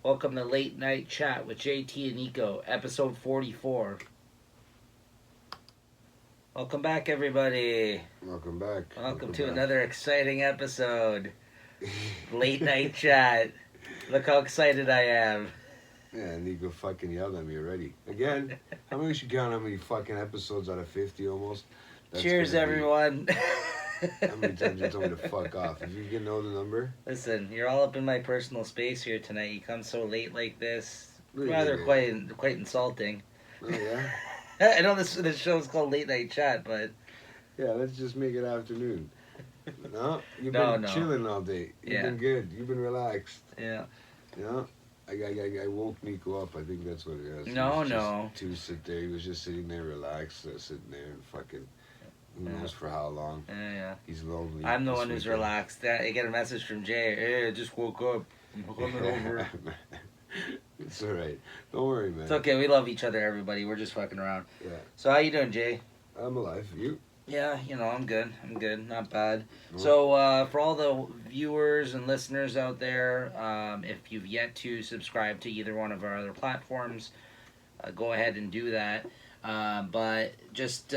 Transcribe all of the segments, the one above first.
Welcome to Late Night Chat with JT and Nico, episode 44. Welcome back, everybody. Welcome back. Welcome to another exciting episode. Late Night Chat. Look how excited I am. Yeah, Nico fucking yelled at me already. Again, how many should count how many fucking episodes out of 50 almost? Cheers, everyone. How many times you told me to fuck off? If you can know the number. Listen, you're all up in my personal space here tonight. You come so late like this. Really? Rather quite insulting. Oh, yeah? I know this show's called Late Night Chat, but... Yeah, let's just make it afternoon. No? You've been chilling all day. You've been good. You've been relaxed. Yeah. You know? I woke Nico up. I think that's what it is. No. To sit there. He was just sitting there relaxed, sitting there and fucking... Who knows for how long. Yeah. He's lonely. I'm the one who's relaxed. I get a message from Jay. Hey, I just woke up. I'm coming over. It's alright. Don't worry, man. It's okay. We love each other, everybody. We're just fucking around. Yeah. So how you doing, Jay? I'm alive. You? Yeah, I'm good. Not bad. So for all the viewers and listeners out there, if you've yet to subscribe to either one of our other platforms, go ahead and do that. But just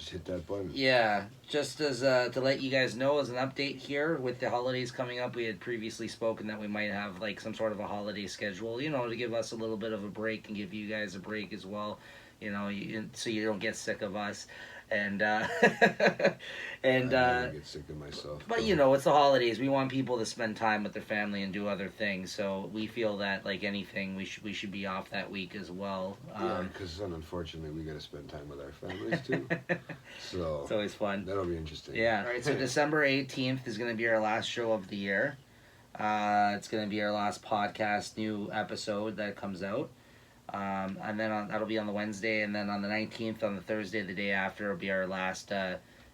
hit that button. Yeah, just as to let you guys know, as an update here with the holidays coming up, we had previously spoken that we might have like some sort of a holiday schedule, to give us a little bit of a break and give you guys a break as well, so you don't get sick of us. And I get sick of myself. But it's the holidays. We want people to spend time with their family and do other things. So we feel that, like anything, we should be off that week as well. Yeah, because unfortunately we got to spend time with our families too. So it's always fun. That'll be interesting. Yeah. All right. So December 18th is going to be our last show of the year. It's going to be our last podcast, new episode that comes out. And then that'll be on the Wednesday, and then on the 19th, on the Thursday, the day after, will be our last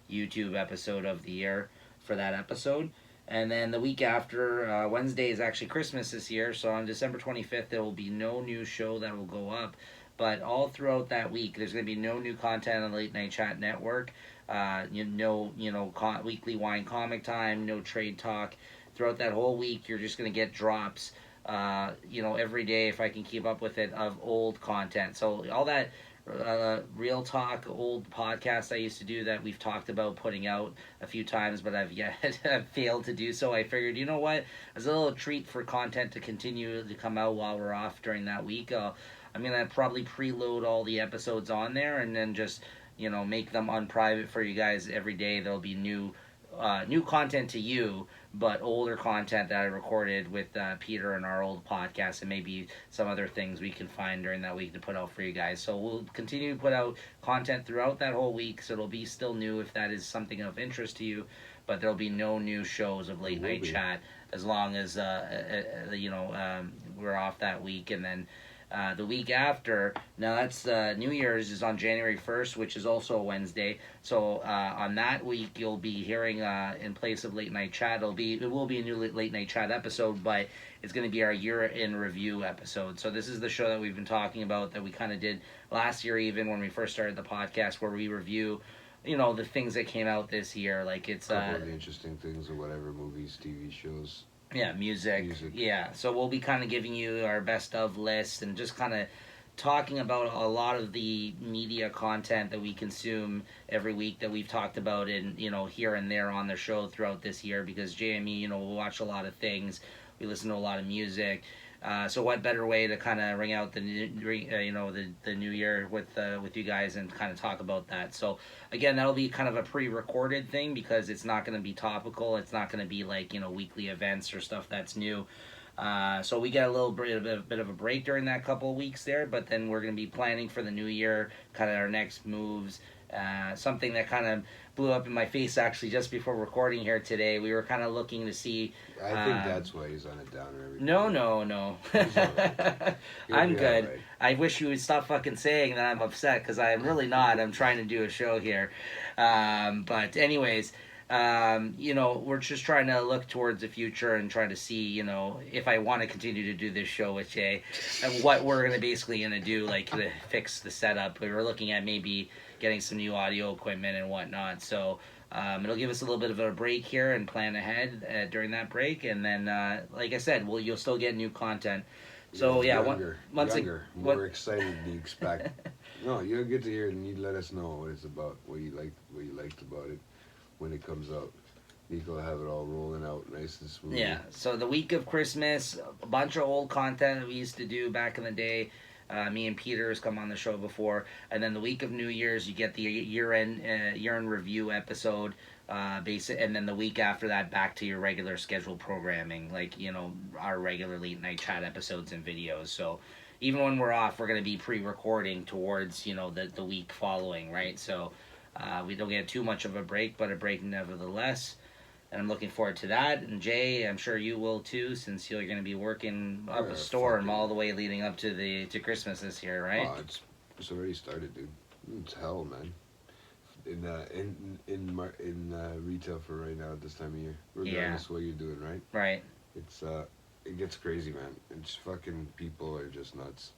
YouTube episode of the year for that episode. And then the week after, Wednesday is actually Christmas this year, so on December 25th, there will be no new show that will go up. But all throughout that week, there's going to be no new content on the Late Night Chat Network. Weekly wine comic time, no trade talk. Throughout that whole week, you're just going to get drops. Every day, if I can keep up with it, of old content. So all that real talk, old podcasts I used to do that we've talked about putting out a few times, but I've failed to do so. I figured, you know what, as a little treat for content to continue to come out while we're off during that week, I'm going to probably preload all the episodes on there and then just, make them unprivate for you guys every day. There'll be new content to you, but older content that I recorded with Peter and our old podcast, and maybe some other things we can find during that week to put out for you guys. So we'll continue to put out content throughout that whole week, so it'll be still new if that is something of interest to you, but there'll be no new shows of Late Night Chat as long as we're off that week. And then the week after, now that's New Year's is on January 1st, which is also a Wednesday. So on that week, you'll be hearing, in place of Late Night Chat, it will be a new Late Night Chat episode, but it's going to be our year in review episode. So this is the show that we've been talking about that we kind of did last year, even when we first started the podcast, where we review the things that came out this year. Like it's a couple of the interesting things or whatever, movies, TV shows. Yeah, music. Yeah, so we'll be kind of giving you our best of list and just kind of talking about a lot of the media content that we consume every week that we've talked about in, here and there on the show throughout this year, because JME, we'll watch a lot of things. We listen to a lot of music. So what better way to kind of ring out the new year with you guys and kind of talk about that. So again, that'll be kind of a pre-recorded thing because it's not going to be topical. It's not going to be like weekly events or stuff that's new. So we get a little bit of a break during that couple of weeks there, but then we're going to be planning for the new year, kind of our next moves. Something that kind of blew up in my face actually just before recording here today. We were kind of looking to see. I think that's why he's on a downer every day. No. I'm good. Right. I wish you would stop fucking saying that I'm upset, because I'm really not. I'm trying to do a show here. But anyways, we're just trying to look towards the future and try to see, if I want to continue to do this show with Jay, and what we're going to basically going to do, like to fix the setup. We were looking at maybe getting some new audio equipment and whatnot. So It'll give us a little bit of a break here and plan ahead during that break, and then like I said, you'll still get new content. So yeah, more excited than you expect. No, you'll get to hear it and you let us know what it's about, what you liked about it when it comes out. Nico will have it all rolling out nice and smooth. Yeah, so the week of Christmas, a bunch of old content that we used to do back in the day. Me and Peter has come on the show before. And then the week of New Year's, you get the year-end review episode. And then the week after that, back to your regular scheduled programming, like, you know, our regular late night chat episodes and videos. So even when we're off, we're going to be pre-recording towards, you know, the week following, right? So we don't get too much of a break, but a break nevertheless. And I'm looking forward to that. And Jay, I'm sure you will too, since you're going to be working up a storm all the way leading up to Christmas this year, right? Oh, it's already started, dude. It's hell, man. In retail for right now at this time of year, regardless of what you're doing, right? Right. It gets crazy, man. It's fucking, people are just nuts.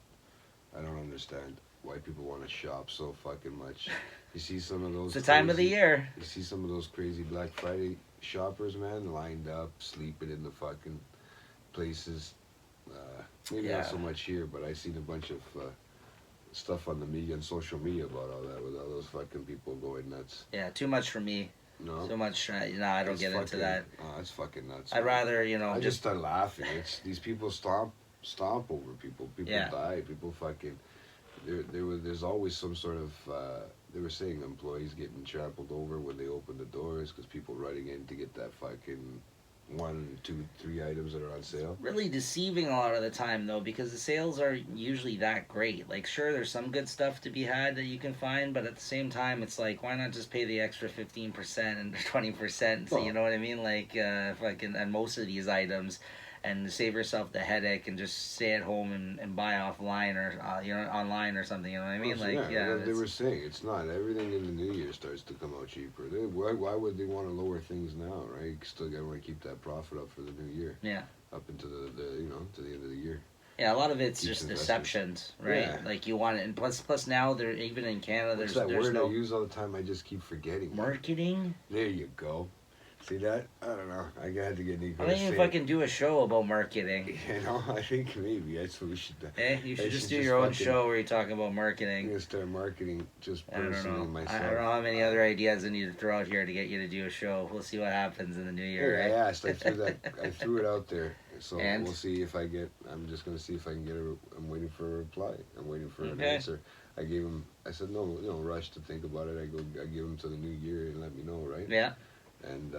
I don't understand why people want to shop so fucking much. You see some of those. It's the time of the year. You see some of those crazy Black Friday shoppers, man, lined up, sleeping in the fucking places. Maybe not so much here, but I seen a bunch of stuff on the media and social media about all that, with all those fucking people going nuts. Yeah, too much for me. No. So much. I don't get into that. Oh, it's fucking nuts. I'd rather, I just start laughing. It's these people stomp over people. People die. People fucking. There's always some sort of. They were saying employees getting trampled over when they open the doors because people running in to get that fucking 1, 2, 3 items that are on sale. Really deceiving a lot of the time, though, because the sales are usually that great. Like, sure, there's some good stuff to be had that you can find, but at the same time, it's like, why not just pay the extra 15% and 20%? So, you know what I mean? Like, fucking, and most of these items, and save yourself the headache and just stay at home and buy offline or online or something. You know what I mean? They were saying it's not everything in the new year starts to come out cheaper. Why would they want to lower things now, right? You still got to keep that profit up for the new year. Yeah. Up into the to the end of the year. Yeah, a lot of it's just deceptions, right? Yeah. Like you want it, and plus now they're even in Canada. What's that word I use all the time? I just keep forgetting. Marketing. There you go. See that? I don't know. I had to get Nico. I don't even fucking do a show about marketing. You know, I think maybe that's what we should do. Hey, you should just do your own show where you're talking about marketing. I'm gonna start marketing just personally myself. I don't know how many other ideas I need to throw out here to get you to do a show. We'll see what happens in the new year. Right? I asked. I threw it out there. So we'll see if I get. I'm just gonna see if I can get I'm waiting for a reply. I'm waiting for an answer. I gave him. I said no rush to think about it. I give him to the new year and let me know, right? Yeah. And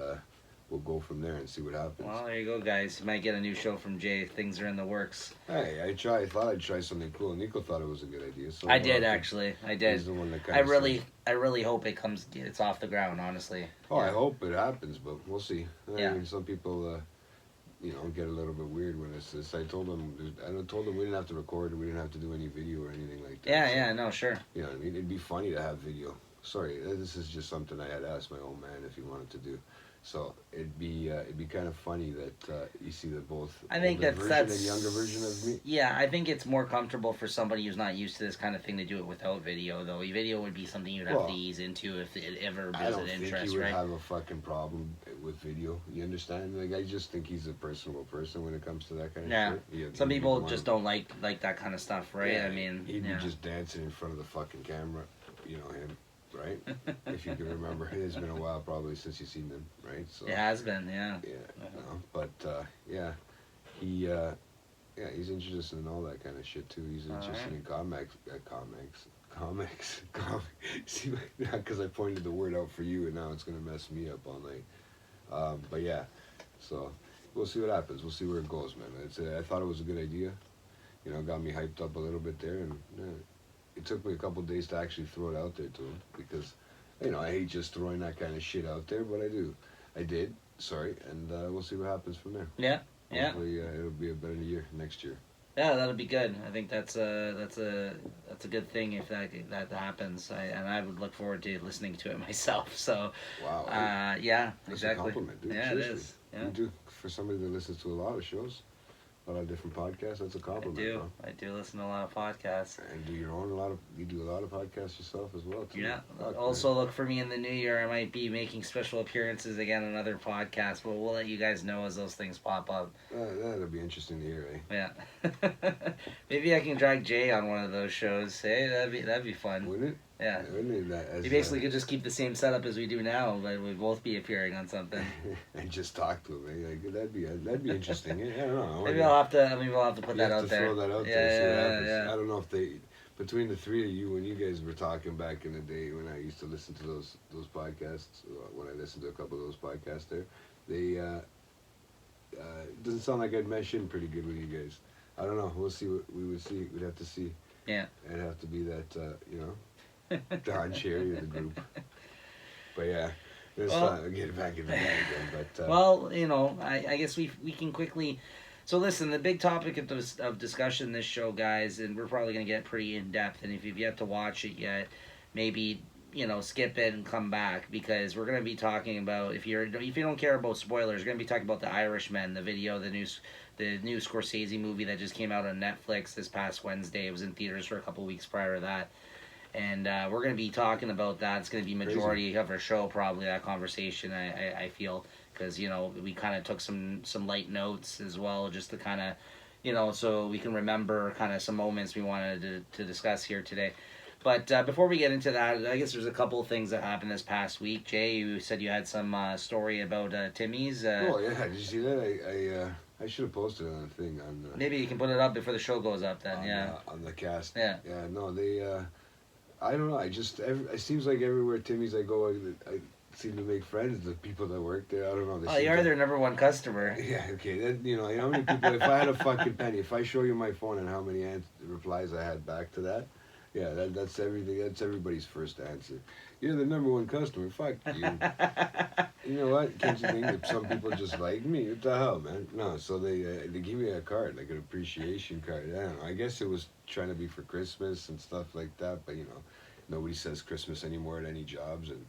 we'll go from there and see what happens. Well, there you go, guys. You might get a new show from Jay. Things are in the works. Hey, I thought I'd try something cool. Nico thought it was a good idea. So I did actually. I did. He's the one that I really hope it's off the ground. Honestly. Oh, yeah. I hope it happens, but we'll see. I mean, some people. Get a little bit weird when it's this. I told them we didn't have to record and we didn't have to do any video or anything like that. Yeah, no, sure. You know what I mean? It'd be funny to have video. Sorry, this is just something I had asked my old man if he wanted to do. So it'd be kind of funny that you see the both. I think that's a younger version of me. Yeah, I think it's more comfortable for somebody who's not used to this kind of thing to do it without video. Though video would be something you'd have to ease into if it ever was an interest, right? I don't think he would have a fucking problem with video. You understand? Like I just think he's a personable person when it comes to that kind of shit. Some people just don't like that kind of stuff, right? Yeah, I mean, he'd be just dancing in front of the fucking camera. You know him. Right? If you can remember. It has been a while probably since you've seen them, right? So it has been, yeah. Yeah. He's interested in all that kind of shit too. He's interested in comics. See, because I pointed the word out for you and now it's gonna mess me up all night. But yeah. So we'll see what happens. We'll see where it goes, man. I thought it was a good idea. Got me hyped up a little bit there and it took me a couple days to actually throw it out there to him because, I hate just throwing that kind of shit out there, but I do. I did, and we'll see what happens from there. Yeah, Hopefully, it'll be a better year next year. Yeah, that'll be good. I think that's a good thing if that happens. I would look forward to listening to it myself. So, wow. Yeah, that's exactly. a compliment, dude. Yeah, seriously. it is. Yeah. You do for somebody that listens to a lot of shows. A lot of different podcasts. That's a compliment. I do listen to a lot of podcasts. And do your own you do a lot of podcasts yourself as well too. Yeah. Fuck, Also, man. look for me in the new year. I might be making special appearances again on other podcasts, but we'll let you guys know as those things pop up. That'll be interesting to hear, eh? Yeah. Maybe I can drag Jay on one of those shows. Hey, that'd be fun. Wouldn't it? Yeah. Wouldn't it? You basically could just keep the same setup as we do now, but we'd both be appearing on something. And just talk to him. Eh? Like, that'd be interesting. Eh? I don't know. Maybe I'll have to put that out there. Throw that out Yeah, there. See what happens. yeah. I don't know if between the three of you, when you guys were talking back in the day when I used to listen to those podcasts, when I listened to a couple of those podcasts there, they it doesn't sound like I'd mesh in pretty good with you guys. I don't know. We'll see what we would see. We'd have to see. Yeah. It'd have to be that Don Cherry of the group. But yeah, let's get back into that again. But well, I guess we can quickly. So listen, the big topic of discussion this show, guys, and we're probably going to get pretty in depth. And if you've yet to watch it yet, maybe skip it and come back, because we're going to be talking about, if you don't care about spoilers, we're going to be talking about The Irishman, the new Scorsese movie that just came out on Netflix this past Wednesday. It was in theaters for a couple weeks prior to that. And we're going to be talking about that. It's going to be majority of our show, probably, that conversation, I feel. Because, we kind of took some light notes as well, just to kind of, so we can remember kind of some moments we wanted to discuss here today. But before we get into that, I guess there's a couple of things that happened this past week. Jay, you said you had some story about Timmy's. Oh, yeah. Did you see that? I should have posted on the thing. Maybe you can put it up before the show goes up then, on the cast. Yeah. Yeah, no, they... I don't know. It seems like everywhere Timmy's I go, I seem to make friends. The people that work there, I don't know. Oh, you are their number one customer. Yeah, okay. How many people? If I had a fucking penny, if I show you my phone and how many replies I had back to that, yeah, that's everything. That's everybody's first answer. You're the number one customer. Fuck you. You know what? Can't you think that some people just like me? What the hell, man? No, so they give me a card, like an appreciation card. I don't know. I guess it was trying to be for Christmas and stuff like that, but nobody says Christmas anymore at any jobs, and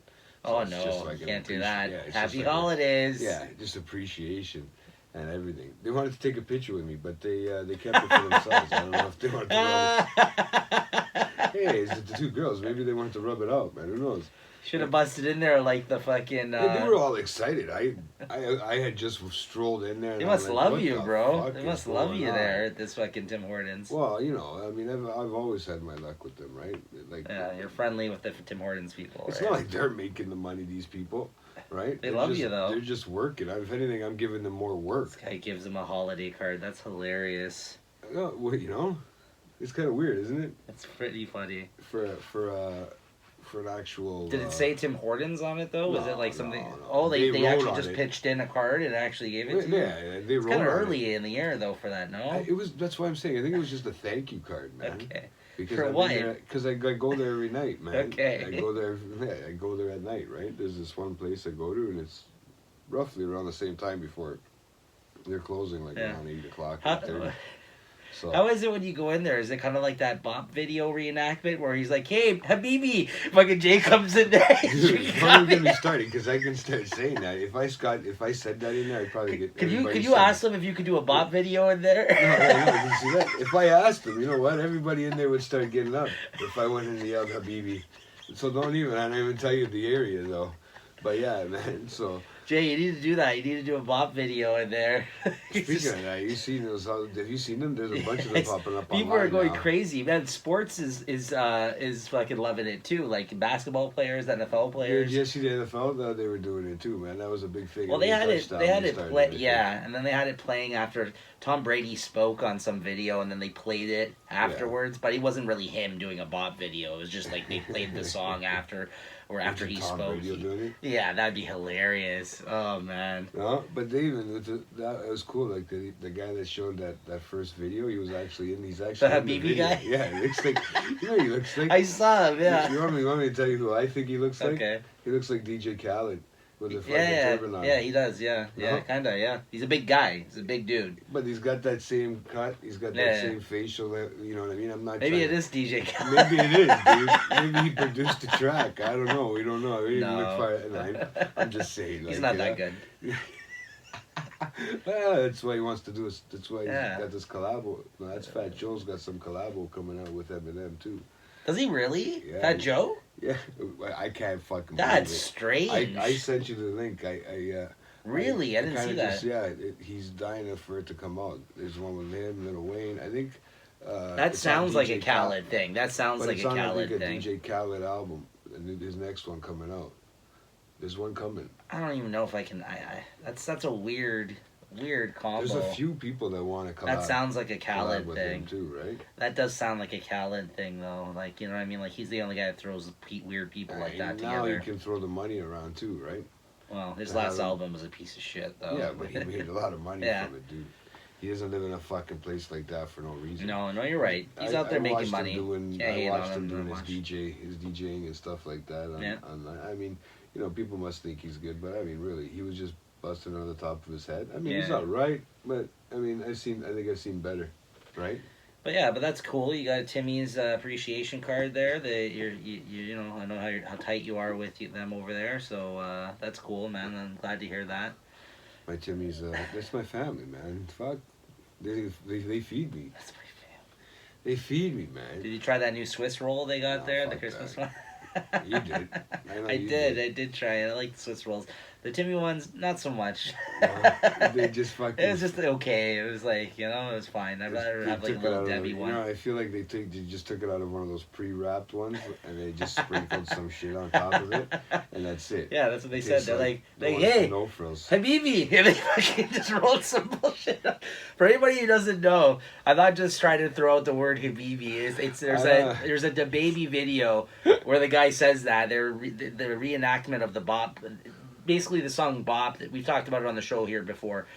so oh no, like you can't do that. Yeah, Happy holidays. Yeah, just appreciation and everything. They wanted to take a picture with me, but they kept it for themselves. I don't know if they wanted to rub it. Hey, it's the two girls. Maybe they wanted to rub it out, man. Who knows? Should have busted in there like the fucking... They were all excited. I had just strolled in there. They must love you, bro. They must love you there at this fucking Tim Hortons. Well, I mean, I've always had my luck with them, right? Like, yeah, you're friendly with the Tim Hortons people, It's right? not like they're making the money, these people, right? They love you, though. They're just working. If anything, I'm giving them more work. This guy gives them a holiday card. That's hilarious. No, well, it's kind of weird, isn't it? It's pretty funny. For an actual... Did it say Tim Hortons on it, though? Was it like something... No. Oh, they actually just it. pitched in a card and actually gave it to you? Yeah, they it's wrote kind of on early in the year, though, for that, no? That's why I'm saying. I think it was just a thank you card, man. Okay. Because for what? Because I go there every night, man. Okay. I go there at night, right? There's this one place I go to, and it's roughly around the same time before they're closing, like around 8 o'clock. So. How is it when you go in there? Is it kind of like that Bop video reenactment where he's like, "Hey, Habibi," fucking Jay comes in there. Don't get me started, because I can start saying that. If I said that in there, I'd probably get. Could you ask them if you could do a Bop video in there? No, you see that? If I asked them, you know what? Everybody in there would start getting up if I went in and yelled Habibi. So I don't even tell you the area though. But yeah, man. So. Jay, you need to do that. You need to do a Bop video in there. Speaking of that, have you seen them? There's a bunch of them popping up. People are going now. crazy, man. Sports is fucking loving it too. Like basketball players, NFL players. Did you see the NFL? They were doing it too, man. That was a big thing. Well, they had it and then they had it playing after Tom Brady spoke on some video, and then they played it afterwards. Yeah. But it wasn't really him doing a Bop video. It was just like they played the song after. Or after he spoke. Yeah, that'd be hilarious. Oh man. No, but it was cool. Like the guy that showed that first video, he was actually in. He's actually the in the Habibi video. guy. Yeah, it looks like. He looks like. I saw him. Yeah. You want me to tell you who I think he looks like? Okay. He looks like DJ Khaled. With the fucking turban on. Yeah, he does. Yeah, kinda. Yeah, he's a big guy. He's a big dude. But he's got that same cut. He's got that same facial. You know what I mean? I'm not. Maybe it is DJ Khaled. Maybe it is, dude. Maybe he produced the track. I don't know. We don't know. We didn't look far. I'm just saying. He's not that good. Yeah, that's why he wants to do it. That's why Yeah. he's got this collabo. No, that's Fat Joe's got some collabo coming out with Eminem too. Does he really? Yeah, Fat Joe? Yeah, I can't fucking That's believe it. strange. I sent you the link. Really? I didn't see that. Just, yeah, he's dying for it to come out. There's one with him, Lil Wayne. I think. That sounds like a Khaled thing. That sounds like a Khaled thing. thing. It's on, I think, a DJ Khaled album. And his next one coming out. There's one coming. I don't even know if I can. That's a weird combo. There's a few people that want to collab. That sounds like a Khaled with thing him too, right? That does sound like a Khaled thing, though. Like, you know what I mean? Like, he's the only guy that throws weird people like that now together. Now he can throw the money around too, right? Well, his last album was a piece of shit, though. Yeah, but he made a lot of money from it, dude. He doesn't live in a fucking place like that for no reason. No, you're right. He's out there making money. I watched him doing his DJing and stuff like that. I mean, you know, people must think he's good, but I mean, really, he was just busting on the top of his head. I mean, he's not right, but I mean, I think I've seen better, right? But yeah, but that's cool. You got Timmy's appreciation card there. You know, I know how tight you are with them over there, so that's cool, man. I'm glad to hear that. My Timmy's, that's my family, man. Fuck, they feed me. That's my family. They feed me, man. Did you try that new Swiss roll they got there, the Christmas one? You did. I did try it. I like the Swiss rolls. The Timmy ones, not so much. No, they just fucking... It was just okay. It was like, you know, it was fine. I'd rather have like a little Debbie one. You know, I feel like they just took it out of one of those pre-wrapped ones and they just sprinkled some shit on top of it and that's it. Yeah, that's what they said. They're like hey, no frills. Habibi! And they fucking just rolled some bullshit up. For anybody who doesn't know, I'm not just trying to throw out the word Habibi. There's a DaBaby video where the guy says that. The reenactment of the Bop... Basically, the song Bop, we've talked about it on the show here before.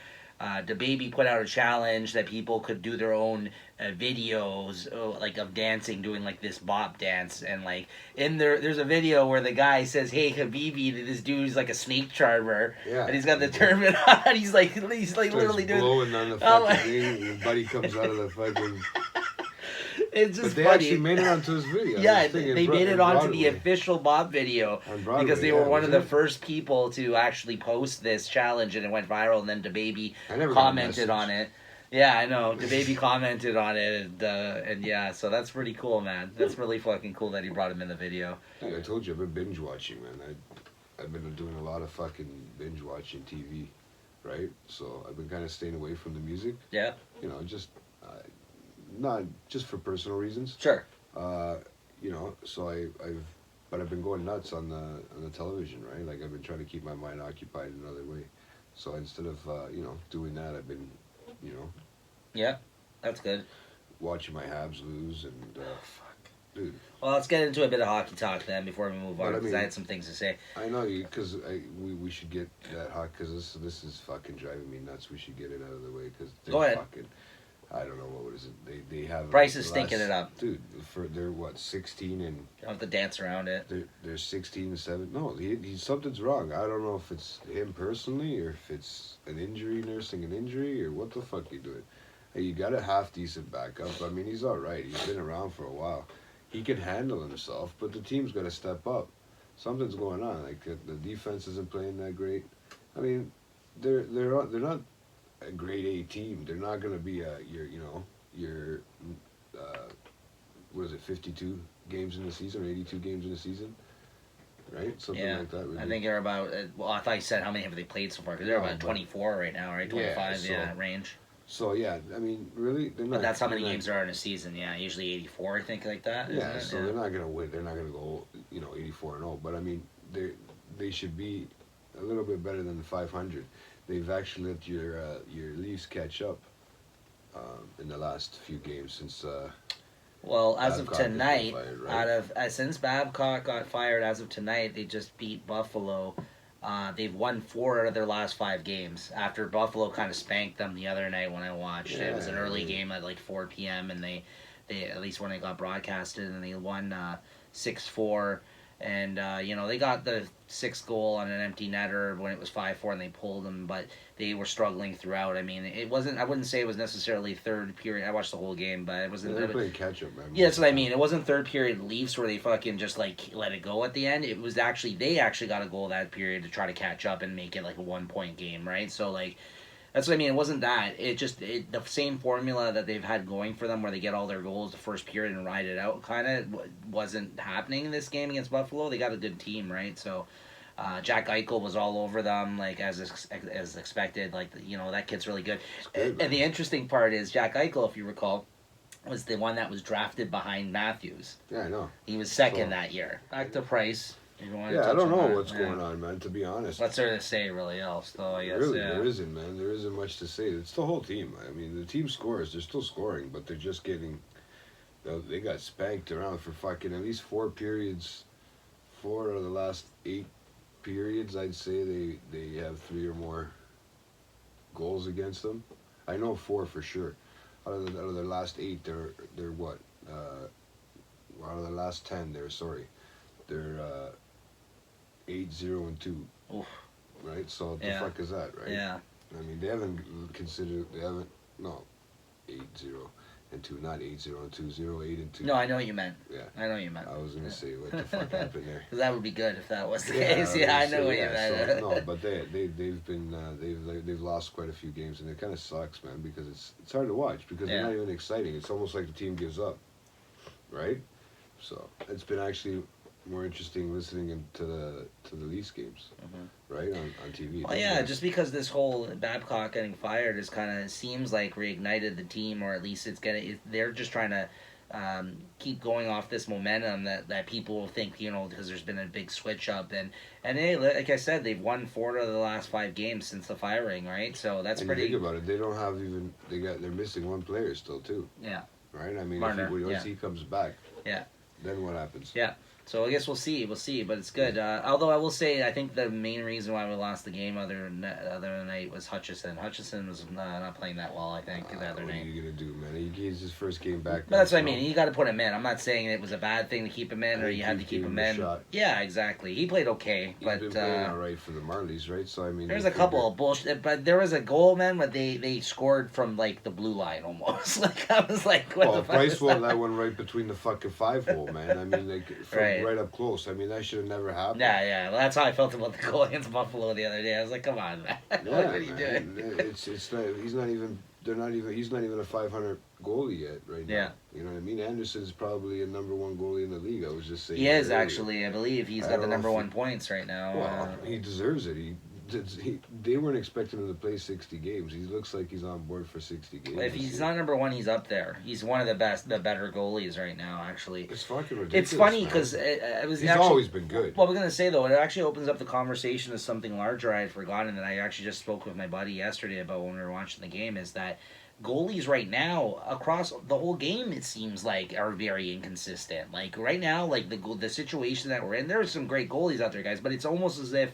DaBaby put out a challenge that people could do their own videos, like of dancing, doing like this bop dance, and like in there's a video where the guy says, "Hey, Habibi," to this dude who's like a snake charmer, and he's got the turban on. He's like literally doing blowing on the fucking thing. And his buddy comes out of the fucking. It's just but they funny. Actually made it onto his video. Yeah, they made it onto the official Bop video because they were one of the first people to actually post this challenge, and it went viral. And then DaBaby commented on it. Yeah, I know. DaBaby commented on it, and yeah, so that's pretty cool, man. That's really fucking cool that he brought him in the video. I told you I've been binge watching, man. I've been doing a lot of fucking binge watching TV, right? So I've been kind of staying away from the music. Yeah. You know, just. Not just for personal reasons. Sure. You know, so I've been going nuts on the television, right? Like I've been trying to keep my mind occupied another way. So instead of you know, doing that, I've been, you know. Yeah, that's good. Watching my Habs lose and fuck, dude. Well, let's get into a bit of hockey talk then before we move on, because I had some things to say. I know you, because we should get that hot, because this is fucking driving me nuts. We should get it out of the way because go ahead. Fucking. I don't know what is it. They have Bryce is stinking it up, dude. They're what 16 and. You don't have to dance around it. They're 16 and 7. No, he something's wrong. I don't know if it's him personally or if it's an injury, nursing an injury, or what the fuck you doing. Hey, you got a half decent backup. I mean, he's all right. He's been around for a while. He can handle himself, but the team's got to step up. Something's going on. Like the defense isn't playing that great. I mean, they're not a grade A team. They're not going to be your what is it, 52 games in the season or 82 games in the season, right? Something like that. Really. I think they're about. Well, I thought you said how many have they played so far? Because they're about 24 right now, right? 25, range. So yeah, I mean, really, they're not. But that's how many games there are in a season. Yeah, usually 84, I think, like that. Yeah, so they're not going to win. They're not going to go, 84-0. But I mean, they should be a little bit better than the 500. They've actually let your Leafs catch up in the last few games since. Well, as Babcock of tonight, fired, right? Since Babcock got fired, as of tonight, they just beat Buffalo. They've won 4 out of their last 5 games. After Buffalo kind of spanked them the other night when I watched. It was an early game at like 4 p.m. and they at least when it got broadcasted, and they won 6-4. And, they got the 6th goal on an empty netter when it was 5-4 and they pulled them, but they were struggling throughout. I mean, I wouldn't say it was necessarily third period. I watched the whole game, but it wasn't. They're playing catch up, man. Yeah, that's what I mean. It wasn't third period Leafs where they fucking just like let it go at the end. It was they actually got a goal that period to try to catch up and make it like a 1-point game, right? So like, That's what I mean. It wasn't that. The same formula that they've had going for them, where they get all their goals the first period and ride it out, kind of wasn't happening in this game against Buffalo. They got a good team, right? So Jack Eichel was all over them, like as expected. Like that kid's really good. And the interesting part is Jack Eichel, if you recall, was the one that was drafted behind Matthews. Yeah, I know. He was second that year. Back to Price. Yeah, I don't know what's going on, man, to be honest. What's there to say, really, else, though, I guess. Really, there isn't, man. There isn't much to say. It's the whole team. I mean, the team scores. They're still scoring, but they're just getting... They got spanked around for fucking at least 4 periods. 4 out of the last 8 periods, I'd say they have 3 or more goals against them. I know 4 for sure. Out of their last 8, they're what? Out of the last 10, they're 8-0-2. Oof. Right? So what the fuck is that, right? Yeah. I mean, they haven't 8-0-2, not 8-0-2, 0-8-2. No, I know what you meant. Yeah. I know what you meant. I was going to say, what the fuck happened there? Because that would be good if that was the case. Yeah, I know what you meant. So, no, but they've lost quite a few games, and it kind of sucks, man, because it's hard to watch, because they're not even exciting. It's almost like the team gives up, right? So it's been actually more interesting listening to the Leafs games, right, on TV. Well, yeah, just because this whole Babcock getting fired is kind of seems like reignited the team, or at least they're just trying to keep going off this momentum that people think, because there's been a big switch up, and hey, like I said, they've won 4 of the last 5 games since the firing, right? So that's and pretty. Think about it. They don't have even they're missing 1 player still too. Yeah. Right. I mean, Marner, once he comes back. Yeah. Then what happens? Yeah. So I guess we'll see, but it's good. Although I will say, I think the main reason why we lost the game other night was Hutchison. Hutchison was not playing that well, I think, the other night. What are you gonna do, man? He's his first game back. But that's what I mean. You got to put him in. I'm not saying it was a bad thing to keep him in, or you had to keep him in. Yeah, exactly. He played okay, He's been playing all right for the Marlies, right? So I mean, there's a couple of bullshit, but there was a goal, man. But they scored from like the blue line almost. Like I was like, what the fuck? Price won that one right between the fucking 5-hole, man. I mean, like right up close. I mean, that should have never happened. Yeah. Well, that's how I felt about the goal against Buffalo the other day. I was like, come on, man. Yeah, what are you doing? It's not. He's not even. He's not even a 500 goalie yet, right now. Yeah. You know what I mean? Anderson's probably a number 1 goalie in the league. I was just saying. He is actually. I believe he's got the number 1 points right now. Well, he deserves it. They weren't expecting him to play 60 games. He looks like he's on board for 60 games. If he's not number 1, he's up there. He's one of the better goalies right now, actually. It's fucking ridiculous. It's funny because he's always been good. Well, we're going to say, though, it actually opens up the conversation to something larger I had forgotten that I actually just spoke with my buddy yesterday about when we were watching the game, is that goalies right now across the whole game, it seems like, are very inconsistent. Like right now, like the situation that we're in, there are some great goalies out there, guys, but it's almost as if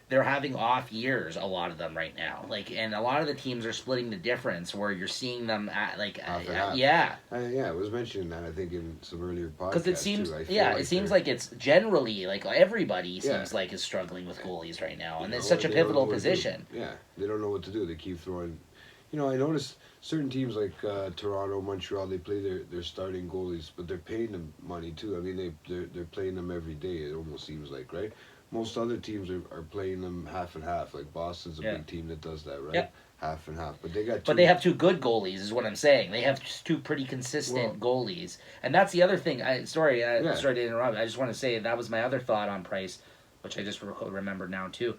they're having off years, a lot of them right now. Like, and a lot of the teams are splitting the difference, where you're seeing them at yeah. I was mentioning that, I think, in some earlier podcasts. Because it seems, it seems like it's generally like everybody seems like is struggling with goalies right now, and it's such a pivotal position. Yeah, they don't know what to do. They keep throwing. I noticed certain teams like Toronto, Montreal, they play their starting goalies, but they're paying them money too. I mean, they're playing them every day. It almost seems like, right? Most other teams are playing them half and half. Like Boston's a big team that does that, right? Yep. Half and half. But they have 2 good goalies, is what I'm saying. They have 2 pretty consistent goalies, and that's the other thing. Sorry to interrupt. I just want to say that was my other thought on Price, which I just remembered now too.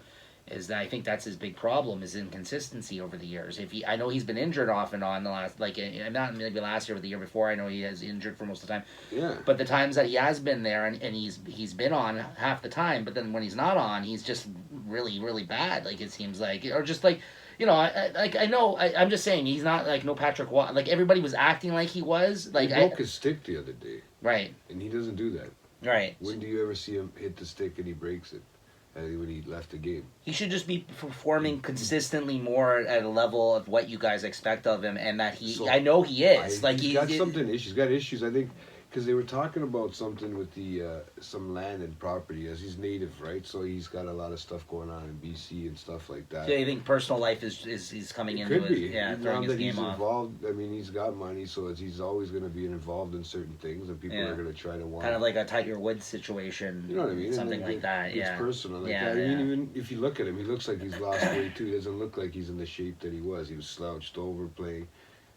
Is that I think that's his big problem, is inconsistency over the years. I know he's been injured off and on the last, not maybe last year, but the year before, I know he has injured for most of the time. Yeah. But the times that he has been there and he's been on half the time, but then when he's not on, he's just really, really bad. Like, it seems like, or just like, I'm just saying, he's not like no Patrick Watt. Like, everybody was acting like he was. Like, he broke his stick the other day. Right. And he doesn't do that. Right. When do you ever see him hit the stick and he breaks it? When he left the game, he should just be performing consistently more at a level of what you guys expect of him, and that I know he is. He's got issues. I think because they were talking about something with the some land and property, as he's native, right? So he's got a lot of stuff going on in BC and stuff like that. So you think personal life is he's coming into Could it? be. Yeah, Now throwing his that game he's off. involved, I mean, he's got money, so he's always going to be involved in certain things, and people are going to try to want. Kind of like a Tiger Woods situation. You know what I mean? Something like that. It's Yeah. personal. Like Yeah, that. I mean, even if you look at him, he looks like he's lost weight too. He doesn't look like he's in the shape that he was. He was slouched over playing.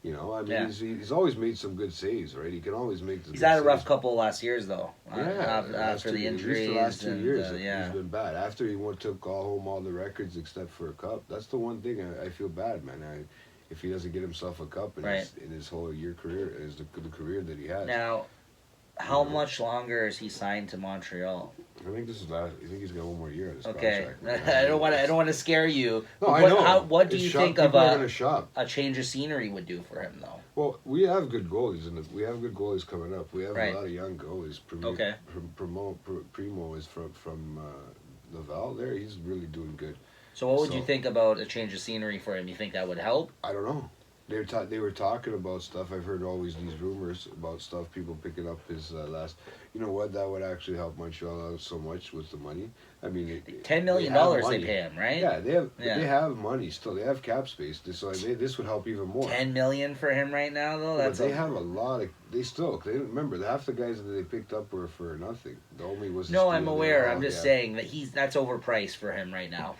You know, I mean, he's always made some good saves, right? He can always make the. He's had a rough couple last years, though. Yeah, after the injuries. The last 2 years, yeah. he's been bad. After he took home all the records except for a cup, that's the one thing I feel bad, man. If he doesn't get himself a cup in his whole year career, is the career that he has. Now, how much longer is he signed to Montreal? I think this is last. I think he's got one more year on his Okay, contract. I don't want to scare you. No, I know. What do you think of a change of scenery would do for him, though? Well, we have good goalies, and we have good goalies coming up. We have a lot of young goalies. Primo is from Laval. There, he's really doing good. So, what would you think about a change of scenery for him? You think that would help? I don't know. They were talking about stuff. I've heard always these rumors about stuff. People picking up his last. You know what? That would actually help Montreal out so much with the money. I mean, $10 million they pay him, right? Yeah, they have money still. They have cap space. So this would help even more. $10 million for him right now, though. That's they have a lot of. They remember half the guys that they picked up were for nothing. The only was. No, I'm aware. I'm just saying that that's overpriced for him right now.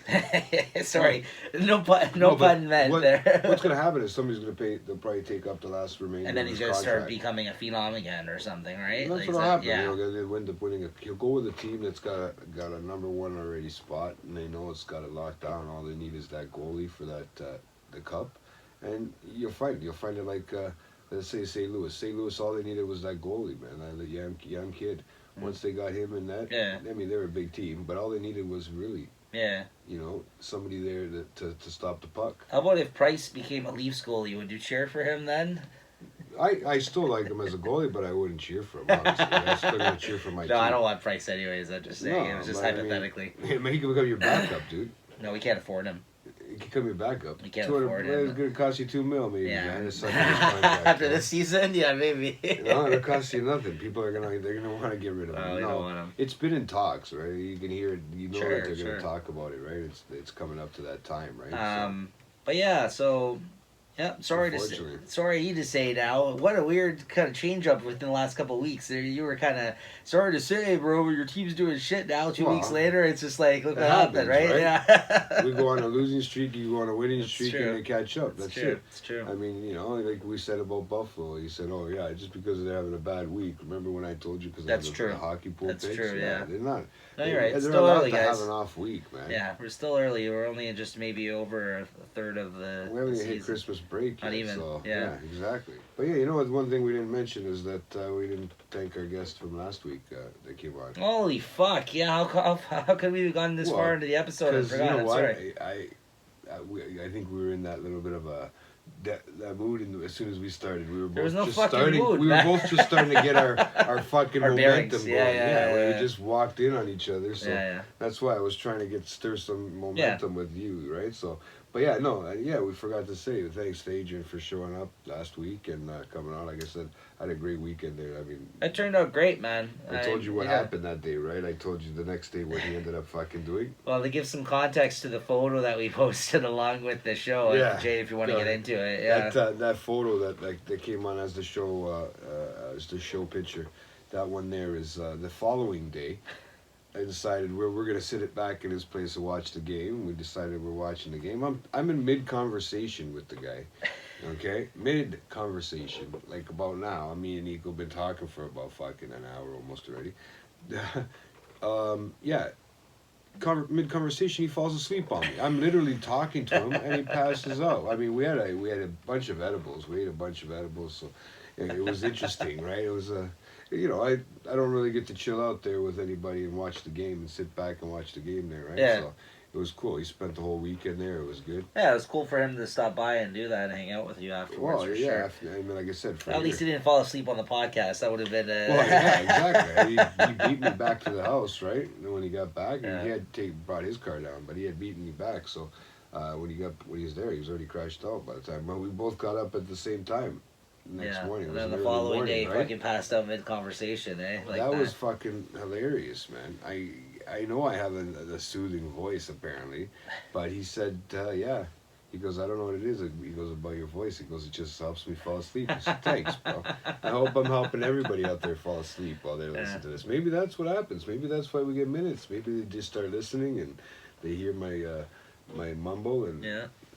Sorry, no pun meant there. What's going to happen is somebody's going to pay. They'll probably take up the last remaining. And then he's going to start becoming a phenom again or something, right? And that's what'll happen. Yeah. They'll end up winning. He'll go with a team that's got a number one already spot, and they know it's got it locked down. All they need is that goalie for that the cup, and you'll find it like let's say St. Louis. St. Louis, all they needed was that goalie, man, that young kid. Once they got him in that, I mean, they're a big team, but all they needed was really, somebody there to stop the puck. How about if Price became a Leafs goalie? Would you cheer for him then? I still like him as a goalie, but I wouldn't cheer for him, honestly. I'm still going to cheer for my team. No, I don't want Price anyways. I'm just saying. It was just hypothetically. I mean, he can become your backup, dude. No, we can't afford him. He can become your backup. We can't afford him. It's going to cost you $2 million, maybe. Yeah. Man. After this season, yeah, maybe. No, it'll cost you nothing. People are gonna want to get rid of him. Oh, don't want him. It's been in talks, right? You can hear it. You know that they're going to talk about it, right? It's coming up to that time, right? But yeah, so. Yeah, sorry to say now. What a weird kind of change up within the last couple of weeks. You were kind of sorry to say, bro. Your team's doing shit now. 2 weeks later, it's just like look what happened, right? Yeah. We go on a losing streak, you go on a winning streak, and they catch up. That's it. It's true. I mean, like we said about Buffalo. You said, "Oh yeah, just because they're having a bad week." Remember when I told you because that's true. The hockey pool That's picks? true. Yeah, they're not. No, you're right. It's they're still early, guys. guys. Have an off week, man. Yeah, we're still early. We're only just maybe over a third of the. We haven't hit Christmas break yet. Not even. So, yeah, exactly. But yeah, you know what? One thing we didn't mention is that we didn't thank our guest from last week that came on. Holy fuck! Yeah, how could we have gone this far into the episode and forgotten? You know what? Sorry. I think we were in that little bit of a that mood as soon as we started. We were both mood, we were both just starting to get our fucking momentum going. Yeah, we just walked in on each other. So that's why I was trying to stir some momentum with you, right? So. But we forgot to say thanks to Adrian for showing up last week and coming on. Like I said, I had a great weekend there. I mean, it turned out great, man. I told you what happened that day, right? I told you the next day what he ended up fucking doing. Well, to give some context to the photo that we posted along with the show, Jay, if you want to get into it, that photo that came on as the show picture, that one there is the following day. I decided we're going to sit it back in his place and watch the game. We decided we're watching the game. I'm in mid-conversation with the guy, okay? Mid-conversation, like about now. Me and Nico been talking for about fucking an hour almost already. Mid-conversation, he falls asleep on me. I'm literally talking to him, and he passes out. I mean, we had a bunch of edibles. We ate a bunch of edibles, so it was interesting, right? It was I don't really get to chill out there with anybody and watch the game and sit back and watch the game there, right? Yeah. So it was cool. He spent the whole weekend there. It was good. Yeah, it was cool for him to stop by and do that and hang out with you afterwards. Well, sure. I mean, like I said, at least he didn't fall asleep on the podcast. That would have been. Well, yeah, exactly. He beat me back to the house, right? And then when he got back, he had brought his car down, but he had beaten me back. So when he was there, he was already crashed out by the time. But we both got up at the same time. next morning. It And was then the early following morning, day, right? fucking passed out mid-conversation, eh? Like That was fucking hilarious, man. I know I have a soothing voice, apparently. But he said, yeah. He goes, I don't know what it is. He goes, about your voice. He goes, it just helps me fall asleep. I said, thanks, bro. I hope I'm helping everybody out there fall asleep while they listen to this. Maybe that's what happens. Maybe that's why we get minutes. Maybe they just start listening and they hear my mumble and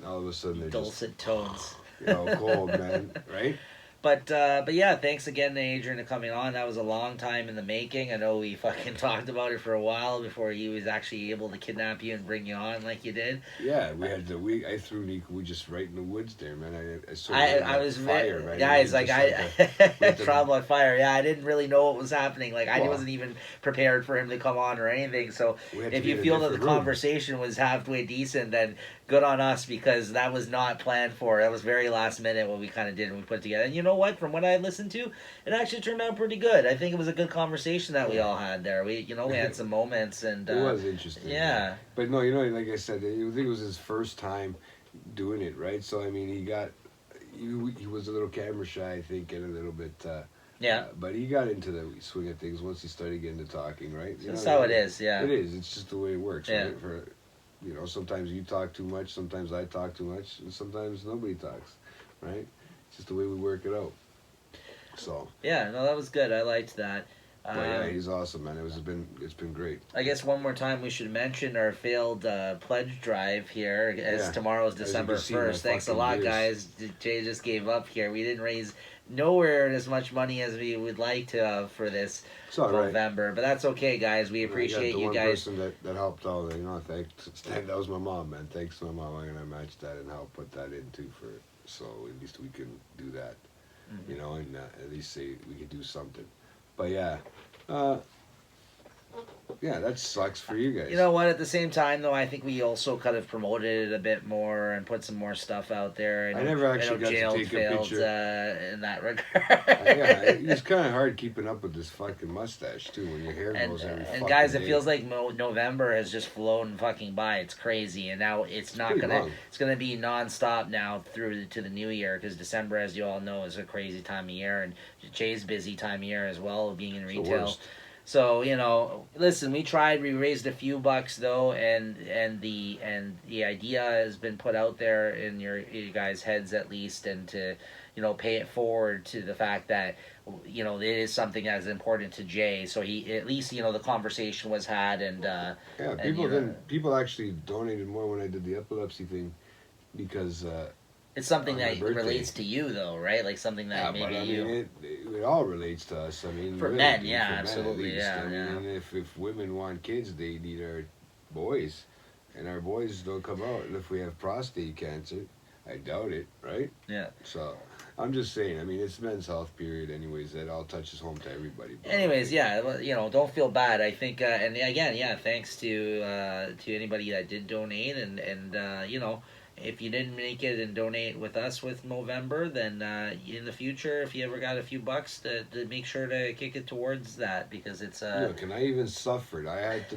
all of a sudden they're dulcet tones. Cold, man, right? But yeah, thanks again to Adrian for coming on. That was a long time in the making. I know we fucking talked about it for a while before he was actually able to kidnap you and bring you on like you did. Yeah, I threw Nico just right in the woods there, man. I was fire, right? Guys, like I trial by fire. Yeah, I didn't really know what was happening. Like I wasn't even prepared for him to come on or anything. So if you feel that the conversation was halfway decent, then good on us, because that was not planned for. That was very last minute what we kind of did and we put together. And you know what? From what I listened to, it actually turned out pretty good. I think it was a good conversation that we all had there. We had some moments and it was interesting. Yeah. But no, like I said, I think it was his first time doing it, right? So I mean, he was a little camera shy, I think, and a little bit. But he got into the swing of things once he started getting to talking, right? That's how it is. Yeah. It is. It's just the way it works, right? Sometimes you talk too much, sometimes I talk too much, and sometimes nobody talks, right? It's just the way we work it out. So. Yeah, no, that was good. I liked that. But yeah, he's awesome, man. It's been great. I guess one more time we should mention our failed pledge drive here, as tomorrow's December 1st. Thanks a lot, guys. Jay just gave up here. We didn't raise nowhere as much money as we would like to for this Movember, but that's okay, guys. We appreciate you guys. The one person that helped out, that was my mom, man. Thanks to my mom. I'm gonna match that and help put that in too, so at least we can do that, and at least say we could do something. But yeah, that sucks for you guys. You know what? At the same time, though, I think we also could have promoted it a bit more and put some more stuff out there. I never actually got to take a picture. In that regard. It's kind of hard keeping up with this fucking mustache too when your hair grows every fucking day. And guys, it feels like November has just flown fucking by. It's crazy, and now it's gonna be nonstop now through to the new year, because December, as you all know, is a crazy time of year, and Jay's busy time of year as well, being in retail. So, listen, we tried. We raised a few bucks though, and the idea has been put out there in your guys' heads at least, and to pay it forward to the fact that it is something that is important to Jay. So he at least the conversation was had, and people actually donated more when I did the epilepsy thing, because. It's something that relates to you, though, right? Like something that it all relates to us. I mean, for men, absolutely, if women want kids, they need our boys, and our boys don't come out. And if we have prostate cancer, I doubt it, right? Yeah. So I'm just saying. I mean, it's Men's Health period, anyways. That all touches home to everybody. Anyways, don't feel bad. I think, and again, thanks to anybody that did donate, and if you didn't make it and donate with us with Movember, then in the future, if you ever got a few bucks, to make sure to kick it towards that, because it's Look, I even suffered.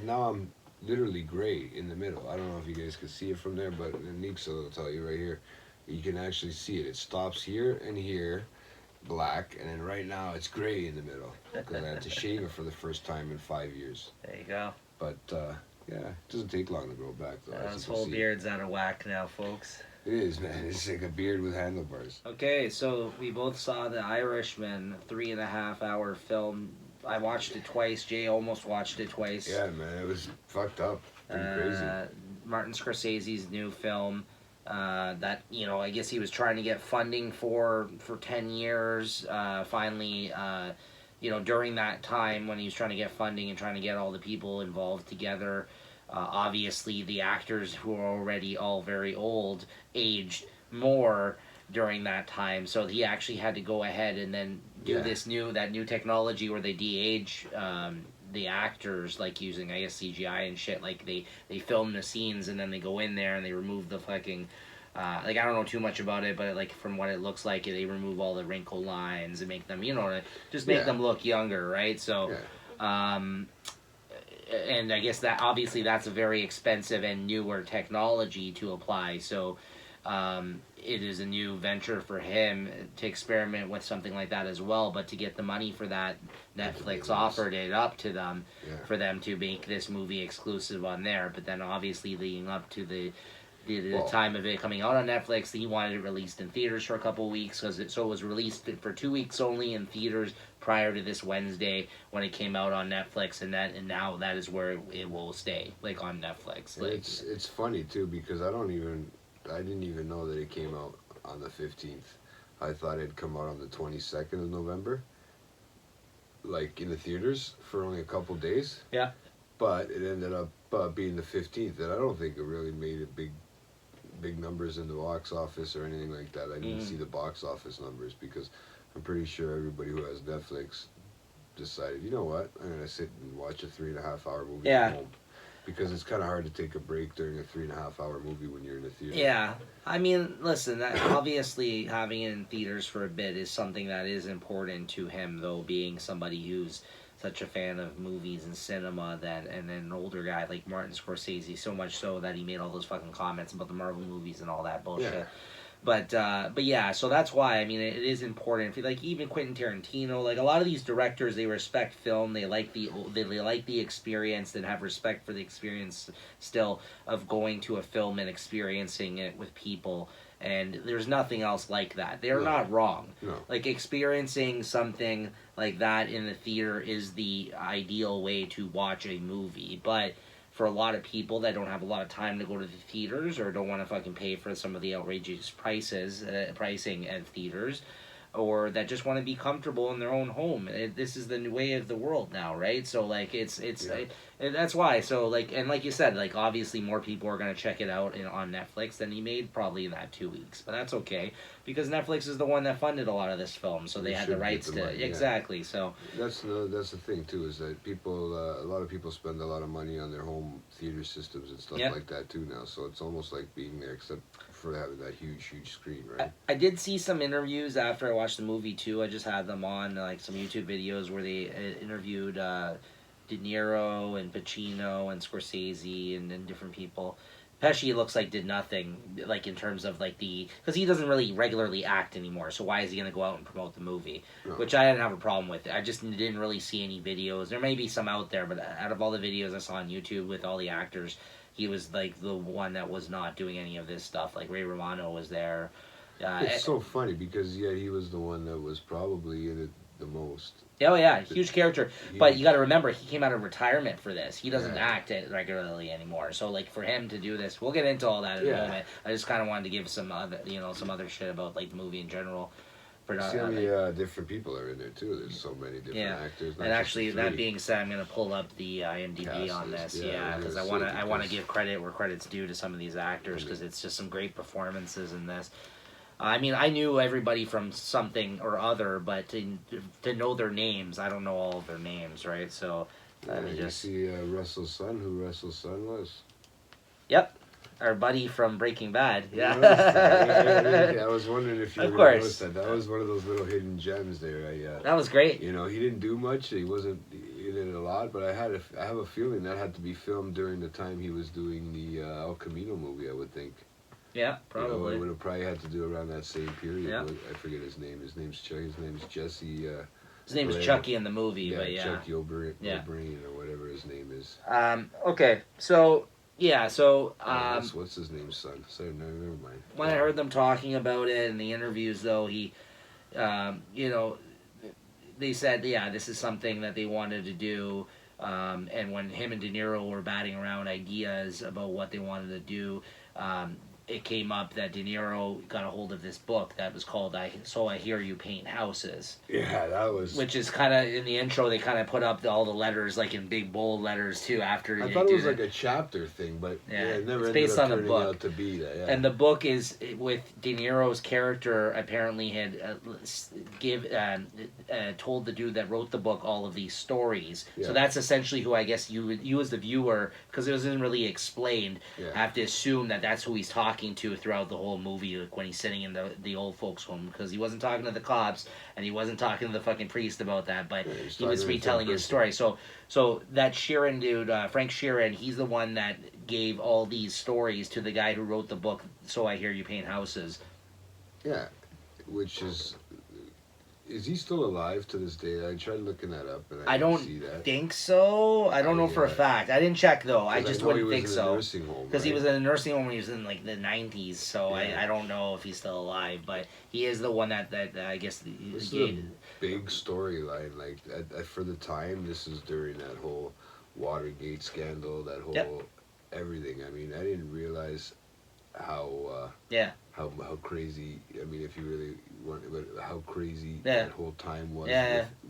Now I'm literally gray in the middle. I don't know if you guys can see it from there, but Nixa will tell you right here. You can actually see it. It stops here and here, black, and then right now it's gray in the middle, because I had to shave it for the first time in 5 years. There you go. But it doesn't take long to grow back, though. This whole beard's out of whack now, folks. It is, man. It's like a beard with handlebars. Okay, so we both saw The Irishman, 3.5-hour film. I watched it twice. Jay almost watched it twice. Yeah, man. It was fucked up. Pretty crazy. Martin Scorsese's new film that, I guess he was trying to get funding for 10 years. Finally, during that time when he was trying to get funding and trying to get all the people involved together, obviously the actors who are already all very old aged more during that time, so he actually had to go ahead and then do that new technology where they de-age the actors, like using, I guess, CGI and shit. Like they film the scenes and then they go in there and they remove the fucking I don't know too much about it, but like from what it looks like, they remove all the wrinkle lines and make them, just make them look younger, right? So, and I guess that obviously that's a very expensive and newer technology to apply. So, it is a new venture for him to experiment with something like that as well. But to get the money for that, Netflix offered it up to them for them to make this movie exclusive on there. But then obviously leading up to the time of it coming out on Netflix, he wanted it released in theaters for a couple of weeks, so it was released for 2 weeks only in theaters prior to this Wednesday when it came out on Netflix, and now that is where it will stay, like on Netflix. Like, it's funny too, because I didn't even know that it came out on the 15th. I thought it'd come out on the 22nd of November, like in the theaters for only a couple days. Yeah. But it ended up being the 15th, and I don't think it really made a big numbers in the box office or anything like that. I didn't see the box office numbers, because I'm pretty sure everybody who has Netflix decided, you know what, I'm going to sit and watch a 3.5 hour movie at home. Because it's kind of hard to take a break during a 3.5 hour movie when you're in a theater. Yeah. I mean, listen, obviously having it in theaters for a bit is something that is important to him, though, being somebody who's such a fan of movies and cinema, and then an older guy like Martin Scorsese, so much so that he made all those fucking comments about the Marvel movies and all that bullshit. Yeah. But yeah, so that's why, I mean, it is important. Like even Quentin Tarantino, like a lot of these directors, they respect film. They like the experience, and have respect for the experience still of going to a film and experiencing it with people. And there's nothing else like that. They're not wrong. No. Like experiencing something like that in the theater is the ideal way to watch a movie, but for a lot of people that don't have a lot of time to go to the theaters, or don't want to fucking pay for some of the outrageous pricing at theaters, or that just want to be comfortable in their own home. This is the new way of the world now, right? So like that's why. So like, and like you said, like obviously more people are going to check it out on Netflix than he made probably in that 2 weeks, but that's okay, because Netflix is the one that funded a lot of this film, so they had the rights to money, exactly. So that's the thing too, is that people, a lot of people spend a lot of money on their home theater systems and stuff like that too now. So it's almost like being there, except for having that huge screen, right? I did see some interviews after I watched the movie too. I just had them on, like some YouTube videos where they interviewed De Niro and Pacino and Scorsese and different people. Pesci looks like did nothing, like in terms of like because he doesn't really regularly act anymore, so why is he going to go out and promote the movie? No. Which I didn't have a problem with. I just didn't really see any videos. There may be some out there, but out of all the videos I saw on YouTube with all the actors, he was like the one that was not doing any of this stuff. Like Ray Romano was there. It's so funny, because he was the one that was probably in it the most. Oh yeah, huge character. But you got to remember, he came out of retirement for this. He doesn't act regularly anymore. So like for him to do this, we'll get into all that in a moment. I just kind of wanted to give some other shit about like the movie in general. See how many different people are in there too. There's so many different actors. And actually, that being said, I'm gonna pull up the IMDb on this. Because I want to give credit where credit's due to some of these actors, because it's just some great performances in this. I mean, I knew everybody from something or other, but to know their names, I don't know all of their names, right? So you see Russell's son, who Russell's son was. Yep. Our buddy from Breaking Bad. Yeah. I was wondering if you noticed that. That was one of those little hidden gems there. That was great. You know, he didn't do much. He wasn't in it a lot, but I have a feeling that had to be filmed during the time he was doing the El Camino movie, I would think. Yeah, probably. You know, it would have probably had to do around that same period. Yeah. I forget his name. His name's Chuck. His name's Jesse. His name is Chucky in the movie, but Chucky O'Brien or whatever his name is. Okay, so what's his name's son? So never mind. When I heard them talking about it in the interviews, though, he, they said, this is something that they wanted to do. And when him and De Niro were batting around ideas about what they wanted to do, it came up that De Niro got a hold of this book that was called So I Hear You Paint Houses. Yeah, that was... Which is kind of, in the intro, they kind of put up all the letters, like in big bold letters, too, after... I thought it was like a chapter thing, but it never ended up turning out to be that. Yeah. And the book is, with De Niro's character, apparently had told the dude that wrote the book all of these stories. Yeah. So that's essentially who I guess you as the viewer, because it wasn't really explained, have to assume that that's who he's talking talking to throughout the whole movie, like when he's sitting in the old folks' home, because he wasn't talking to the cops and he wasn't talking to the fucking priest about that, but he was retelling his story. So that Sheeran dude, Frank Sheeran, he's the one that gave all these stories to the guy who wrote the book, So I Hear You Paint Houses. Yeah, which is he still alive to this day? I tried looking that up, and I didn't see that. Think so. I don't know for a fact. I didn't check though. I just wouldn't think so. Because he was in a nursing home when he was in like the 90s. So I don't know if he's still alive, but he is the one that I guess this is a big storyline. Like for the time, this is during that whole Watergate scandal, that whole everything. I mean, I didn't realize how crazy. I mean, if you really want, but how crazy that whole time was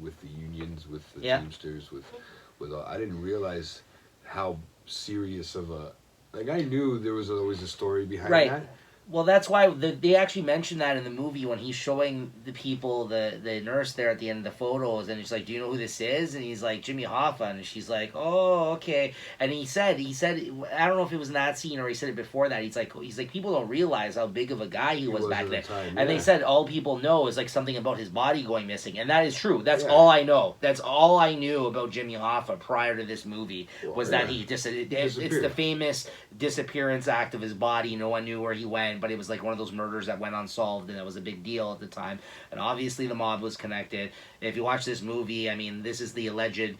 with the unions, with the Teamsters, with all. I didn't realize how serious of a. Like, I knew there was always a story behind that. Well, that's why they actually mentioned that in the movie when he's showing the people the nurse there at the end of the photos, and he's like, "Do you know who this is?" And he's like, "Jimmy Hoffa," and she's like, "Oh, okay." And he said, I don't know if it was in that scene or he said it before that. He's like, people don't realize how big of a guy he was back then. And they said all people know is like something about his body going missing, and that is true. That's all I know. That's all I knew about Jimmy Hoffa prior to this movie was that he just it's the famous disappearance act of his body. No one knew where he went. But it was like one of those murders that went unsolved, and that was a big deal at the time. And obviously the mob was connected. If you watch this movie, I mean, this is the alleged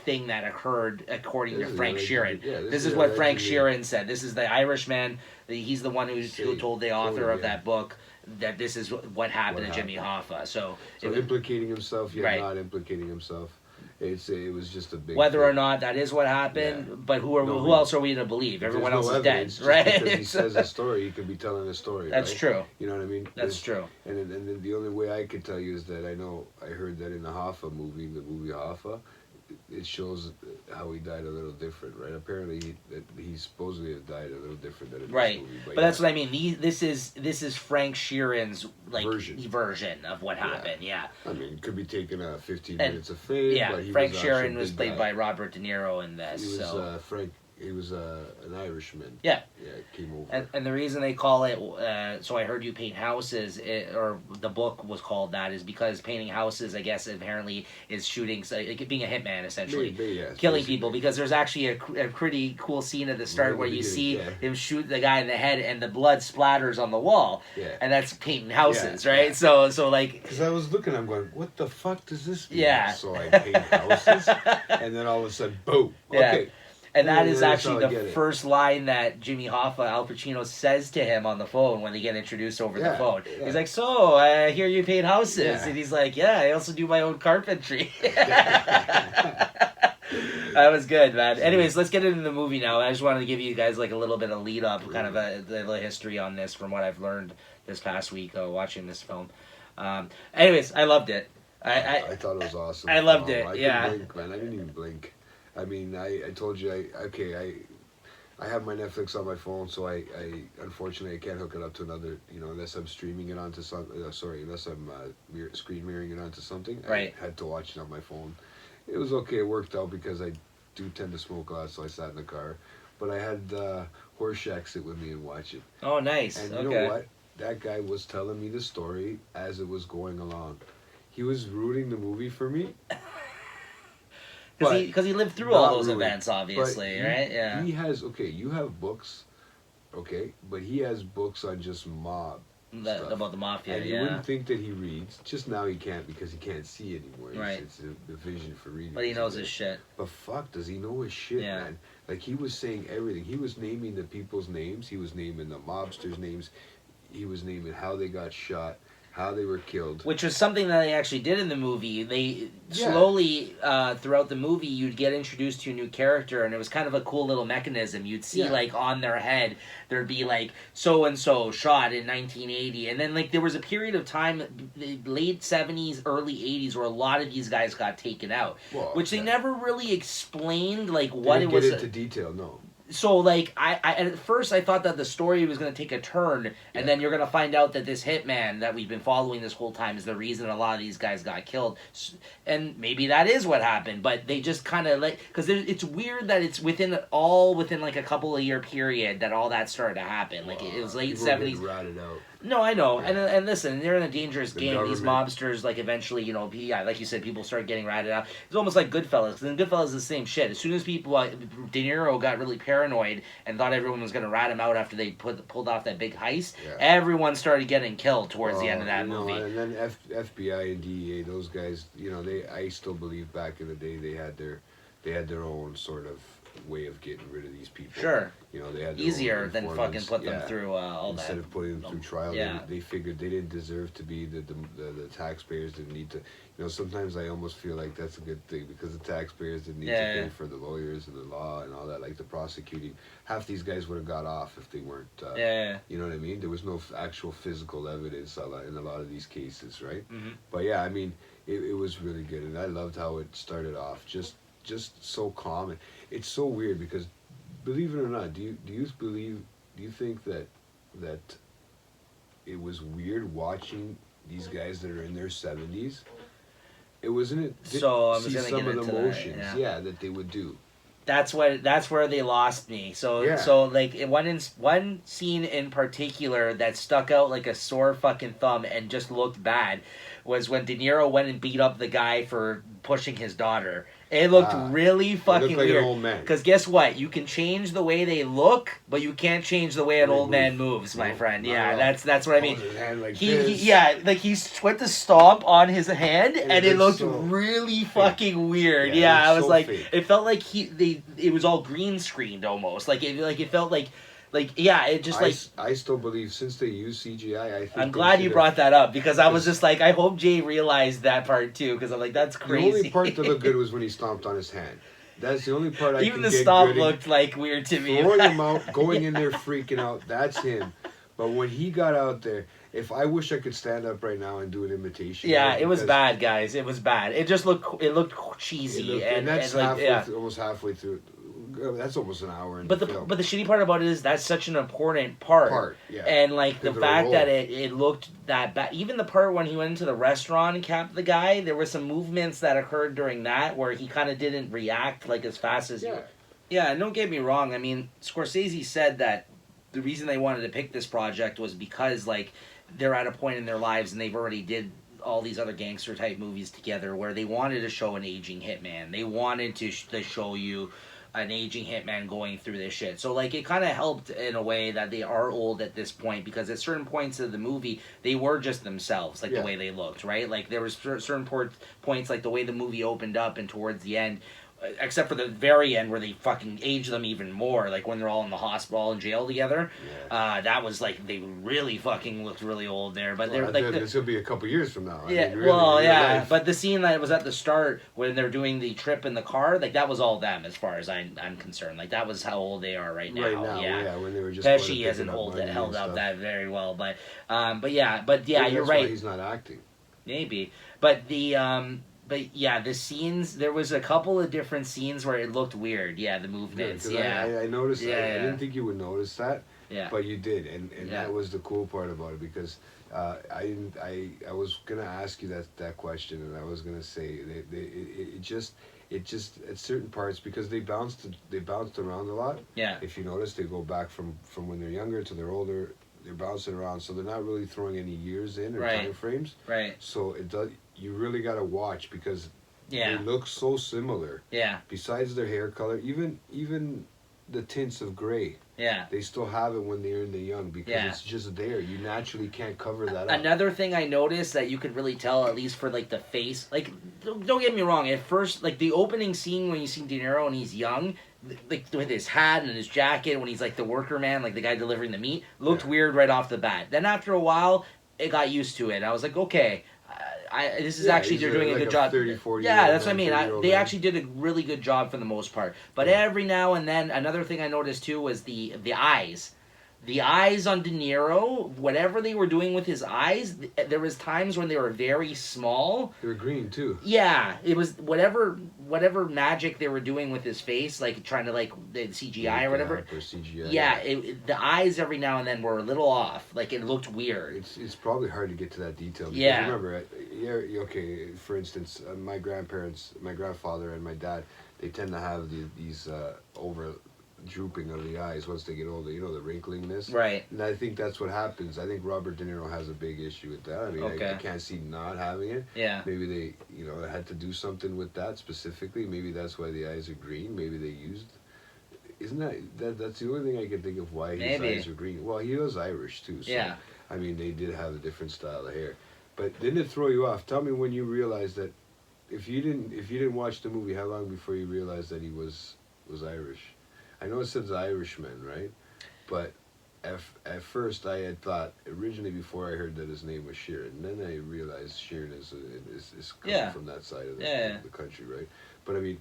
thing that occurred according to Frank Sheeran. This is what Frank Sheeran said. This is the Irishman. He's the one who told the author of that book that this is what happened to Jimmy Hoffa. So implicating himself, not implicating himself. It was just a big whether thing. or not that is what happened, but who else are we to believe? Everyone else is dead, right? Because he says a story, he could be telling a story. That's true. You know what I mean? That's true. And then the only way I could tell you is that I heard that in the Hoffa movie, the movie Hoffa, it shows how he died a little different, right? Apparently, he supposedly had died a little different than in this movie. But that's what I mean. This is Frank Sheeran's version of what happened. Yeah. I mean, it could be taking 15 minutes of fame. Yeah, but Frank Sheeran was played by Robert De Niro in this. He was Frank. He was an Irishman. Yeah. Yeah, came over. And the reason they call it, So I Heard You Paint Houses, or the book was called that, is because painting houses, I guess, apparently is shooting, being a hitman, essentially. Killing people, because there's actually a pretty cool scene at the start where you see him shoot the guy in the head and the blood splatters on the wall. Yeah. And that's painting houses, right? Yeah. So like... Because I was looking, I'm going, what the fuck does this mean? Yeah. So I paint houses, and then all of a sudden, boom. Okay. And that is actually the first line that Jimmy Hoffa, Al Pacino, says to him on the phone when they get introduced over the phone. Yeah. He's like, "So, I hear you paint houses." Yeah. And he's like, "Yeah, I also do my own carpentry." That was good, man. Anyways, let's get into the movie now. I just wanted to give you guys like a little bit of lead up, kind of the history on this from what I've learned this past week watching this film. Anyways, I loved it. I thought it was awesome. I loved it. I didn't blink, man. I didn't even blink. I mean, I told you, I have my Netflix on my phone, so I unfortunately I can't hook it up to another, unless I'm streaming it onto unless I'm screen mirroring it onto something. Right. I had to watch it on my phone. It was okay. It worked out because I do tend to smoke a lot, so I sat in the car. But I had Horseshack sit with me and watch it. Oh, nice. And you know what? That guy was telling me the story as it was going along. He was rooting the movie for me. Because he lived through all those events, obviously, right? Yeah. He has, you have books, but he has books on just mob stuff. About the mafia, and you wouldn't think that he reads. Just now he can't because he can't see anymore. Right. It's the vision for reading. But he knows his shit. But fuck, does he know his shit, man? Like, he was saying everything. He was naming the people's names. He was naming the mobsters' names. He was naming how they got shot. How they were killed. Which was something that they actually did in the movie. They slowly, throughout the movie, you'd get introduced to a new character, and it was kind of a cool little mechanism. You'd see, like, on their head, there'd be, like, so-and-so shot in 1980. And then, like, there was a period of time, the late 70s, early 80s, where a lot of these guys got taken out. Which they never really explained, like, what it was. They didn't get into detail, no. So, like, I at first I thought that the story was going to take a turn, and then you're going to find out that this hitman that we've been following this whole time is the reason a lot of these guys got killed. And maybe that is what happened, but they just kind of, like, because it's weird that it's within, like, a couple of year period that all that started to happen. Like, it was late 70s. Ratted out. No, I know, Yeah. and listen, they're in a dangerous game. Government. These mobsters, like, eventually, you know, like you said, people start getting ratted out. It's almost like Goodfellas, because in Goodfellas is the same shit. As soon as people, De Niro got really paranoid and thought everyone was going to rat him out after they pulled off that big heist, everyone started getting killed towards the end of that movie. And then FBI and DEA, those guys, you know, I still believe back in the day they had their own sort of way of getting rid of these people. Sure. You know, they had easier than fucking put them through all Instead that. of putting them through trial, they figured they didn't deserve to be, the taxpayers didn't need to. You know, sometimes I almost feel like that's a good thing, because the taxpayers didn't need to pay for the lawyers and the law and all that, like the prosecuting. Half these guys would have got off if they weren't, you know what I mean? There was no actual physical evidence in a lot of these cases, right? Mm-hmm. But yeah, I mean, it was really good, and I loved how it started off, just so calm. It's so weird because, believe it or not, do you think that it was weird watching these guys that are in their 70s? It wasn't it. So I'm see gonna some get of the into motions, that, that they would do. That's where they lost me. So like one scene in particular that stuck out like a sore fucking thumb and just looked bad was when De Niro went and beat up the guy for pushing his daughter. It looked really fucking like weird. An old man. Because guess what? You can change the way they look, but you can't change the way an old man moves, my friend. Yeah, that's what I mean. His hand like He went to stomp on his hand, and it looked really fucking weird. Yeah, I was like, fake. It felt like it was all green screened almost. It felt like. It just I still believe, since they use CGI, I think I'm glad you brought that up, because I was just like, I hope Jay realized that part too, because I'm like, that's crazy. The only part that looked good was when he stomped on his hand. That's the only part I even can the get stomp good looked like weird to me. Throwing him out, going in there freaking out, that's him. But when he got out there, I wish I could stand up right now and do an imitation. Yeah, it was bad, guys. It was bad. It looked cheesy, and that's almost halfway through. That's almost an hour. But the shitty part about it is that's such an important part. And like the fact that it looked that bad. Even the part when he went into the restaurant and capped the guy, there were some movements that occurred during that where he kind of didn't react like as fast as and don't get me wrong. I mean, Scorsese said that the reason they wanted to pick this project was because like they're at a point in their lives and they've already did all these other gangster type movies together where they wanted to show an aging hitman. They wanted to show you an aging hitman going through this shit. So, like, it kind of helped in a way that they are old at this point, because at certain points of the movie, they were just themselves, like the way they looked, right? Like, there was certain points, like the way the movie opened up and towards the end, except for the very end where they fucking age them even more, like when they're all in the hospital and jail together. That was like, they really fucking looked really old there. But they're like, this will be a couple years from now. Yeah, I mean, really, but the scene that was at the start when they're doing the trip in the car, like that was all them as far as I'm concerned. Like that was how old they are right now. When they were just. Pesci hasn't held up that very well, but you're right. He's not acting. Maybe, but the scenes, there was a couple of different scenes where it looked weird. Yeah, the movements. I noticed that. I didn't think you would notice that. Yeah. But you did, and that was the cool part about it, because I was gonna ask you that question, and I was gonna say it just at certain parts, because they bounced around a lot. Yeah. If you notice, they go back from when they're younger to they're older. They're bouncing around, so they're not really throwing any years in or time frames. Right. So it does. You really got to watch, because they look so similar. Yeah. Besides their hair color, even the tints of gray. Yeah. They still have it when they're in the young, because it's just there. You naturally can't cover that up. Another thing I noticed that you could really tell, at least for like the face, like don't get me wrong, at first, like the opening scene when you see De Niro and he's young, like with his hat and his jacket, when he's like the worker man, like the guy delivering the meat, looked weird right off the bat. Then after a while, it got used to it. I was like, okay. This is actually, they're doing a good job. 30, 40 that's what I mean. They actually did a really good job for the most part. But every now and then, another thing I noticed too was the eyes. The eyes on De Niro, whatever they were doing with his eyes, there was times when they were very small. They were green too. Yeah, it was whatever magic they were doing with his face, like trying to like the CGI or whatever. Or CGI. Yeah, the eyes every now and then were a little off. Like it looked weird. It's probably hard to get to that detail. Because Yeah. Remember, okay. For instance, my grandparents, my grandfather and my dad, they tend to have these over drooping of the eyes once they get older, the wrinkliness. Right. And I think that's what happens. I think Robert De Niro has a big issue with that. I mean, I can't see not having it. Yeah. Maybe they, had to do something with that specifically. Maybe that's why the eyes are green. Maybe they used... Isn't that's the only thing I can think of why his eyes are green. Well, he was Irish too, so, yeah. I mean, they did have a different style of hair. But didn't it throw you off? Tell me when you realized that, if you didn't watch the movie, how long before you realized that he was Irish? I know it says Irishman, right? But at first I had thought, originally before I heard that his name was Sheeran, and then I realized Sheeran is coming from that side of the country, right? But I mean,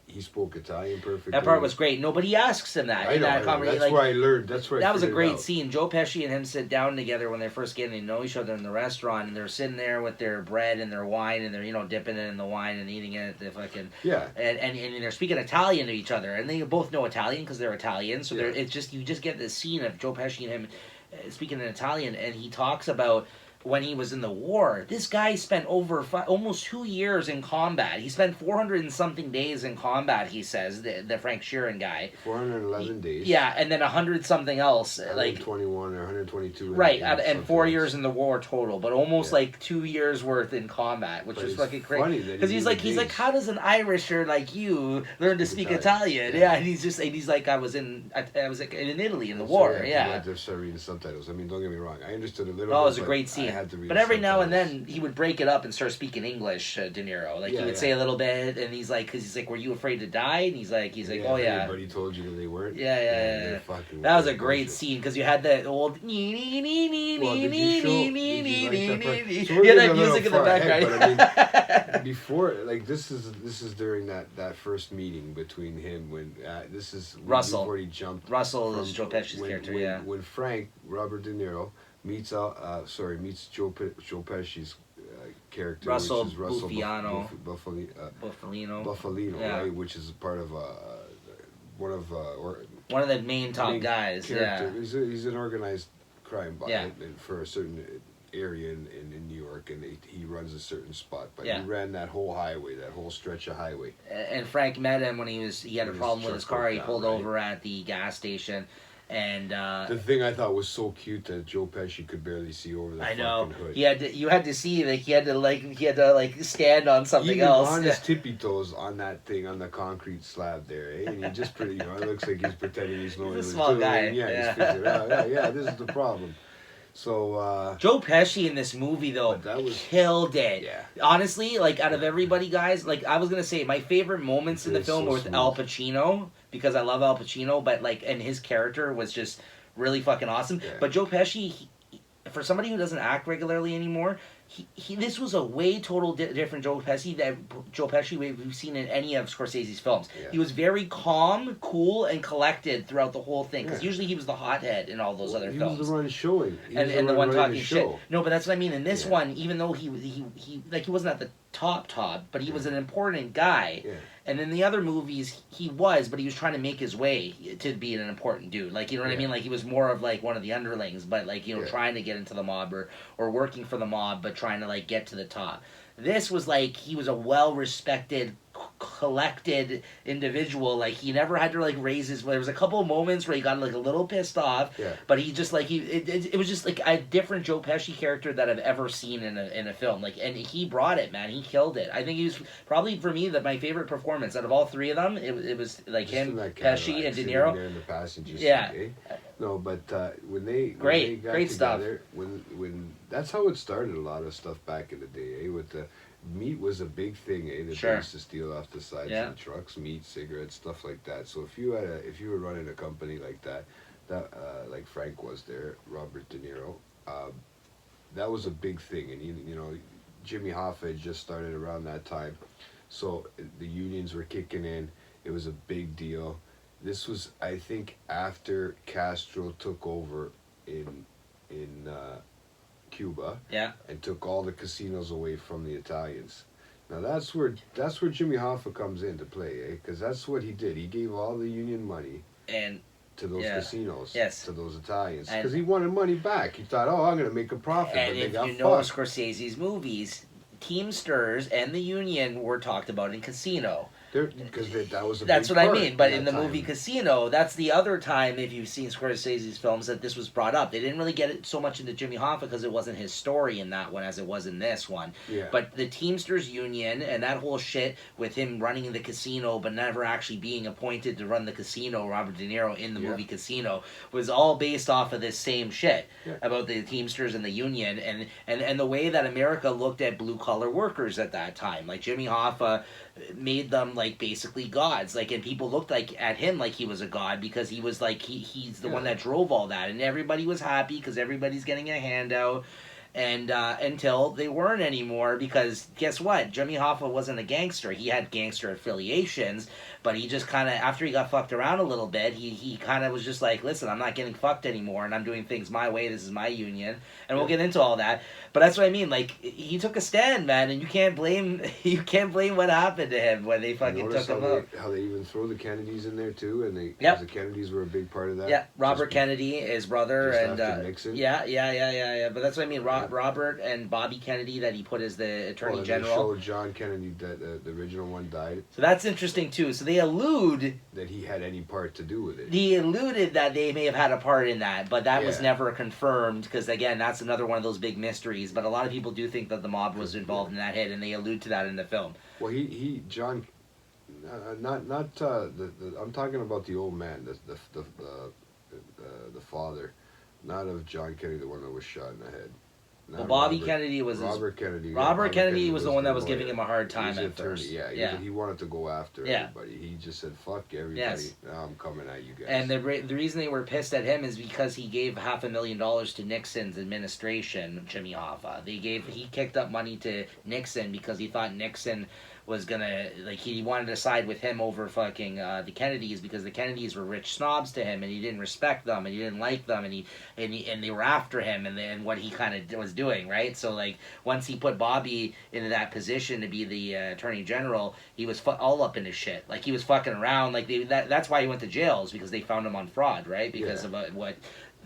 he spoke Italian perfectly. That part was great. Nobody asks him that. I know. That's where I learned. That's where that was a great scene. Joe Pesci and him sit down together when they're first getting to know each other in the restaurant, and they're sitting there with their bread and their wine, and they're dipping it in the wine and eating it. The fucking and they're speaking Italian to each other, and they both know Italian because they're Italian. So it's just you just get this scene of Joe Pesci and him speaking in Italian, and he talks about when he was in the war. This guy spent over almost 2 years in combat. He spent 400 and something days in combat, he says, the Frank Sheeran guy. 411 days. Yeah, and then 100 something else. 121 or 122. Right, and 4 years in the war total, but almost like 2 years worth in combat, which is fucking crazy. Because he's like, how does an Irisher like you learn to speak Italian? Yeah, and he's like, I was in Italy in the war. Yeah. I had to start reading subtitles. I mean, don't get me wrong. I understood a little. Oh, it was a great scene. But every now and then he would break it up and start speaking English, De Niro. Like he would say a little bit, and he's like, were you afraid to die? And he's like, oh yeah. Everybody told you that they weren't. Yeah. That was a great scene because you had that old that music in the background. But I mean, before, like this is during that first meeting between him when this is Russell. Before he jumped. Russell is Joe Pesci's character. When Frank Robert De Niro meets Joe Pesci's character, Russell which is Russell Buffalino, right? Which is part of one of the main top guys. Character. Yeah, he's an organized crime boss for a certain area in New York, and he runs a certain spot. But he ran that whole highway, that whole stretch of highway. And Frank met him when he had a problem with his car. He pulled over at the gas station. And the thing I thought was so cute that Joe Pesci could barely see over the fucking hood. You had to see he had to stand on something else. On his tippy toes on that thing on the concrete slab there, eh? And he just it looks like he's pretending he's knowing he's a small guy. He's figured out. Yeah, this is the problem. So Joe Pesci in this movie though killed it. Yeah. Honestly, like out of everybody, guys, like I was gonna say, my favorite moments in the film were with Al Pacino because I love Al Pacino, but and his character was just really fucking awesome. Yeah. But Joe Pesci, for somebody who doesn't act regularly anymore, this was a way different Joe Pesci we've seen in any of Scorsese's films. Yeah. He was very calm, cool, and collected throughout the whole thing. Because usually he was the hothead in all those other films. He was the one showing. And the one talking shit. No, but that's what I mean. In this one, even though he wasn't at the top, but he was an important guy. Yeah. And in the other movies, but he was trying to make his way to be an important dude. Like, you know what I mean? Like, he was more of, like, one of the underlings, but, like, trying to get into the mob or working for the mob, but trying to, like, get to the top. This was, like, he was a well-respected, collected individual. Like, he never had to, like, raise his... There was a couple of moments where he got, like, a little pissed off, but he just, like, it was just, like, a different Joe Pesci character that I've ever seen in a film. Like, and he brought it, man. He killed it. I think he was probably, for me, my favorite performance. Out of all three of them, it was, like, him, Pesci, and De Niro. There in the passenger seat, yeah. Eh? No, but when they got great together, stuff. When that's how it started. A lot of stuff back in the day. Eh? With the meat was a big thing. Eh? That they used to steal off the sides of the trucks, meat, cigarettes, stuff like that. So if you were running a company like that like Frank was there, Robert De Niro, that was a big thing. And Jimmy Hoffa had just started around that time, so the unions were kicking in. It was a big deal. this was, I think, after Castro took over in Cuba. Yeah. And took all the casinos away from the Italians. Now that's where Jimmy Hoffa comes into play, eh? Because that's what he did. He gave all the union money and to those casinos, yes, to those Italians, because he wanted money back. He thought, oh, I'm going to make a profit. And but they if got you know fucked. Scorsese's movies, Teamsters and the union were talked about in Casino. Because that was a That's big what I part mean. But in the time. movie Casino, that's the other time, if you've seen Scorsese's films, that this was brought up. They didn't really get it so much into Jimmy Hoffa because it wasn't his story in that one as it was in this one. Yeah. But the Teamsters Union and that whole shit with him running the casino but never actually being appointed to run the casino, Robert De Niro in the movie Casino, was all based off of this same shit about the Teamsters and the Union and the way that America looked at blue-collar workers at that time. Like Jimmy Hoffa made them like basically gods, like, and people looked like at him like he was a god because he was like he's the one that drove all that, and everybody was happy because everybody's getting a handout. And until they weren't anymore, because guess what? Jimmy Hoffa wasn't a gangster. He had gangster affiliations, but he just kind of, after he got fucked around a little bit, he kind of was just like, listen, I'm not getting fucked anymore, and I'm doing things my way. This is my union, and we'll get into all that. But that's what I mean. Like, he took a stand, man, and you can't blame what happened to him when they fucking took him out. How they even throw the Kennedys in there too, and the Kennedys were a big part of that. Yeah, Robert Kennedy, his brother, and after Nixon. Yeah. But that's what I mean. Robert and Bobby Kennedy that he put as the Attorney General. They showed John Kennedy that the original one died. So that's interesting too. So they allude that he had any part to do with it. He alluded that they may have had a part in that, but that was never confirmed because again, that's another one of those big mysteries. But a lot of people do think that the mob was involved in that hit, and they allude to that in the film. Well, John, I'm talking about the old man, the father, not of John Kennedy, the one that was shot in the head. Well, Bobby Kennedy was Robert Kennedy. Robert Kennedy was the one that was giving him a hard time at first. Yeah, he wanted to go after everybody. He just said, "Fuck everybody! Yes. Now I'm coming at you guys." And the reason they were pissed at him is because he gave $500,000 to Nixon's administration, Jimmy Hoffa. He kicked up money to Nixon because he thought Nixon was gonna, like, he wanted to side with him over fucking the Kennedys because the Kennedys were rich snobs to him, and he didn't respect them, and he didn't like them, and they were after him and what he kind of was doing, right? So like once he put Bobby into that position to be the Attorney General, he was all up in his shit. Like he was fucking around. Like that's why he went to jail, is because they found him on fraud, right? Because of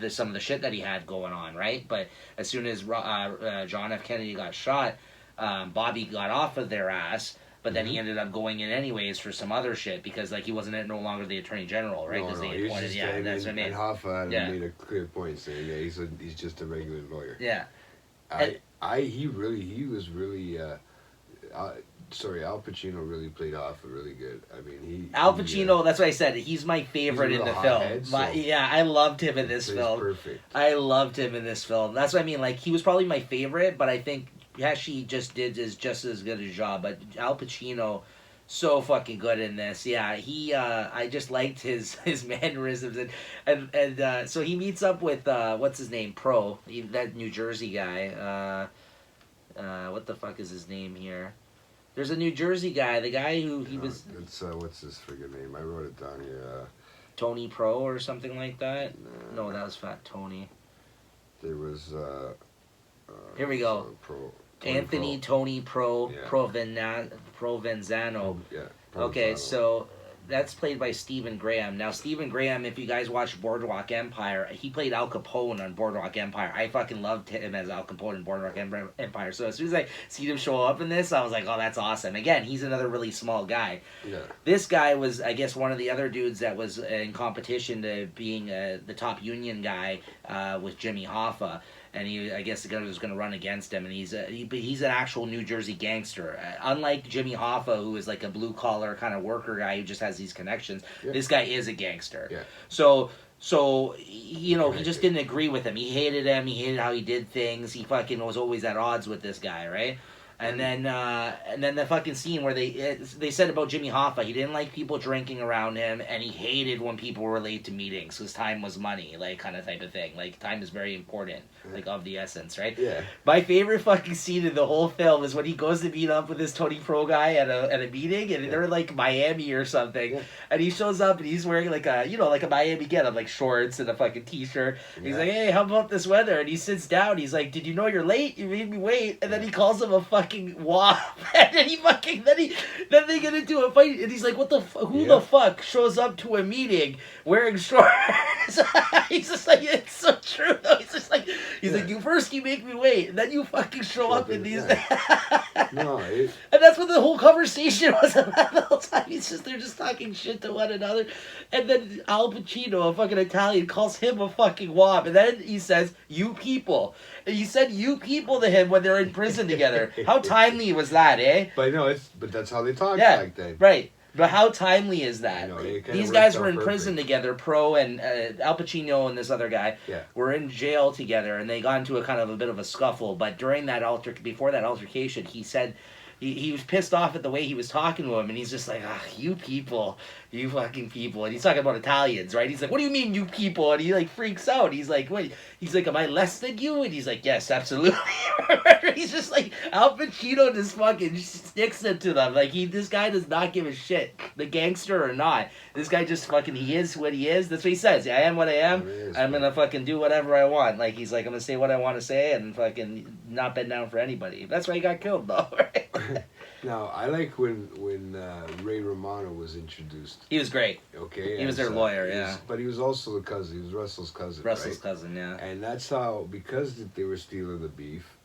some of the shit that he had going on, right? But as soon as John F. Kennedy got shot, Bobby got off of their ass. But then he ended up going in anyways for some other shit because like he wasn't no longer the Attorney General, right? Because they appointed, that's what I mean. And Hoffa made a clear point saying, he's just a regular lawyer. Yeah. He was really. Sorry, Al Pacino really played Hoffa really good. I mean, Al Pacino. That's what I said. He's my favorite in the film. I loved him in this film. Perfect. I loved him in this film. That's what I mean. Like he was probably my favorite, but I think Pesci just did just as good a job. But Al Pacino, so fucking good in this. Yeah, I just liked his mannerisms and so he meets up with what's his name, that New Jersey guy. What the fuck is his name here? There's a New Jersey guy, the guy who was. It's what's his friggin' name? I wrote it down here. Tony Pro or something like that. No, that was Fat Tony. There was. Here we go. Anthony Tony Provenzano. Okay, so that's played by Stephen Graham. Now, Stephen Graham, if you guys watch Boardwalk Empire, he played Al Capone on Boardwalk Empire. I fucking loved him as Al Capone in Boardwalk Empire. So as soon as I seen him show up in this, I was like, oh, that's awesome. Again, he's another really small guy. Yeah. This guy was, I guess, one of the other dudes that was in competition to being the top union guy with Jimmy Hoffa. And I guess the guy was going to run against him, and he's an actual New Jersey gangster. Unlike Jimmy Hoffa, who is like a blue collar kind of worker guy who just has these connections, this guy is a gangster. Yeah. So he just didn't agree with him. He hated him. He hated how he did things. He fucking was always at odds with this guy, right? And then the fucking scene where they said about Jimmy Hoffa, he didn't like people drinking around him, and he hated when people were late to meetings because time was money, like kind of type of thing. Like time is very important, like of the essence, right? Yeah. My favorite fucking scene in the whole film is when he goes to meet up with this Tony Pro guy at a meeting, and they're like Miami or something, and he shows up and he's wearing like a like a Miami getup, like shorts and a fucking t-shirt. He's like, hey, how about this weather? And he sits down. He's like, did you know you're late? You made me wait. And then he calls him a fucking wop, and then they get into a fight, and he's like, what the who the fuck shows up to a meeting wearing shorts? He's just like, it's so true though. He's like, you make me wait, and then you fucking show up in these No, and that's what the whole conversation was about the whole time. They're just talking shit to one another, and then Al Pacino, a fucking Italian, calls him a fucking wop, and then he says, you people. And you said you people to him when they're in prison together. How timely was that, eh? But no, but that's how they talk back then. Right. But how timely is that? These guys were in perfect. prison together. Pro and Al Pacino and this other guy were in jail together, and they got into a kind of a bit of a scuffle. But during that before that altercation, he said he was pissed off at the way he was talking to him, and he's just like, you people, you fucking people. And he's talking about Italians, right? He's like, what do you mean, you people? And he like freaks out. He's like, what? He's like, am I less than you? And he's like, yes, absolutely. He's just like, Al Pacino just fucking sticks it to them. Like, this guy does not give a shit, the gangster or not. This guy just fucking, he is what he is. That's what he says. I am what I am. I'm gonna fucking do whatever I want. Like, he's like, I'm gonna say what I want to say and fucking not bend down for anybody. That's why he got killed, though, right? Now, I like when Ray Romano was introduced. He was great. Okay. He was their lawyer, But he was also the cousin. He was Russell's cousin, Russell's cousin, yeah. And that's how, because they were stealing the beef,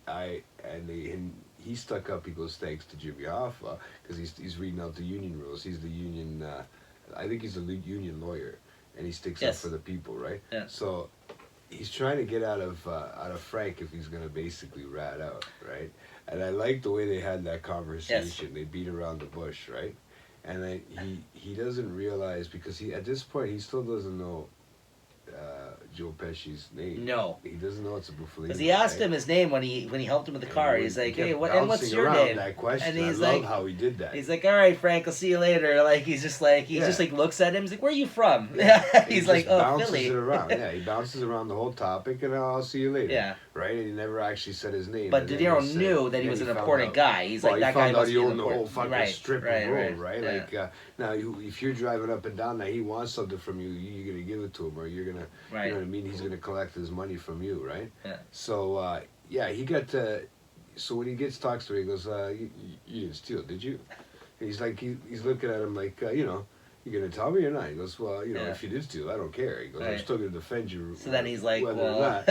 he stuck up, he goes, thanks to Jimmy Hoffa, because he's reading out the union rules. He's the union, I think he's a union lawyer, and he sticks up for the people, right? Yeah. So he's trying to get out of Frank if he's going to basically rat out, right? And I like the way they had that conversation. Yes. They beat around the bush, right? And then he doesn't realize, because at this point he still doesn't know Joe Pesci's name. No, he doesn't know it's a Buffalino. Because he asked him his name when he helped him with the car. He's like, "Hey, what's your name?" That question. And he's I love like, how he did that. He's like, "All right, Frank, I'll see you later." Like he just like looks at him. He's like, "Where are you from?" Yeah. He's like, "Oh, Philly." It around. Yeah, he bounces around the whole topic, and I'll see you later. Yeah. Right, and he never actually said his name. But De Niro knew that he was an important guy. He's like, that guy must be important. He owned the whole fucking strip of road, right? Yeah. Like, now, if you're driving up and down there, he wants something from you, you're going to give it to him, or you're going to, you know what I mean? He's going to collect his money from you, right? Yeah. So, he got to, so when he talks to her, he goes, you didn't steal, did you? And he's like, he's looking at him like, you know, you gonna tell me or not? He goes, well, you know, if you did steal, I don't care. He goes, I'm still gonna defend you. So then he's like, well,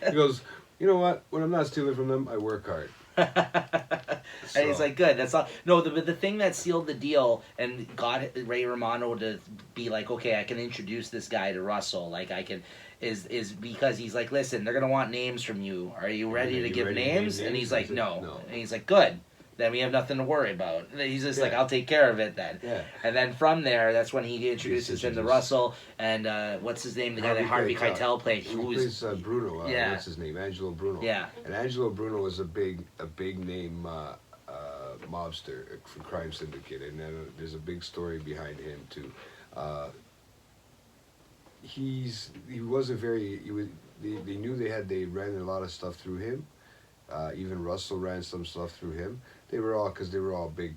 he goes, you know what? When I'm not stealing from them, I work hard. And he's like, good. That's all. No, the thing that sealed the deal and got Ray Romano to be like, okay, I can introduce this guy to Russell. Like I can, is because he's like, listen, they're gonna want names from you. Are you ready to give names? And he's like, no. And he's like, good. Then we have nothing to worry about. He's just like, I'll take care of it then. Yeah. And then from there, that's when he introduces him to Russell and what's his name? The guy that Harvey Keitel played. He plays Bruno. What's his name? Angelo Bruno. Yeah. And Angelo Bruno was a big name mobster for crime syndicate, and there's a big story behind him too. They knew they ran a lot of stuff through him. Even Russell ran some stuff through him. They were all big.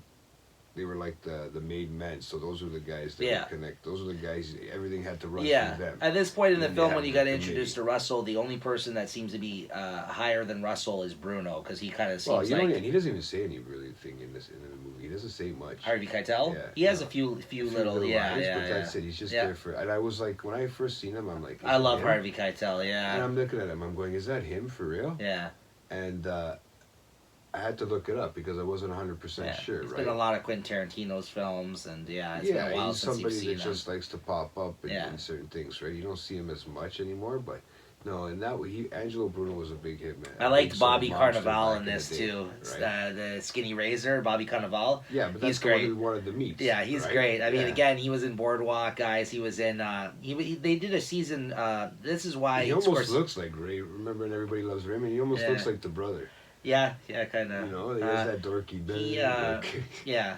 They were like the made men. So those were the guys that would connect. Those were the guys. Everything had to run through them. At this point in the film, when you got introduced to Russell, the only person that seems to be higher than Russell is Bruno, because he kind of seems like. He doesn't even say any really thing in the movie. He doesn't say much. Harvey Keitel. Yeah, he has a few little lines, but that's it. He's just there for. And I was like, when I first seen him, I'm like, I love Harvey Keitel. Yeah. And I'm looking at him. I'm going, is that him for real? Yeah. And I had to look it up because I wasn't 100% sure. It's been a lot of Quentin Tarantino's films, and it's been a while since you've seen him. He's somebody that just likes to pop up in certain things, right? You don't see him as much anymore, but no, and that way, Angelo Bruno was a big hit, man. I liked Bobby Carnival in this too. Right? The Skinny Razor, Bobby Carnival. Yeah, but that's the one we wanted to meet. Yeah, he's great. I mean, again, he was in Boardwalk, guys. He was in. They did a season. This is why he almost looks like Ray. Remember in Everybody Loves Raymond? He almost looks like the brother. Yeah, kind of. You know, he has that dorky bit. Yeah.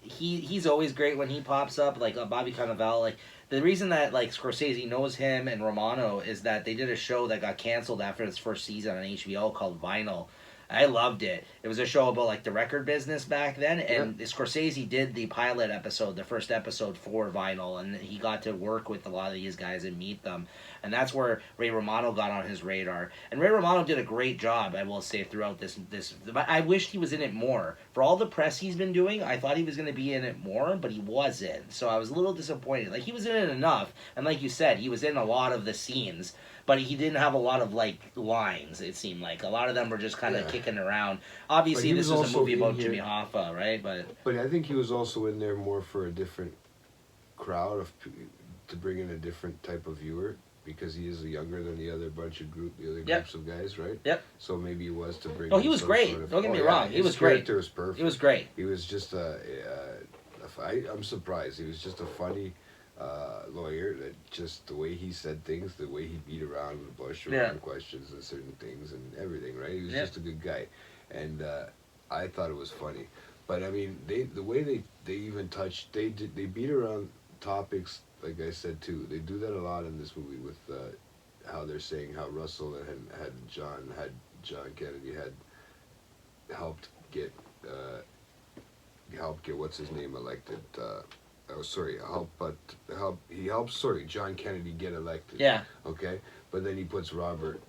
He's always great when he pops up, like Bobby Cannavale. Like the reason that like Scorsese knows him and Romano is that they did a show that got canceled after its first season on HBO called Vinyl. I loved it. It was a show about like the record business back then, and Scorsese did the pilot episode, the first episode for Vinyl, and he got to work with a lot of these guys and meet them, and that's where Ray Romano got on his radar. And Ray Romano did a great job, I will say, throughout this. But I wished he was in it more. For all the press he's been doing, I thought he was going to be in it more, but he wasn't. So I was a little disappointed. Like he was in it enough, and like you said, he was in a lot of the scenes. But he didn't have a lot of like lines. It seemed like a lot of them were just kind of kicking around. Obviously, this is a movie about Jimmy Hoffa, right? But I think he was also in there more for a different crowd to bring in a different type of viewer because he is younger than the other groups of guys, right? Yep. So maybe it was to bring. Oh, he was great. Don't get me wrong. He was great. His character was perfect. He was great. He was just I'm surprised. He was just a funny. Lawyer that just the way he said things, the way he beat around the bush around questions and certain things and everything, right? He was just a good guy, and I thought it was funny. But I mean, the way they even touched, they beat around topics, like I said too. They do that a lot in this movie with how they're saying how Russell had John Kennedy had helped get what's his name elected. He helps John Kennedy get elected. Yeah. Okay? But then he puts Robert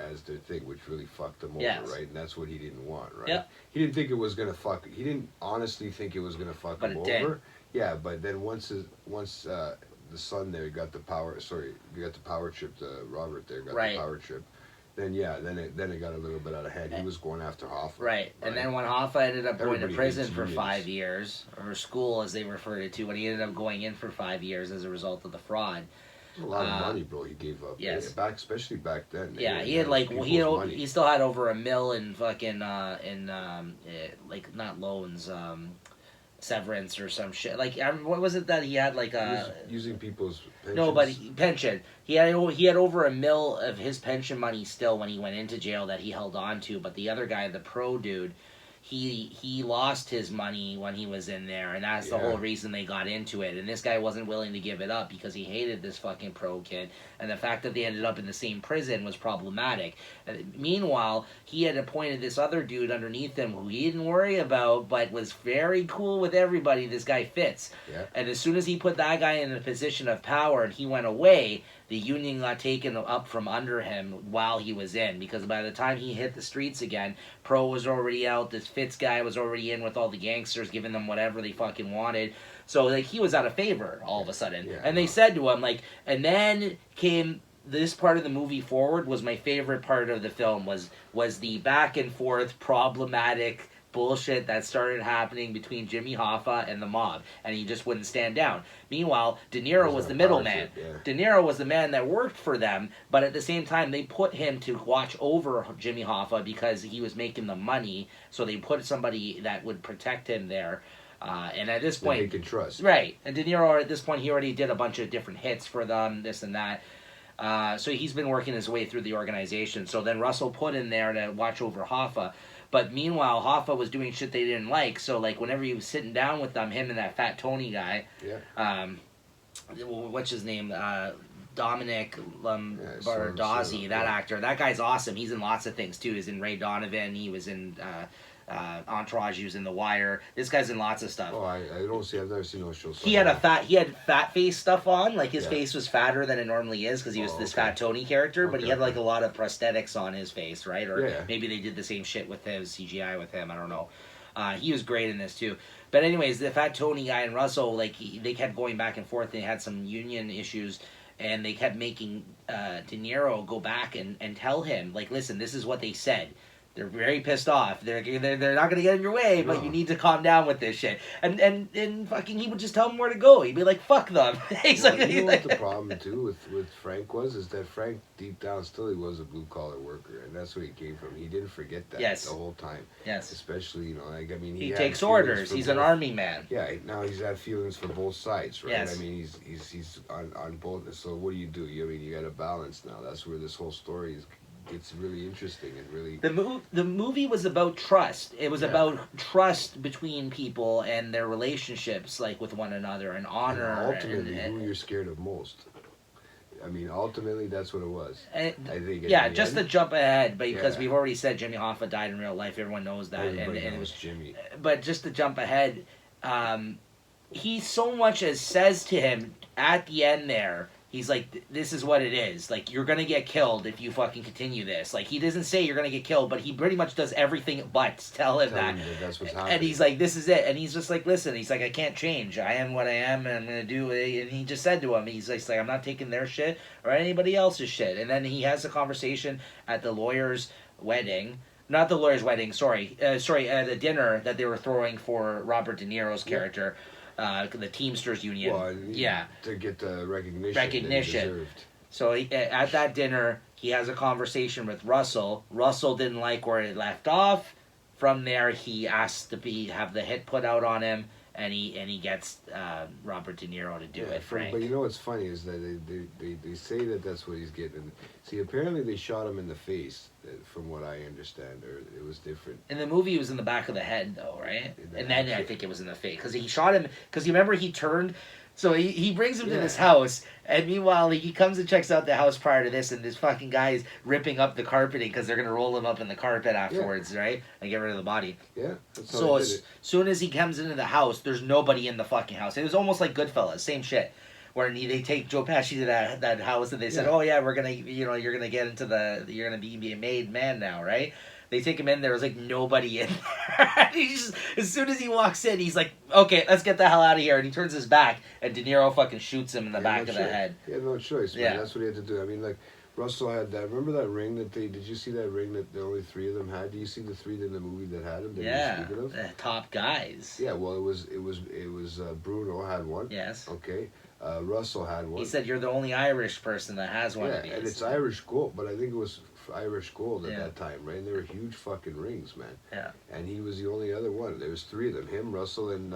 as their thing, which really fucked him over, right? And that's what he didn't want, right? Yep. He didn't think it was gonna he didn't honestly think it was gonna fuck him over. Yeah, but then once the son there got the power trip, Robert there got the power trip. Then it got a little bit out of hand. He was going after Hoffa. Right. And then when Hoffa ended up going to prison for 5 years, or school as they referred it to, when he ended up going in for 5 years as a result of the fraud. A lot of money, bro. He gave up. Yes. Especially back then. Yeah, he had he still had over $1 million in fucking like not loans, severance or some shit. Like what was it that he had like using people's pensions? No, but pension. He had over $1 million of his pension money still when he went into jail that he held on to. But the other guy, the pro dude, he lost his money when he was in there, and that's the whole reason they got into it. And this guy wasn't willing to give it up because he hated this fucking pro kid, and the fact that they ended up in the same prison was problematic. Meanwhile, he had appointed this other dude underneath him who he didn't worry about, but was very cool with everybody. This guy Fitz, and as soon as he put that guy in a position of power and he went away, the union got taken up from under him while he was in, because by the time he hit the streets again, Pro was already out, this Fitz guy was already in with all the gangsters, giving them whatever they fucking wanted. So like he was out of favor all of a sudden. And they said to him, like, and then came this part of the movie forward was my favorite part of the film, was the back and forth problematic bullshit that started happening between Jimmy Hoffa and the mob, and he just wouldn't stand down. Meanwhile, De Niro was the middleman. De Niro was the man that worked for them, but at the same time, they put him to watch over Jimmy Hoffa because he was making the money, so they put somebody that would protect him there. And at this point, they could trust. Right. And De Niro, at this point, he already did a bunch of different hits for them, this and that. So he's been working his way through the organization. So then Russell put in there to watch over Hoffa. But meanwhile, Hoffa was doing shit they didn't like. So like whenever he was sitting down with them, him and that fat Tony guy, what's his name? Dominic Bardozzi, that actor. That guy's awesome. He's in lots of things too. He's in Ray Donovan. He was in Entourage. He was in The Wire. This guy's in lots of stuff. Oh, I don't see. I've never seen those shows. He had fat face stuff on. Like his face was fatter than it normally is because he was this fat Tony character. But he had like a lot of prosthetics on his face, right? Or maybe they did the same shit with his CGI with him. I don't know. He was great in this too. But anyways, the fat Tony guy and Russell, like they kept going back and forth. They had some union issues. And they kept making De Niro go back and tell him, like, listen, this is what they said. They're very pissed off. They're not gonna get in your way, but you need to calm down with this shit. And fucking he would just tell them where to go. He'd be like, fuck them. What the problem too with Frank is that Frank deep down still he was a blue collar worker, and that's where he came from. He didn't forget that the whole time. Yes. Especially, like I mean he takes orders. He's an army man. Yeah, now he's had feelings for both sides, right? Yes. I mean he's on both. So what do? You got a balance now. That's where this whole story is gets really interesting and really. The movie was about trust. It was about trust between people and their relationships, like with one another, and honor. And ultimately, who you're scared of most. I mean, ultimately, that's what it was. I think. Yeah, just to jump ahead, but because we've already said Jimmy Hoffa died in real life, everyone knows that, Everybody and knows it was Jimmy. But just to jump ahead, he so much as says to him at the end there, he's like, this is what it is. Like, you're going to get killed if you fucking continue this. Like, he doesn't say you're going to get killed, but he pretty much does everything but tell him that. That's what's happening. And he's like, this is it. And he's just like, listen, he's like, I can't change. I am what I am, and I'm going to do it. And he just said to him, he's like, I'm not taking their shit or anybody else's shit. And then he has a conversation at the lawyer's wedding. Not the lawyer's wedding, the dinner that they were throwing for Robert De Niro's character. The Teamsters Union. Well, to get the recognition. So at that dinner, he has a conversation with Russell. Russell didn't like where it left off. From there, he asked to have the hit put out on him, and he gets Robert De Niro to do it. Frank. But you know what's funny is that they say that that's what he's getting. See, apparently they shot him in the face, from what I understand, or it was different. In the movie, it was in the back of the head, though, right? And then I think it was in the face. Because he shot him, because you remember he turned, so he brings him to this house, and meanwhile, he comes and checks out the house prior to this, and this fucking guy is ripping up the carpeting, because they're going to roll him up in the carpet afterwards, right? And get rid of the body. Yeah, that's how so as soon as he comes into the house, there's nobody in the fucking house. It was almost like Goodfellas, same shit. Where they take Joe Pesci to that house, and they said, "Oh yeah, we're gonna, you're gonna get into you're gonna be a made man now, right?" They take him in. There was like nobody in there. As soon as he walks in, he's like, "Okay, let's get the hell out of here," and he turns his back, and De Niro fucking shoots him in the back of the head. He had no choice. Man. Yeah, that's what he had to do. I mean, like Russell had that. Remember that ring that did you see that ring that the only three of them had? Do you see the three in the movie that had him? The top guys. Yeah, well, it was Bruno had one. Yes. Okay. Russell had one. He said, "You're the only Irish person that has one of these." Yeah, and it's Irish gold, but I think it was Irish gold at that time, right? And they were huge fucking rings, man. Yeah. And he was the only other one. There was three of them: him, Russell, and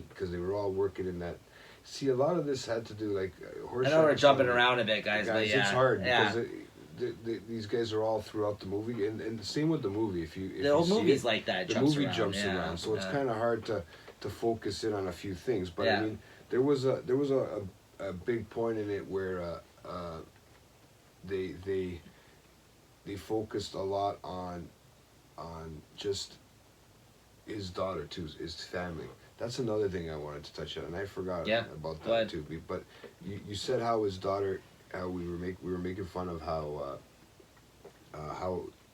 because they were all working in that. See, a lot of this had to do like. I know we're jumping around a bit, guys, but yeah, it's hard because these guys are all throughout the movie, and the same with the movie. If the whole movie's like that. The movie jumps around, so it's kind of hard to focus in on a few things. But I mean. There was a big point in it where they focused a lot on just his daughter too, his family. That's another thing I wanted to touch on, and I forgot about that too. But you said how his daughter, how we were making fun of how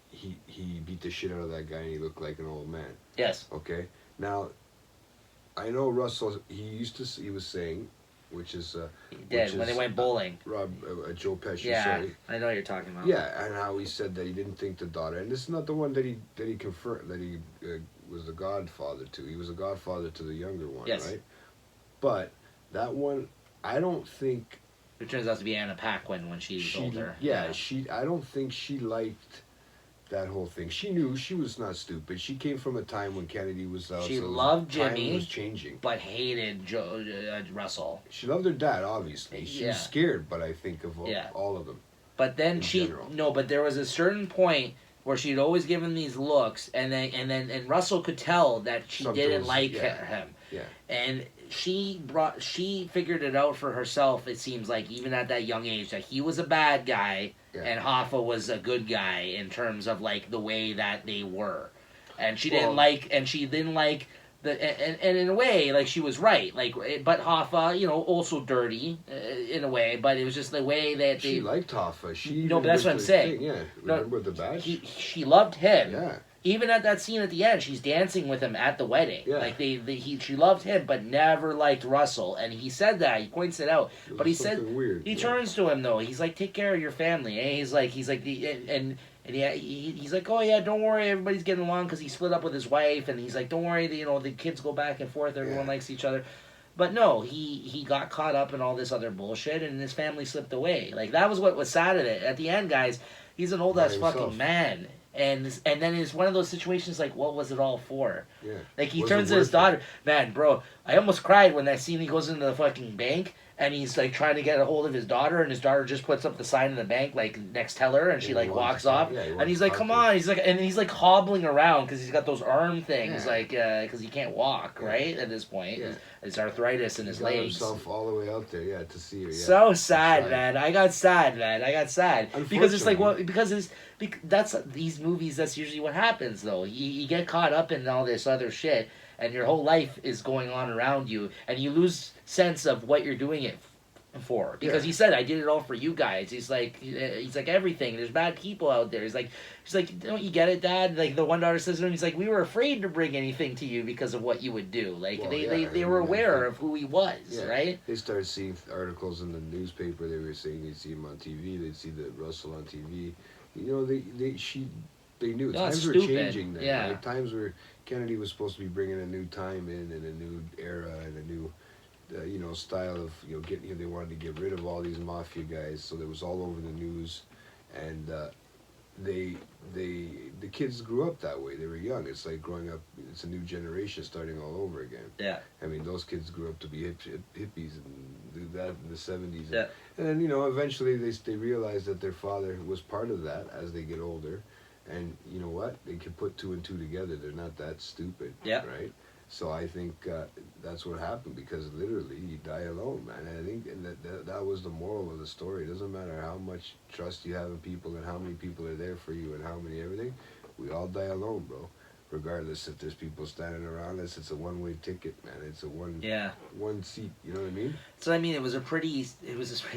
he beat the shit out of that guy and he looked like an old man. Yes. Okay. Now. I know Russell. He was saying, which is he did when they went bowling. Joe Pesci. Yeah, sorry. I know what you're talking about. Yeah, and how he said that he didn't think the daughter, and this is not the one that he confirmed that he was the godfather to. He was a godfather to the younger one, right? But that one, I don't think. It turns out to be Anna Paquin when she's older. Yeah, I don't think she liked. That whole thing. She knew she was not stupid. She came from a time when Kennedy was out. She loved Jimmy. Time was changing, but hated Russell. She loved her dad, obviously. She was scared, but I think of all of them. But then but there was a certain point where she'd always given these looks, and Russell could tell that she didn't like him. Yeah. And she figured it out for herself. It seems like even at that young age that he was a bad guy. Yeah. And Hoffa was a good guy in terms of like the way that they were, and she didn't like and in a way like she was right, like, but Hoffa, also dirty in a way, but it was just the way that she liked Hoffa. But that's what I'm saying. Yeah, remember the badge? She loved him. Yeah. Even at that scene at the end, she's dancing with him at the wedding. Yeah. Like she loved him, but never liked Russell. And he said that. He points it out. But he said weird. He turns to him though. He's like, "Take care of your family." And he's like, he's like, "Oh yeah, don't worry. Everybody's getting along," because he split up with his wife. And he's like, "Don't worry. The kids go back and forth. Everyone likes each other." But no, he got caught up in all this other bullshit, and his family slipped away. Like that was what was sad at it. At the end, guys, he's an old ass fucking man. And then it's one of those situations like, what was it all for? Yeah. Like he turns to his daughter, man, bro. I almost cried when that scene he goes into the fucking bank and he's like trying to get a hold of his daughter, and his daughter just puts up the sign in the bank like next teller, and she like walks off, and he's like, come on, he's like hobbling around because he's got those arm things, like because he can't walk, right, at this point. It's arthritis in his legs. Himself all the way out there, to see her. So sad, man. I got sad because it's like that's these movies. That's usually what happens, though. You get caught up in all this other shit, and your whole life is going on around you, and you lose sense of what you're doing it for. Because he said, I did it all for you guys. He's like everything. There's bad people out there. He's like, don't you get it, Dad? Like the one daughter says to him, he's like, we were afraid to bring anything to you because of what you would do. Like they were aware of who he was, right? They started seeing articles in the newspaper. They were saying they'd see him on TV. They'd see the Russell on TV. You know, they knew times were changing then. Yeah. Right? Times were Kennedy was supposed to be bringing a new time in and a new era and a new style of getting. They wanted to get rid of all these mafia guys, so that was all over the news, and the kids grew up that way. They were young. It's like growing up. It's a new generation starting all over again. Yeah. I mean, those kids grew up to be hippies and do that in the 70s. Yeah. And then eventually they realized that their father was part of that as they get older, and you know what? They can put two and two together. They're not that stupid. Yeah. Right. So I think that's what happened, because literally you die alone, man. And I think that was the moral of the story. It doesn't matter how much trust you have in people and how many people are there for you and how many everything. We all die alone, bro. Regardless if there's people standing around us, it's a one-way ticket, man. It's a one seat. You know what I mean? So I mean, it was a pretty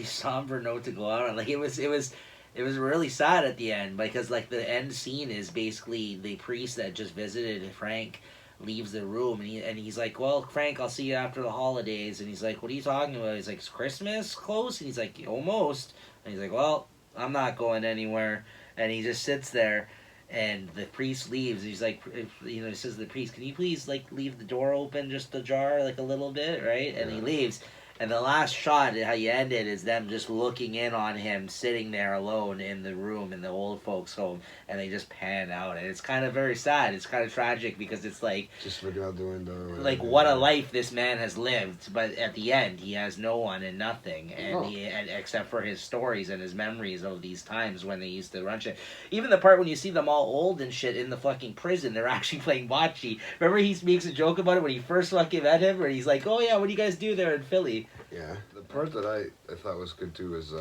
somber note to go out on. Like it was really sad at the end, because like the end scene is basically the priest that just visited Frank leaves the room, and he's like, well, Frank, I'll see you after the holidays. And he's like, what are you talking about? He's like, is Christmas close? And he's like, almost. And he's like, well, I'm not going anywhere. And he just sits there, and the priest leaves. He's like, he says to the priest, can you please like leave the door open just ajar like a little bit, right? And he leaves. And the last shot, how you end it, is them just looking in on him, sitting there alone in the room in the old folks' home, and they just pan out. And it's kind of very sad. It's kind of tragic, because it's like... just looking out the window. Like, what a life this man has lived. But at the end, he has no one and nothing, and except for his stories and his memories of these times when they used to run shit. Even the part when you see them all old and shit in the fucking prison, they're actually playing bocce. Remember he makes a joke about it when he first fucking met him, where he's like, oh yeah, what do you guys do there in Philly? Yeah, the part that I thought was good too is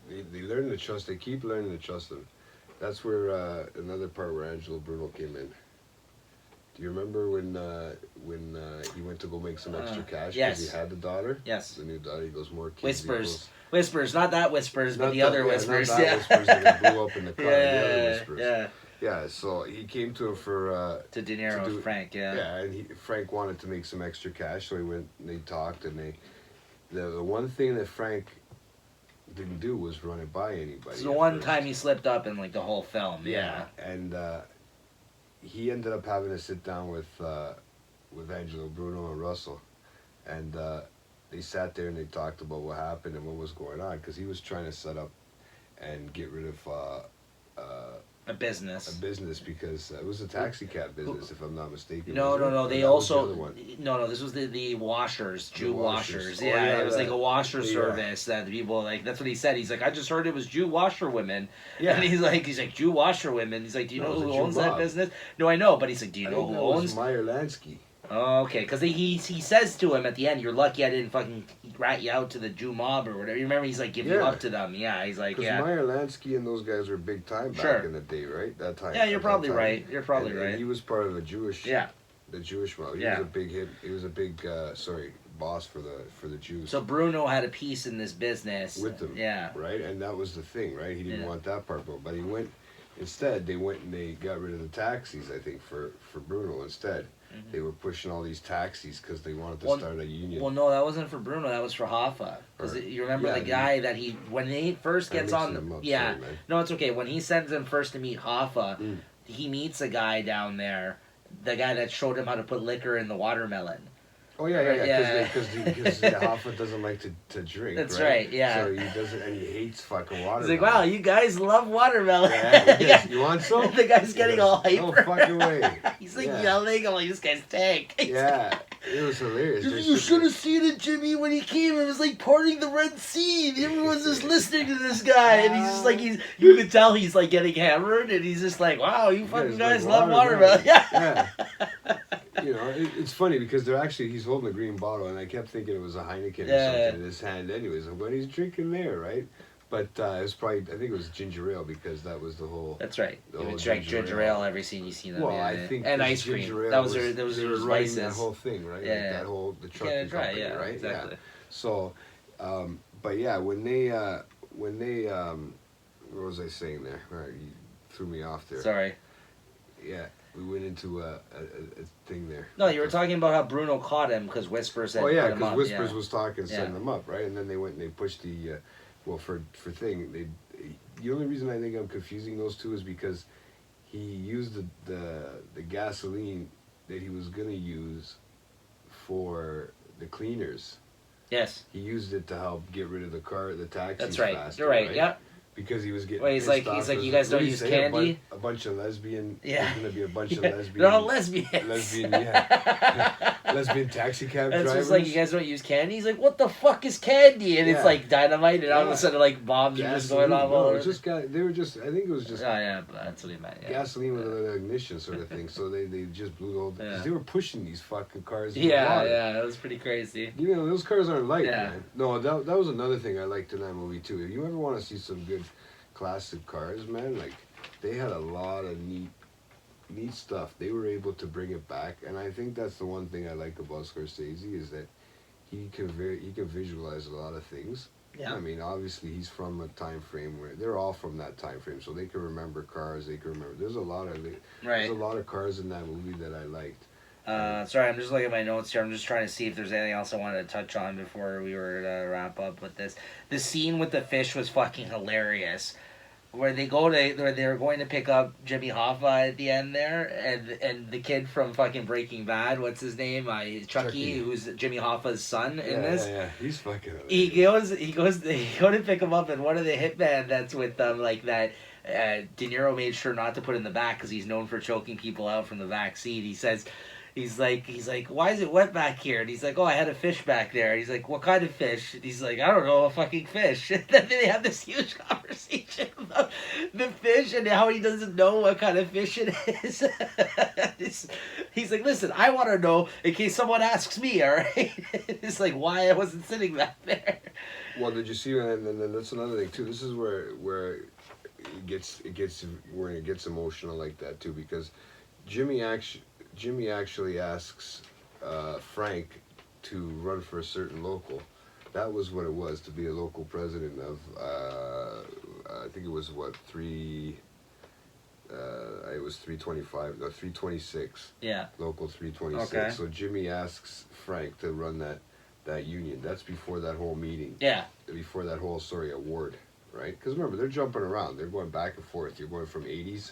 they learn to trust. They keep learning to trust him. That's where another part where Angelo Bruno came in. Do you remember when he went to go make some extra cash because he had the daughter? Yes. The new daughter. He goes, more kids. Whispers, not that Whispers, but the other Whispers. Not that Whispers that blew up in the car. The other Whispers. Yeah. Yeah, so he came to him for... to De Niro, Frank, Yeah, and Frank wanted to make some extra cash, so he went and they talked, and the one thing that Frank didn't do was run it by anybody. It's the one time he slipped up in, like, the whole film, yeah. And he ended up having to sit down with Angelo Bruno and Russell, and they sat there and they talked about what happened and what was going on, because he was trying to set up and get rid of... A business, because it was a taxi cab business, if I'm not mistaken. No. They also this was the washers, Jew washers. Yeah, it was like a washer service that the people like. That's what he said. He's like, I just heard it was Jew washerwomen. Yeah, and he's like Jew washerwomen. He's like, do you know who owns that business? No, I know, but he's like, do you know who owns? Meyer Lansky. Oh, okay, because he says to him at the end, "You're lucky I didn't fucking rat you out to the Jew mob or whatever." You remember he's like, "Give you up to them." Yeah, he's like, because Meyer Lansky and those guys were big time back in the day, right? That time. Yeah, you're probably right. You're probably right. And he was part of the Jewish. Yeah. The Jewish mob. He was a big hit. He was a big boss for the Jews. So Bruno had a piece in this business with them. Yeah. Right, and that was the thing, right? He didn't want that part, but he went. Instead, they went and they got rid of the taxis. I think for Bruno instead. Mm-hmm. They were pushing all these taxis because they wanted to start a union. Well, no, that wasn't for Bruno. That was for Hoffa. Because you remember the guy that when he first gets on... Sorry, no, it's okay. When he sends him first to meet Hoffa, he meets a guy down there, the guy that showed him how to put liquor in the watermelon. Oh, yeah. Because Hoffa doesn't like to drink. That's right, yeah. So he doesn't, and he hates fucking watermelon. He's like, wow, you guys love watermelon. Yeah, you want some? The guy's getting all hyper. No fucking way. He's like yelling, I'm like, this guy's tank. Yeah. It was hilarious. You should have seen it, Jimmy, when he came. It was like parting the Red Sea. Everyone's just listening to this guy, and he's just like you could tell he's like getting hammered, and he's just like, wow, you fucking guys like love watermelon. Yeah. You know, it's funny because he's holding a green bottle, and I kept thinking it was a Heineken or something in his hand. Anyways, what he's drinking there, right? But it was probably, I think it was ginger ale because that was the whole. That's right. He would drink ginger ale every scene you see them. Well, I think and ice cream. That was their vices. That whole thing, right? Yeah. Like that whole the trucking company, right? Exactly. Yeah. So, but yeah, when they, what was I saying there? All right, you threw me off there. Sorry. Yeah, we went into a thing there. No, you were talking about how Bruno caught him because Whispers had put him up. Oh yeah, because Whispers was talking, setting them up, right? And then they went and they pushed the. Well, for thing, the only reason I think I'm confusing those two is because he used the gasoline that he was gonna use for the cleaners. Yes. He used it to help get rid of the taxis. That's right. faster, You're right. Yep. Because he was getting. Well, he's like, you guys don't use candy. A bunch of lesbian. Yeah. There's gonna be a bunch of lesbian. They're all lesbians. Lesbian, yeah. Lesbian taxi cab drivers. It's like, you guys don't use candy. He's like, what the fuck is candy? And it's like dynamite, and all of a sudden, like bombs are just going off. No, it was they were just. I think it was just. Oh yeah, but that's what he meant. Yeah. Gasoline with an ignition, sort of thing. So they just blew the whole. Because they were pushing these fucking cars. Yeah, it was pretty crazy. You know, those cars aren't light, man. No, that was another thing I liked in that movie too. If you ever want to see some good classic cars, man, like they had a lot of neat stuff. They were able to bring it back, and I think that's the one thing I like about Scorsese is that he can visualize a lot of things. Yeah. I mean, obviously he's from a time frame where they're all from that time frame, so they can remember cars. They can remember. There's a lot of cars in that movie that I liked. Sorry, I'm just looking at my notes here. I'm just trying to see if there's anything else I wanted to touch on before we were to wrap up with this. The scene with the fish was fucking hilarious. Where they were going to pick up Jimmy Hoffa at the end there, and the kid from fucking Breaking Bad, what's his name? Chucky, who's Jimmy Hoffa's son in this. Yeah, he's fucking hilarious. They go to pick him up, and one of the hitman that's with them, like that, De Niro made sure not to put in the back because he's known for choking people out from the back seat. He says, he's like, why is it wet back here? And he's like, oh, I had a fish back there. And he's like, what kind of fish? And he's like, I don't know, a fucking fish. And then they have this huge conversation about the fish and how he doesn't know what kind of fish it is. He's like, listen, I want to know in case someone asks me, all right? It's like, why I wasn't sitting back there. Well, did you see, and then that's another thing, too. This is where it gets emotional like that, too, because Jimmy actually asks Frank to run for a certain local. That was what it was, to be a local president of, I think it was, what, it was 325, no, 326. Yeah. Local 326. Okay. So Jimmy asks Frank to run that union. That's before that whole meeting. Yeah. Before that whole, award, right? Because remember, they're jumping around. They're going back and forth. You're going from 80s,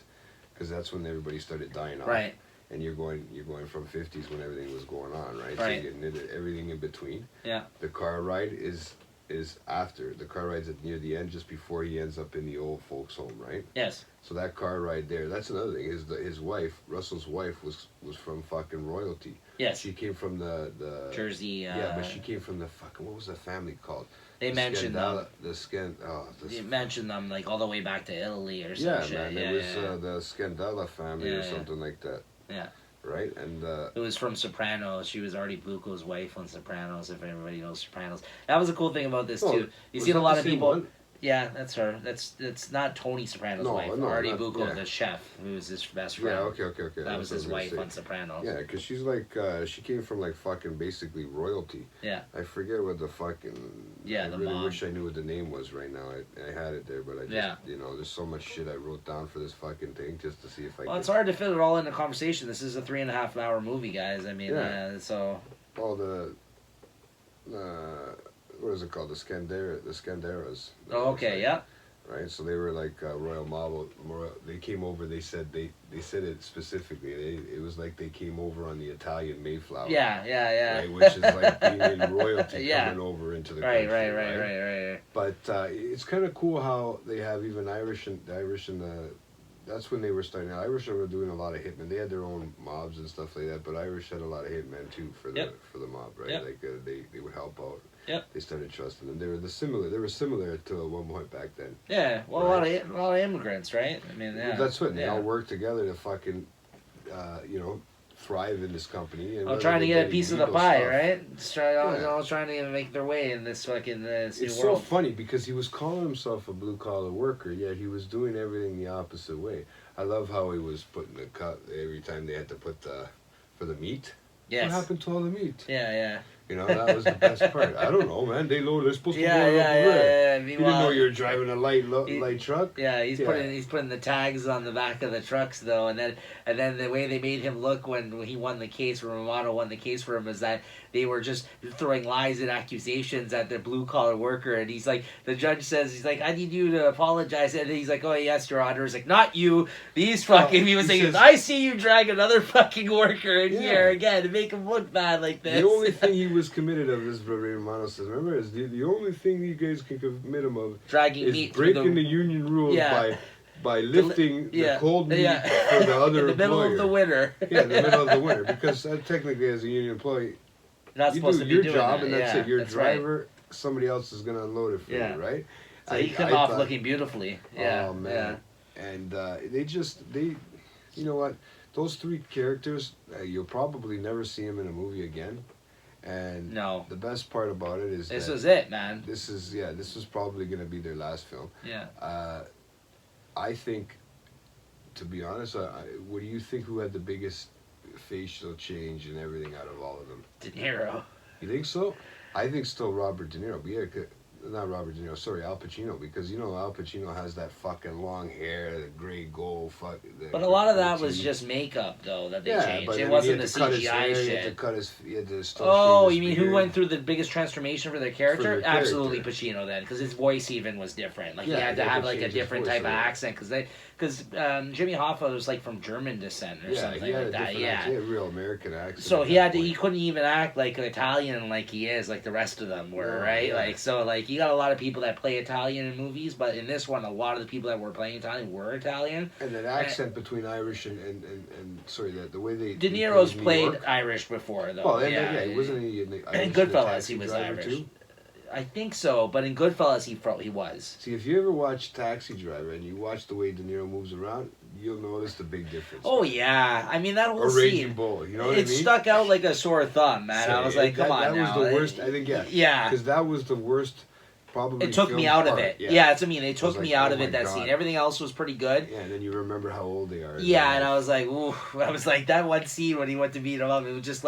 because that's when everybody started dying off. Right. And you're going from 50s when everything was going on, right? Right. So you're getting everything in between. Yeah. The car ride is after. The car ride's near the end, just before he ends up in the old folks' home, right? Yes. So that car ride there, that's another thing. His wife, Russell's wife, was from fucking royalty. Yes. She came from the Jersey. Yeah, but she came from the fucking, what was the family called? They mentioned them. They mentioned them like all the way back to Italy or some shit. Man, it was the Scandella family or something like that. Yeah. Right, and it was from Sopranos. She was Artie Bucco's wife on Sopranos. If everybody knows Sopranos, that was a cool thing about this too. You see a lot of people. One? Yeah, that's her. That's not Tony Soprano's wife. Artie Bucco, the chef, who was his best friend. Yeah, okay. That was his wife on Sopranos. Yeah, because she's like, she came from like fucking basically royalty. Yeah. I forget what the fucking. Yeah, I the really mom. wish I knew what the name was right now. I had it there, but I just, there's so much shit I wrote down for this fucking thing just to see if I. Well, it's hard to fit it all in a conversation. This is a 3.5 hour movie, guys. I mean, so. All the. What is it called? The Scanderas. Oh, okay, yeah. Right, so they were like royal model. They came over. They said they said it specifically. It was like they came over on the Italian Mayflower. Yeah. Right, which is like being in royalty coming over into the country. Right. But it's kind of cool how they have even the that's when they were starting out. Irish were doing a lot of hitmen. They had their own mobs and stuff like that, but Irish had a lot of hitmen too for the mob, right? Yep. Like they would help out. Yep. They started trusting them. They were similar to at one point back then. Yeah, well, right? a lot of immigrants, right? I mean, yeah. That's what they all work together to fucking, thrive in this company. And trying to get a piece of the pie, stuff. right? Just all trying to make their way in this fucking this new it's world. so funny because he was calling himself a blue collar worker, yet he was doing everything the opposite way. I love how he was putting the cut every time they had to put for the meat. Yes. What happened to all the meat? Yeah. That was the best part. I don't know, man. They're supposed to load up Yeah. You didn't know you were driving a light truck. Yeah, he's putting the tags on the back of the trucks though, and then the way they made him look when he won the case, when Romano won the case for him, is that they were just throwing lies and accusations at the blue collar worker, and he's like, the judge says, he's like, I need you to apologize, and he's like, oh yes, Your Honor. He's like, not you, these fucking. He was saying, I see you drag another fucking worker in here again to make him look bad like this. The only thing he was committed of, this Ray Romano says, remember, is the only thing you guys can commit him of dragging is meat breaking the union rules by lifting the cold meat for the other in the middle of the winter. Yeah, in the middle of the winter, because technically as a union employee, not you supposed do to be your doing job that. and that's it. Your driver, right. Somebody else is gonna unload it for you, right? So he came off looking beautifully. Yeah. Oh man. Yeah. And they, you know what? Those three characters, you'll probably never see them in a movie again. And the best part about it is this was it, man. This was probably gonna be their last film. Yeah. I think, to be honest, what do you think? Who had the biggest facial change and everything out of all of them? De Niro. You think so? I think still Robert De Niro. But yeah, not Robert De Niro. Sorry, Al Pacino. Because Al Pacino has that fucking long hair, the gray gold. But a lot of that was just makeup, though, that they changed. It wasn't the CGI shit. Oh, you mean who went through the biggest transformation for their character? Absolutely Pacino then, because his voice even was different. Like he had to have like a different type of accent, because Jimmy Hoffa was like from German descent or something like that. He had a real American accent. So he couldn't even act like an Italian like he is, like the rest of them were, right? Like you got a lot of people that play Italian in movies, but in this one, a lot of the people that were playing Italian were Italian. And that accent between Irish and sorry, the way they De Niro's played Irish before though. Well, he wasn't in Goodfellas he was Irish. Too? I think so, but in Goodfellas he was. See, if you ever watch Taxi Driver and you watch the way De Niro moves around, you'll notice the big difference. Oh yeah, I mean that whole scene. Raging Bull, Bull, you know what I mean? It stuck out like a sore thumb, man. I was like, come on now. That was the worst. I think because that was the worst. Probably it took me out of it. Yeah, that's what I mean. It took me out of it, that God. Scene. Everything else was pretty good. Yeah, and then you remember how old they are. Yeah, and I was like, ooh. I was like, that one scene when he went to beat him up, it was just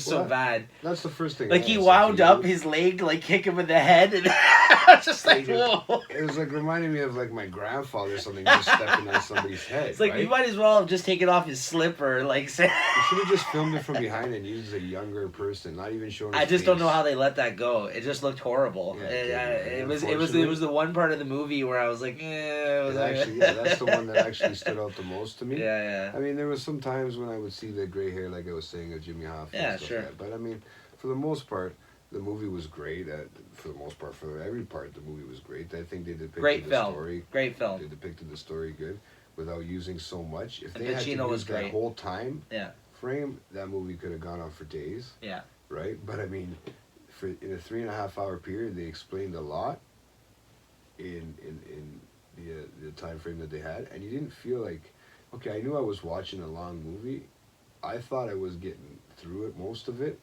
so bad. That's the first thing. Like, he wound up his leg, like, kick him in the head, and I was just like, whoa. It was like reminding me of, like, my grandfather or something just stepping on somebody's head. It's like, you might as well have just taken off his slipper, like, you should have just filmed it from behind and used a younger person, not even showing his I just face. don't know how they let that go. It just looked horrible. Yeah, it was the one part of the movie where I was like, that's the one that actually stood out the most to me. Yeah. I mean, there was some times when I would see the gray hair, like I was saying, of Jimmy Hoffa. Yeah, and stuff sure. like that. But I mean, for the most part, the movie was great. For the most part, for every part, the movie was great. I think they depicted the story. Great film. They depicted the story good, without using so much. If and they had to use that whole time frame, that movie could have gone on for days. Yeah. Right, but I mean, in a 3.5 hour period, they explained a lot. In the time frame that they had, and you didn't feel like, okay, I knew I was watching a long movie. I thought I was getting through it, most of it,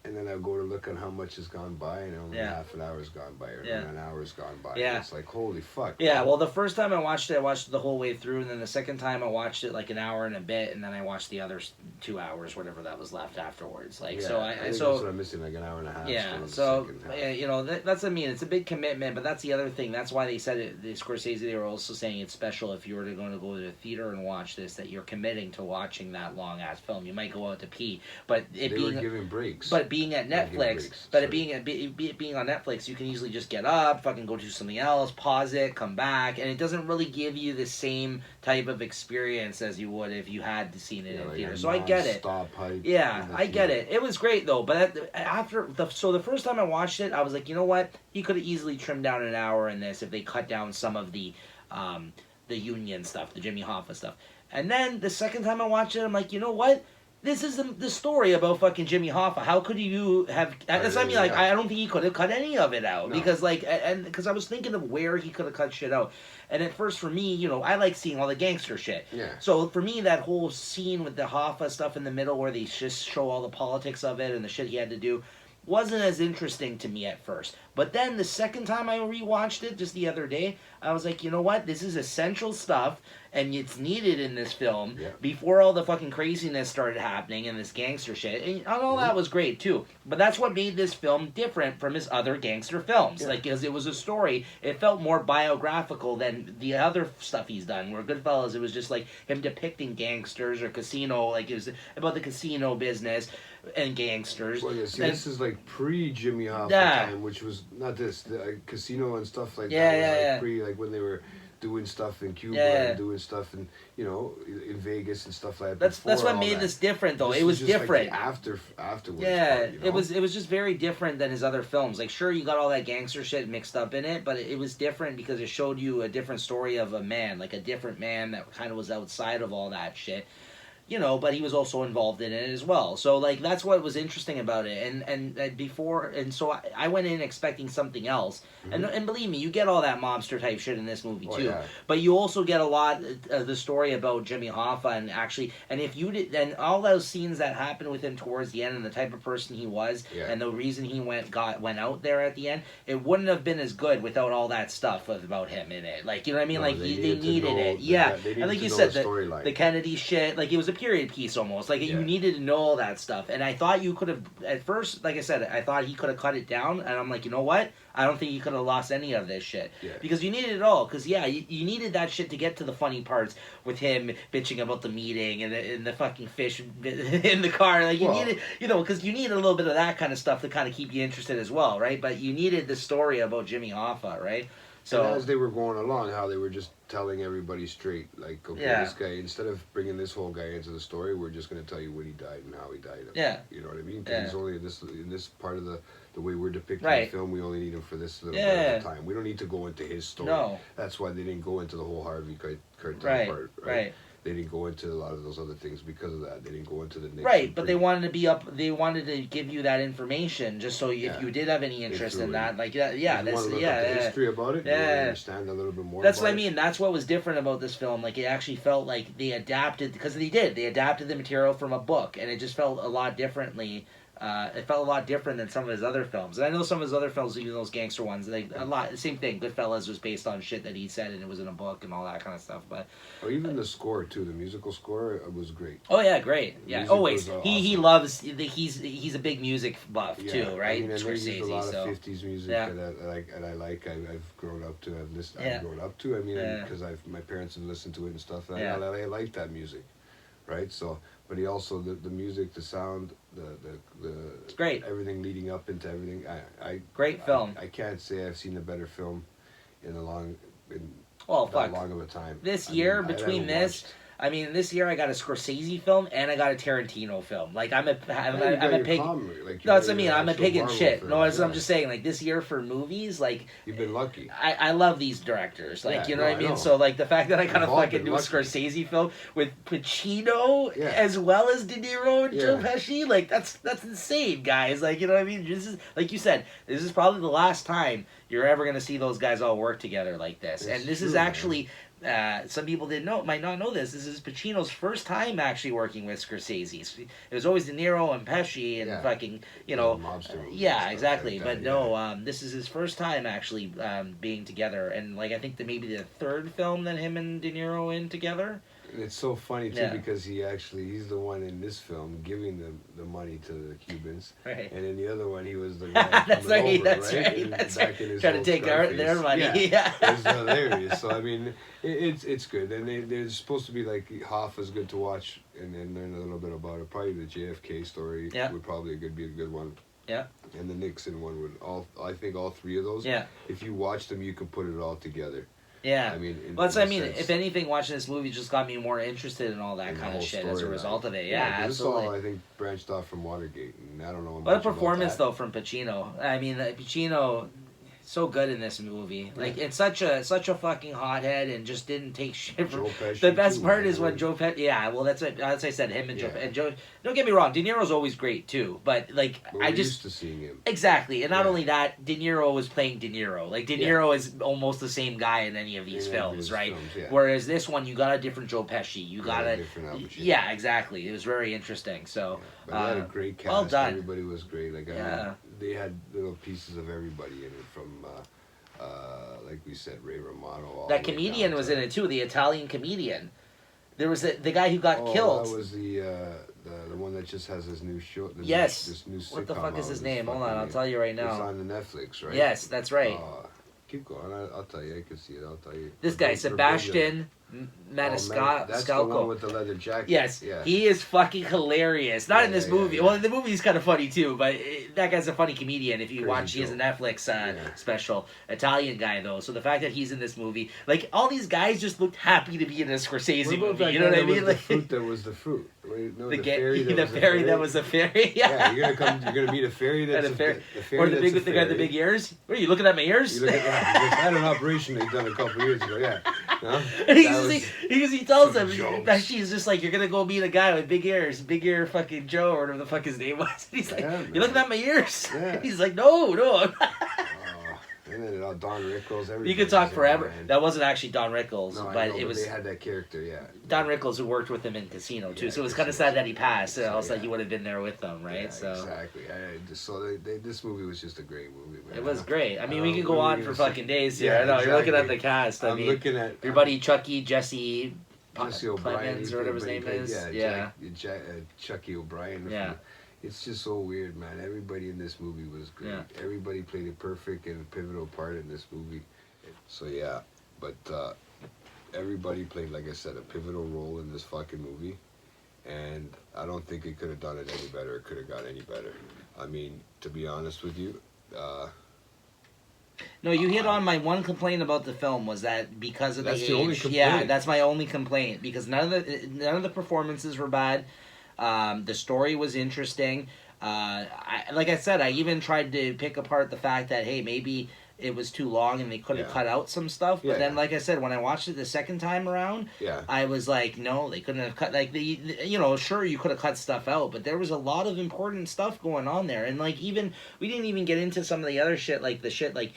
and then I go to look at how much has gone by, and only half an hour has gone by, or an hour has gone by. Yeah. And it's like, holy fuck. Yeah, well, the first time I watched it the whole way through, and then the second time I watched it like an hour and a bit, and then I watched the other 2 hours, whatever that was left afterwards. Like, I think that's what I'm missing, like an hour and a half. Yeah, so that's I mean, it's a big commitment, but that's the other thing. That's why they said it. The Scorsese, they were also saying it's special if you were going to go to the theater and watch this, that you're committing to watching that long ass film. You might go out to pee, but they were giving breaks. But being at Netflix. Being on Netflix, you can easily just get up, fucking go do something else, pause it, come back, and it doesn't really give you the same type of experience as you would if you had seen it in theater. So I get it. Yeah, I get it. It was great though, but the first time I watched it, I was like, you know what? He could have easily trimmed down an hour in this if they cut down some of the union stuff, the Jimmy Hoffa stuff. And then the second time I watched it, I'm like, you know what? This is the story about fucking Jimmy Hoffa. How could you have? That's what I mean. Like, I don't think he could have cut any of it out because, like, and because I was thinking of where he could have cut shit out. And at first, for me, you know, I like seeing all the gangster shit. Yeah. So for me, that whole scene with the Hoffa stuff in the middle, where they just show all the politics of it and the shit he had to do, wasn't as interesting to me at first. But then the second time I rewatched it, just the other day, I was like, you know what? This is essential stuff, and it's needed in this film before all the fucking craziness started happening and this gangster shit. And all that was great, too. But that's what made this film different from his other gangster films. Like, because it was a story. It felt more biographical than the other stuff he's done, where Goodfellas, it was just like him depicting gangsters or casino, like it was about the casino business and gangsters. Well, yeah, see, this is like pre-Jimmy Hoffa time, which was not this, the casino and stuff like that. Was like pre, like when they were doing stuff in Cuba and doing stuff in, you know, in Vegas and stuff like that. That's what made this different, though. This it was different. Like afterwards. Yeah, part, you know? it was just very different than his other films. Like, sure, you got all that gangster shit mixed up in it, but it was different because it showed you a different story of a man, like a different man that kind of was outside of all that shit. You know, but he was also involved in it as well. So, like, that's what was interesting about it. And before, and so I went in expecting something else. And believe me, you get all that mobster type shit in this movie, too. Yeah. But you also get a lot of the story about Jimmy Hoffa and actually, and if you did, and all those scenes that happened with him towards the end and the type of person he was and the reason he went out there at the end, it wouldn't have been as good without all that stuff about him in it. Like, you know what I mean? No, like, they needed it. Yeah. And like you said, the Kennedy shit, like, it was a period piece almost. Like, you needed to know all that stuff. And I thought you could have, at first, like I said, I thought he could have cut it down. And I'm like, you know what? I don't think you could have lost any of this shit. Yeah. Because you needed it all. Because, you needed that shit to get to the funny parts with him bitching about the meeting and the fucking fish in the car. Like, you needed, you know, because you need a little bit of that kind of stuff to kind of keep you interested as well, right? But you needed the story about Jimmy Hoffa, right? So, and as they were going along, how they were just telling everybody straight, like, okay, this guy, instead of bringing this whole guy into the story, we're just going to tell you when he died and how he died. You know what I mean? Because he's only in this part of the way we're depicting the film, we only need him for this little bit of time. We don't need to go into his story. No. That's why they didn't go into the whole Harvey Keitel part, right? They didn't go into a lot of those other things because of that. They didn't go into the Nixon. Right, but they wanted to give you that information just so if you did have any interest in that, like that's the history about it. You want to understand a little bit more. That's what I mean. That's what was different about this film. Like, it actually felt like they adapted, because they did. They adapted the material from a book, and it just felt a lot differently. It felt a lot different than some of his other films. And I know some of his other films, even those gangster ones, like a lot, same thing. Goodfellas was based on shit that he said, and it was in a book and all that kind of stuff. But even the score too, the musical score was great. Oh yeah, great. Yeah, always. Awesome. He loves. He's a big music buff too, right? I mean, Scorsese, a lot of 50s music that I like. I've grown up to. I've grown up to. I mean, because my parents have listened to it and stuff. I like that music, right? So. But he also the music, the sound, it's great. Everything leading up into everything. Great film. I can't say I've seen a better film in long of a time. This year, this year I got a Scorsese film and I got a Tarantino film. Like, I'm a pig. That's what I mean. I'm a pig in shit. No, I'm just saying. Like, this year for movies, like, you've been lucky. I love these directors. Like, you know what I mean. So, like, the fact that I got a fucking new Scorsese film with Pacino as well as De Niro and Joe Pesci, like, that's insane, guys. Like, you know what I mean. This is, like you said, this is probably the last time you're ever gonna see those guys all work together like this. And this is actually. Some people might not know this. This is Pacino's first time actually working with Scorsese. It was always De Niro and Pesci and fucking, you know, exactly. Like that, this is his first time actually being together, and like I think maybe the third film that him and De Niro in together. And it's so funny too because he's the one in this film giving the money to the Cubans, and in the other one he was the guy that's right. Trying to take their money. It's hilarious. So I mean, it's good, and they're supposed to be like Hoffa's good to watch and then learn a little bit about it. Probably the JFK story would probably be a good one. Yeah. And the Nixon one would I think all three of those. Yeah. If you watch them, you can put it all together. Yeah, I mean, that's what I mean. If anything, watching this movie just got me more interested in all that kind of shit as a result of it. Yeah, absolutely. This all, I think, branched off from Watergate, and I don't know. What a performance though from Pacino. I mean, Pacino, so good in this movie. Like, it's such a fucking hothead and just didn't take shit from. The best part is when Joe Pesci. Yeah, well, that's what I said. Him and Joe. Don't get me wrong, De Niro's always great too, but like I just used to seeing him. Exactly, and not only that, De Niro was playing De Niro. Like, De Niro is almost the same guy in any of these films, right? Whereas this one, you got a different Joe Pesci. You got a different Al Pacino. Yeah, exactly. It was very interesting. So, but they had a great cast. Well done. Everybody was great. Like, I mean, they had little pieces of everybody in it, from like we said, Ray Romano. That comedian was in it too. The Italian comedian. There was the guy who got killed. That was the one that just has his new show. Yes. New sitcom. What the fuck is his name? Hold on, I'll tell you right now. It's on the Netflix, right? Yes, that's right. Keep going. I'll tell you. I can see it. I'll tell you. This guy, Sebastian Maniscalco. That's the one with the leather jacket. Yes, he is fucking hilarious. Not in this movie. Well, in the movie he's kind of funny too, but that guy's a funny comedian. If you watch, he has a Netflix special. Italian guy though, so the fact that he's in this movie, like all these guys just looked happy to be in a Scorsese movie. You know what I mean? Like the fruit that was the fruit. Wait, no, the fairy that was the fairy. Yeah, you're gonna meet a fairy that's the fairy or the guy with the big ears. What are you looking at my ears? I had an operation they done a couple years ago. Yeah. No? He tells him that she's just like, you're gonna go meet a guy with big ears, big ear fucking Joe or whatever the fuck his name was. And he's like, you're looking at my ears. Yeah. He's like, no. And then Don Rickles. You could talk forever. That wasn't actually Don Rickles, but it was. They had that character, Don Rickles, who worked with him in Casino too, so it was kind of sad that he passed. Else, like, he would have been there with them, right? Yeah, exactly. This movie was just a great movie. Man. It was great. I mean, we could go on for fucking days here. I know. Exactly. You're looking at the cast. I mean, looking at your buddy Jesse O'Brien, or whatever his name is. Chucky O'Brien. Yeah. It's just so weird, man. Everybody in this movie was great. Yeah. Everybody played a perfect and pivotal part in this movie. So but everybody played, like I said, a pivotal role in this fucking movie. And I don't think it could have done it any better. It could have got any better. I mean, to be honest with you. No, you hit on my one complaint about the film was that because of the age. That's the only complaint. Yeah, that's my only complaint, because none of the performances were bad. The story was interesting. Like I said, I even tried to pick apart the fact that, hey, maybe it was too long and they could have cut out some stuff. But then, like I said, when I watched it the second time around, I was like, no, they couldn't have cut. Like, sure, you could have cut stuff out, but there was a lot of important stuff going on there. And, like, we didn't even get into some of the other shit, like the shit, like,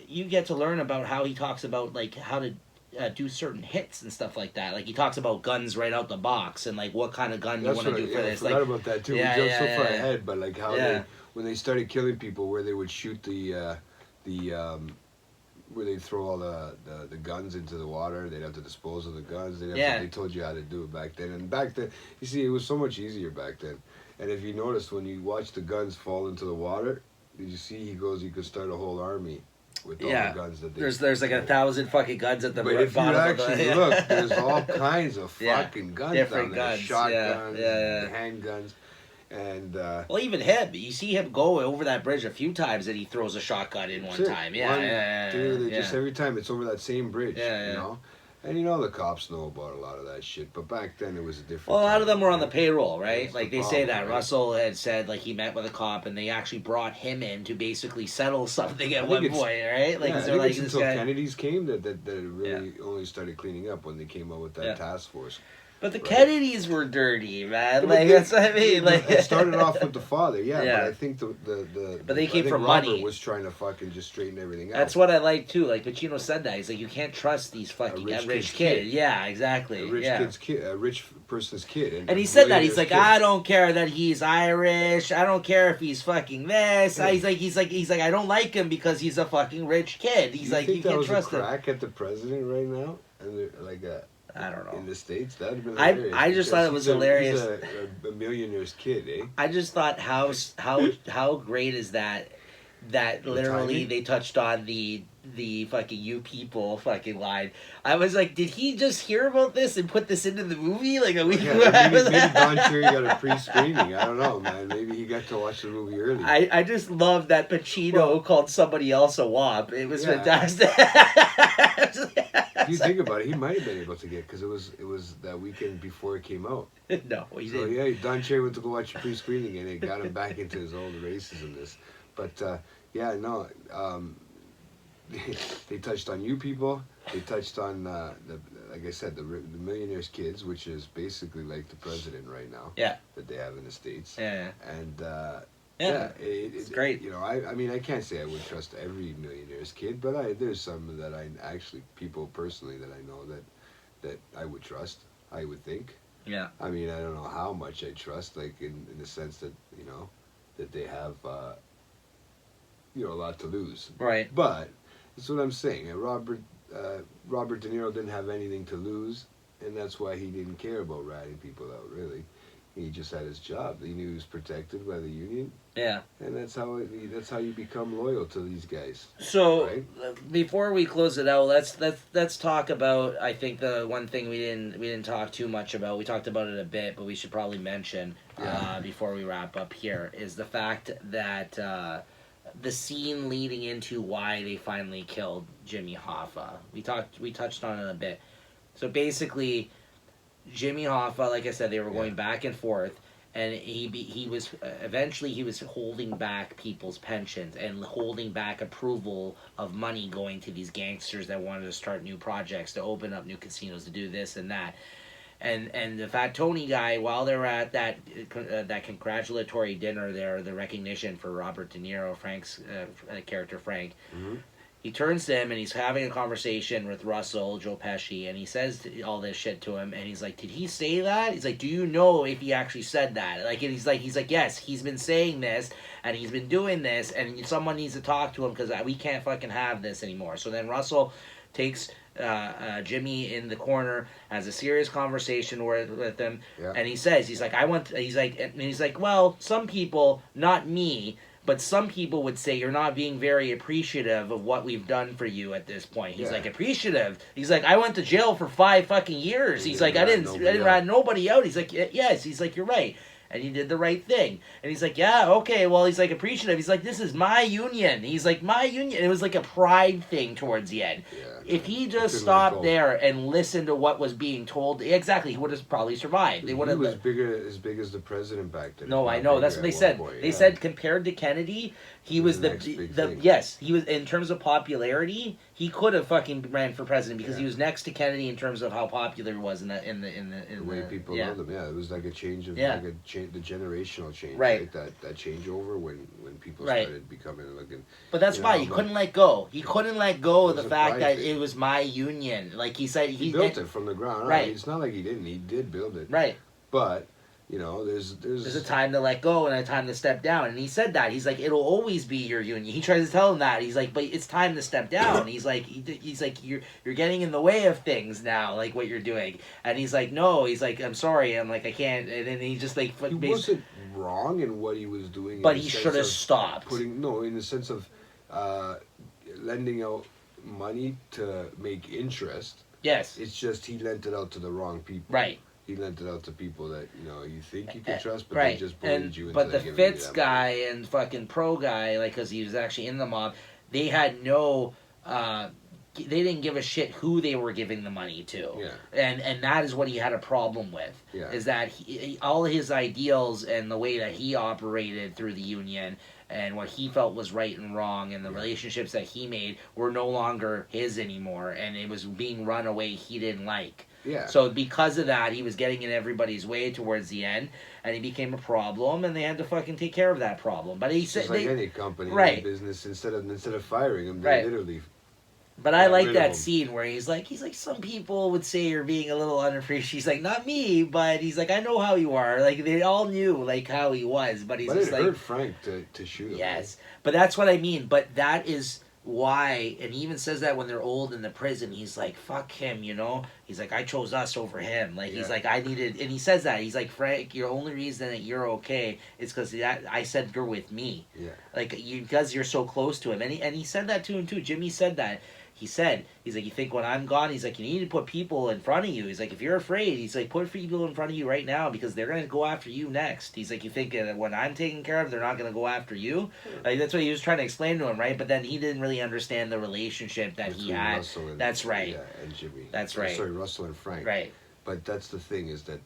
you get to learn about how he talks about, like, how to do certain hits and stuff like that. Like, he talks about guns right out the box and like what kind of gun you want to do for this. I forgot about that too. We jumped so far ahead, but like how when they started killing people, where they would shoot the where they throw all the guns into the water, they'd have to dispose of the guns. They told you how to do it back then. And back then, you see, it was so much easier back then. And if you noticed, when you watch the guns fall into the water, did you see he could start a whole army. With all the guns that there's like 1,000 fucking guns at the bottom. But if you actually look, there's all kinds of fucking guns different down there. Guns. Shotguns, handguns, and well, even him. You see him go over that bridge a few times, and he throws a shotgun in one time. Just every time it's over that same bridge. You know. And the cops know about a lot of that shit, but back then it was a different. Well, a lot of them were on the payroll, right? Like they say that Russell had said, like he met with a cop, and they actually brought him in to basically settle something at one point, right? Like, I think it's until Kennedy's came that it really only started cleaning up when they came out with that task force. But the Kennedys were dirty, man. Like, that's what I mean. Like, it started off with the father, but I think but they came from money. Robert was trying to fucking just straighten everything out. That's what I like too. Like Pacino said that he's like, you can't trust these fucking rich kid. Yeah, exactly. A rich person's kid. And he said that he's like, I don't care that he's Irish. I don't care if he's fucking this. Yeah. He's like, I don't like him because he's a fucking rich kid. He's like, you can't trust him. That was a crack at the president right now, and like a. I don't know. In the States, that would have been hilarious. I just thought it was hilarious. He's a millionaire's kid, eh? I just thought how great is that literally they touched on the fucking you people fucking line. I was like, did he just hear about this and put this into the movie like a week ago? Maybe Don Cherry got a pre-screening. I don't know, man. Maybe he got to watch the movie early. I just love that Pacino called somebody else a wop. It was fantastic. If you think about it, he might have been able to get, because it was that weekend before it came out. No, he didn't. So Don Cherry went to go watch a pre-screening, and it got him back into his old racismness. But they touched on you people. They touched on like I said, the millionaires' kids, which is basically like the president right now. Yeah. That they have in the States. Yeah. And it's great. You know, I mean, I can't say I would trust every millionaire's kid, but there's some that I actually, people personally that I know that I would trust. I would think. Yeah. I mean, I don't know how much I trust, like in the sense that, you know, that they have, you know, a lot to lose. Right. But that's what I'm saying. Robert De Niro didn't have anything to lose, and that's why he didn't care about ratting people out. Really, he just had his job. He knew he was protected by the union. Yeah. And that's how you become loyal to these guys. So right? Before we close it out, let's talk about, I think, the one thing we didn't talk too much about. We talked about it a bit, but we should probably mention before we wrap up here is the fact that the scene leading into why they finally killed Jimmy Hoffa. We touched on it a bit. So basically, Jimmy Hoffa, like I said, they were going back and forth. And he was eventually holding back people's pensions and holding back approval of money going to these gangsters that wanted to start new projects, to open up new casinos, to do this and that. And the Fat Tony guy, while they're at that congratulatory dinner there, the recognition for Robert De Niro, Frank's character Frank, he turns to him and he's having a conversation with Russell, Joe Pesci, and he says all this shit to him, and he's like, did he say that? He's like, do you know if he actually said that? Like, and he's like, yes, he's been saying this, and he's been doing this, and someone needs to talk to him because we can't fucking have this anymore. So then Russell takes Jimmy in the corner, has a serious conversation with him, and he says, he's like, well, some people, not me, but some people would say you're not being very appreciative of what we've done for you at this point. He's like, appreciative? He's like, I went to jail for 5 fucking years. He's like, I didn't rat nobody out. He's like, yes. He's like, you're right. And he did the right thing. And he's like, yeah, okay. Well, he's like, appreciative. He's like, this is my union. He's like, my union. It was like a pride thing towards the end. Yeah, if he just stopped there and listened to what was being told, exactly, he would have probably survived. They would have. He was as big as the president back then. No, I know. That's what they said. They said compared to Kennedy, he was the yes. He was, in terms of popularity, he could have fucking ran for president because he was next to Kennedy in terms of how popular he was in the way people know them. Yeah, it was like a change of the generational change, right? That changeover when people started becoming looking. But that's why he couldn't let go. He couldn't let go of the fact that it was my union. Like he said, he built it from the ground. Right. It's not like he didn't. He did build it. Right. But you know, there's a time to let go and a time to step down. And he said that. He's like, it'll always be your union. He tries to tell him that. He's like, but it's time to step down. He's like, you're getting in the way of things now, like what you're doing. And he's like, no. He's like, I'm sorry. I'm like, I can't. And then he just like, he wasn't wrong in what he was doing. But he should have stopped. In the sense of lending out money to make interest. Yes. It's just he lent it out to the wrong people. Right. He lent it out to people that, you know, you think you can trust, but they just bullied you. But the Fitz guy and fucking Pro guy, like, because he was actually in the mob, they had no, they didn't give a shit who they were giving the money to. Yeah. And that is what he had a problem with. Yeah. Is that all his ideals and the way that he operated through the union and what he felt was right and wrong and the relationships that he made were no longer his anymore, and it was being run a way he didn't like. Yeah. So because of that, he was getting in everybody's way towards the end, and he became a problem, and they had to fucking take care of that problem. But he said, like any company, in business, instead of firing him, they literally. But I like that scene where he's like, some people would say you're being a little unappreciative. He's like, not me, but he's like, I know how you are. Like, they all knew, like, how he was, but he's just like. But it hurt Frank to shoot him. Yes, but that's what I mean. But that is why, and he even says that when they're old in the prison, he's like, fuck him, you know? He's like, I chose us over him. Like, he's like, I needed, and he says that. He's like, Frank, your only reason that you're okay is because I said you're with me. Yeah. Like, because you're so close to him. And he said that to him, too. Jimmy said that. He's like, you think when I'm gone, he's like, you need to put people in front of you. He's like, if you're afraid, he's like, put people in front of you right now because they're going to go after you next. He's like, you think that when I'm taken care of, they're not going to go after you? Like, that's what he was trying to explain to him, right? But then he didn't really understand the relationship that he had. That's right. Yeah, and Jimmy. That's right. Sorry, Russell and Frank. Right. But that's the thing, is that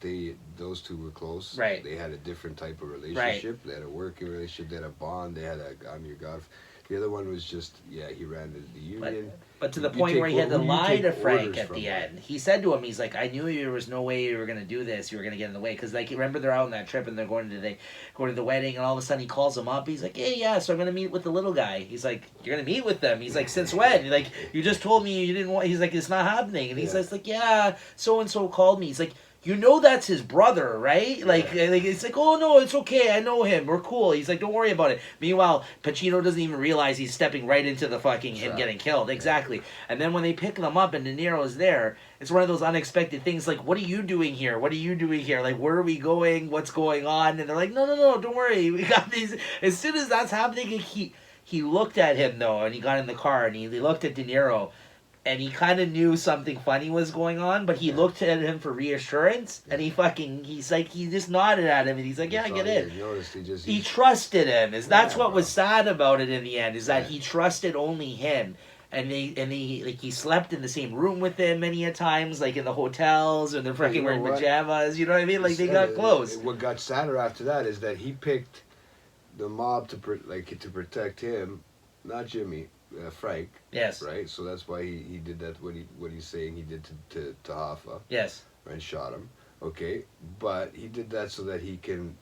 those two were close. Right. They had a different type of relationship. Right. They had a working relationship. They had a bond. They had I'm your God. The other one was just, he ran the union. But to the point where he had to lie to Frank at the end. He said to him, he's like, I knew there was no way you were going to do this. You were going to get in the way. Because, like, remember they're out on that trip and they're going to the wedding, and all of a sudden he calls him up. He's like, hey, yeah, so I'm going to meet with the little guy. He's like, you're going to meet with them? He's like, since when? He's like, you just told me you didn't want... He's like, it's not happening. And he says, like, yeah, so-and-so called me. He's like, you know that's his brother, right? Like it's like, oh, no, it's okay. I know him. We're cool. He's like, don't worry about it. Meanwhile, Pacino doesn't even realize he's stepping right into the fucking him getting killed. Exactly. And then when they pick them up and De Niro's there, it's one of those unexpected things like, what are you doing here? What are you doing here? Like, where are we going? What's going on? And they're like, no, don't worry. We got these. As soon as that's happening, he looked at him, though, and he got in the car, and he looked at De Niro. And he kind of knew something funny was going on, but he looked at him for reassurance, and he just nodded at him, and he's like, yeah, I get it. He trusted him. That's what was sad about it in the end, is that he trusted only him. And he slept in the same room with him many a times, like in the hotels, and they're freaking wearing pajamas, you know what I mean? Like, they got close. What got sadder after that is that he picked the mob to protect him, not Jimmy. Frank. Yes. Right? So that's why he did that, what he's saying he did to Hoffa. Yes. And shot him. Okay. But he did that so that he can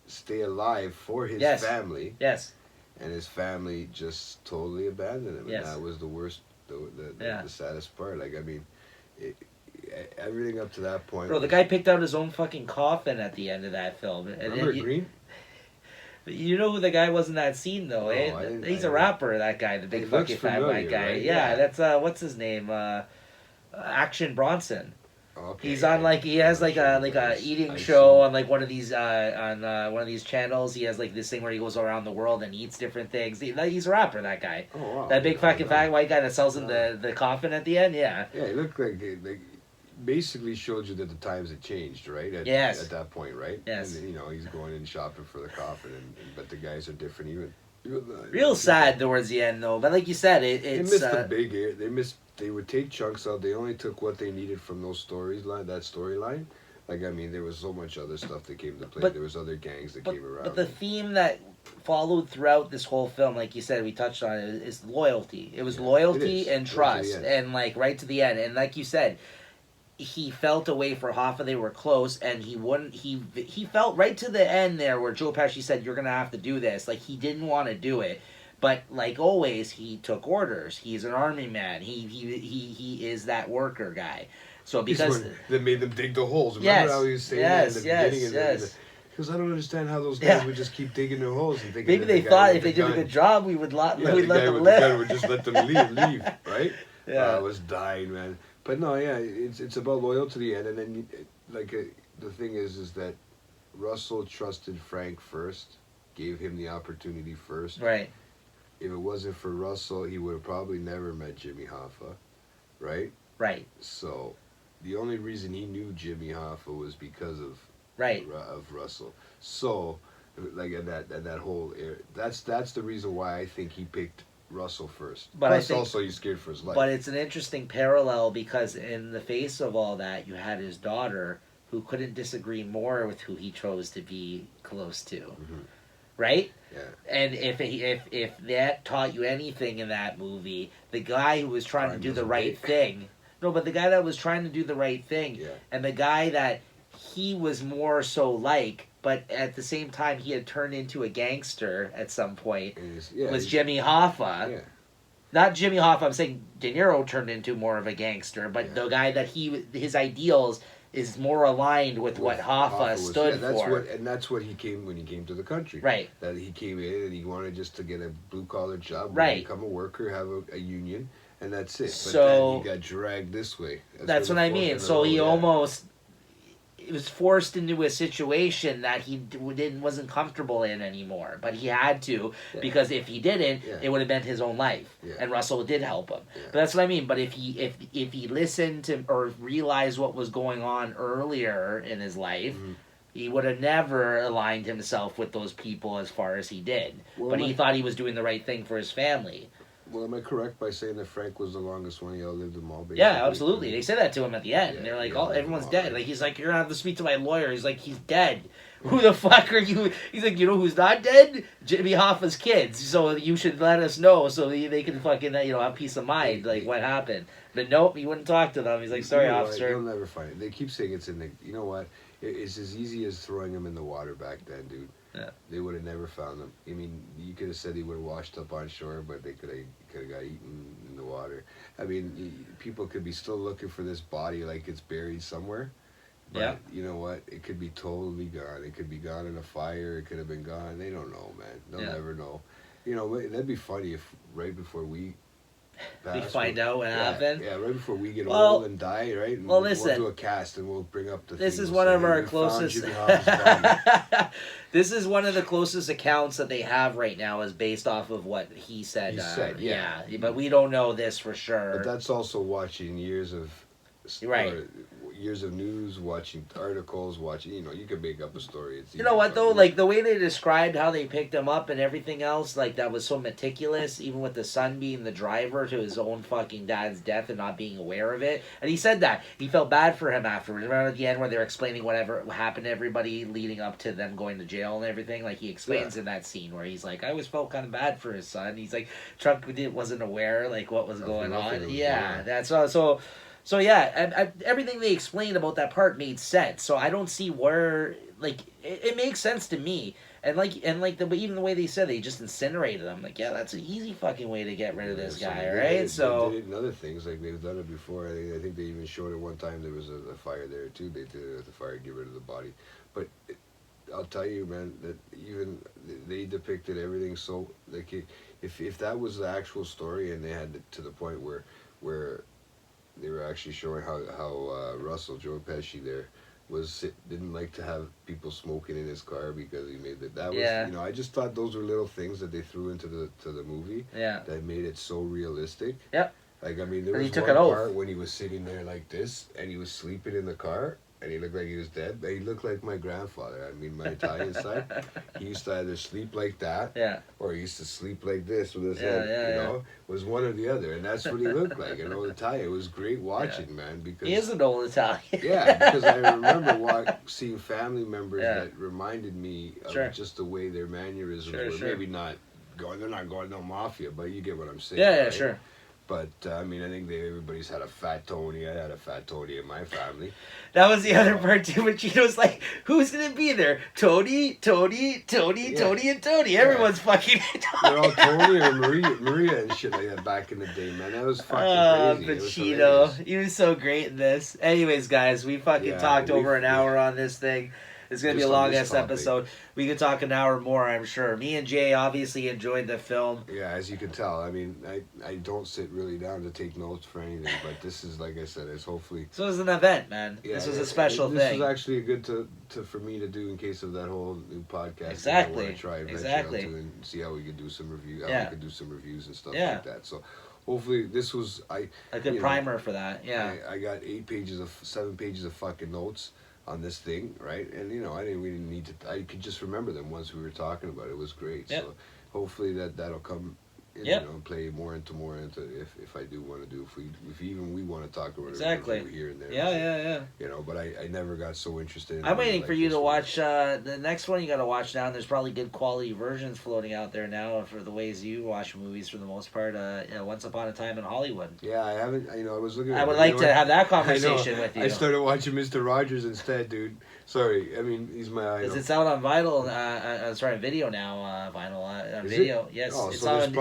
stay alive for his family. Yes. And his family just totally abandoned him. Yes. And that was the worst, the saddest part. Like, I mean, everything up to that point. Bro, the guy picked out his own fucking coffin at the end of that film. Remember Green? You know who the guy was in that scene, though, eh? He's a rapper, that guy, the big fucking fat white guy. Right? Yeah, that's, what's his name? Action Bronson. Okay. He's on, like, he has, like, a eating show on, like, one of these channels. He has, like, this thing where he goes around the world and eats different things. He's a rapper, that guy. Oh, wow. That big fucking fat white guy that sells him the coffin at the end, yeah. Yeah, he looked like basically showed you that the times had changed, right? At that point, right? Yes. And, he's going in shopping for the coffin, but the guys are different. Even real sad towards the end, though. But like you said, they missed the big. They would take chunks out. They only took what they needed from those storyline. Like, I mean, there was so much other stuff that came to play. There was other gangs that came around. But the theme that followed throughout this whole film, like you said, we touched on it, is loyalty. It was loyalty and trust, and like right to the end. And like you said, he felt away for Hoffa. They were close, and he felt right to the end there where Joe Pesci said, you're gonna have to do this. Like, he didn't want to do it, but like always, he took orders. He's an army man. He is that worker guy. So because that made them dig the holes. Remember how he was saying that in the beginning? Because I don't understand how those guys would just keep digging their holes and thinking. Maybe they thought if they did a good job, we would let them live. The guy would just let them leave, right? Yeah, I was dying, man. But no, it's about loyalty to the end, and then the thing is that Russell trusted Frank first, gave him the opportunity first. Right. If it wasn't for Russell, he would have probably never met Jimmy Hoffa, right? Right. So, the only reason he knew Jimmy Hoffa was because of Russell. So, like in that whole area, that's the reason why I think he picked Russell first. But plus, also he's scared for his life. But it's an interesting parallel because in the face of all that, you had his daughter who couldn't disagree more with who he chose to be close to, right? Yeah. And if that taught you anything in that movie, the guy who was trying to do the right thing. No, but the guy that was trying to do the right thing, and the guy that he was more so like, but at the same time he had turned into a gangster at some point, was Jimmy Hoffa. Yeah. Not Jimmy Hoffa, I'm saying De Niro turned into more of a gangster, but the guy that his ideals is more aligned with what Hoffa stood for. That's what he came when he came to the country. Right. That he came in and he wanted just to get a blue-collar job, become a worker, have a union, and that's it. But then he got dragged this way. That's what I mean. So he almost was forced into a situation that he wasn't comfortable in anymore. But he had to, because if he didn't, it would have been his own life. Yeah. And Russell did help him. Yeah. But that's what I mean. But if he listened to or realized what was going on earlier in his life, he would have never aligned himself with those people as far as he did. Well, but he thought he was doing the right thing for his family. Well, am I correct by saying that Frank was the longest one? He outlived them all, basically? Yeah, absolutely. They said that to him at the end. They're like, everyone's dead. Like, he's like, you're going to have to speak to my lawyer. He's like, he's dead. who the fuck are you? He's like, you know who's not dead? Jimmy Hoffa's kids. So you should let us know so they can fucking, have peace of mind, like what happened. But nope, he wouldn't talk to them. He's like, sorry, officer. You'll never find it. They keep saying it's in the, you know what? It's as easy as throwing them in the water back then, dude. Yeah. They would have never found them. I mean, you could have said he would have washed up on shore, but they could have got eaten in the water. I mean, people could be still looking for this body like it's buried somewhere. But you know what? It could be totally gone. It could be gone in a fire. It could have been gone. They don't know, man. They'll never know. You know, that'd be funny if right before we find out what happened. Yeah, right before we get old and die, right? And listen. We'll do a cast and we'll bring up the. This is one of our closest. This is one of the closest accounts that they have right now, is based off of what he said. Yeah, but we don't know this for sure. But that's also watching years of. Years of news, watching articles, watching, you could make up a story. You know what, though? Like, the way they described how they picked him up and everything else, like, that was so meticulous, even with the son being the driver to his own fucking dad's death and not being aware of it. And he said that. He felt bad for him afterwards. Remember at the end where they're explaining whatever happened to everybody leading up to them going to jail and everything? Like, he explains in that scene where he's like, I always felt kind of bad for his son. He's like, Trump wasn't aware, like, what was going on. Yeah, that's so... So yeah, everything they explained about that part made sense. So I don't see where, like, it makes sense to me. And even the way they said they just incinerated him. Like, yeah, that's an easy fucking way to get rid of this guy, right? They did it in other things, like they've done it before. I think they even showed it one time. There was a fire there too. They did it at the fire, get rid of the body. But I'll tell you, man, that even they depicted everything so like if that was the actual story, and they had it to the point where they were actually showing how Russell, Joe Pesci there, didn't like to have people smoking in his car because he made that was I just thought those were little things that they threw into the movie that made it so realistic. Yep. Like, I mean, there was one part when he was sitting there like this and he was sleeping in the car and he looked like he was dead. But he looked like my grandfather. I mean, my Italian side. He used to either sleep like that, or he used to sleep like this with his head. It was one or the other, and that's what he looked like. An old Italian. It was great watching, man. Because he is an old Italian. Because I remember seeing family members that reminded me of just the way their mannerisms were. Maybe not going. They're not going no mafia, but you get what I'm saying. Yeah, right? Sure. But, I mean, I think everybody's had a fat Tony. I had a fat Tony in my family. That was the other part, too. But Gino's like, who's going to be there? Tony, and Tony. Everyone's fucking Tony. They're all Tony or Maria and shit like that back in the day, man. That was fucking crazy. Pacino. He was so great in this. Anyways, guys, we fucking talked over an hour on this thing. It's going to be a long-ass episode. We could talk an hour more, I'm sure. Me and Jay obviously enjoyed the film. Yeah, as you can tell. I mean, I don't sit really down to take notes for anything, but this is, like I said, it's hopefully... So it was an event, man. Yeah, this was a special thing. This was actually good for me to do in case of that whole new podcast. Exactly. I want to try and venture out to and see how we could do some reviews, and stuff like that. So hopefully this was... a good primer for that, I got 7 pages of fucking notes on this thing, right? And I didn't really need to. I could just remember them once we were talking about it. It was great. So hopefully that'll come. Play more into if I do want to do if even we want to talk about it here and there. Yeah. But I never got so interested. I'm waiting for you to watch the next one. You got to watch now. And there's probably good quality versions floating out there now for the ways you watch movies for the most part. Once Upon a Time in Hollywood. Yeah, I haven't. I was looking. I would like to have that conversation with you. I started watching Mr. Rogers instead, dude. Sorry, I mean he's my idol. It's out on vinyl. Video now. Vinyl on video. Yes, it's on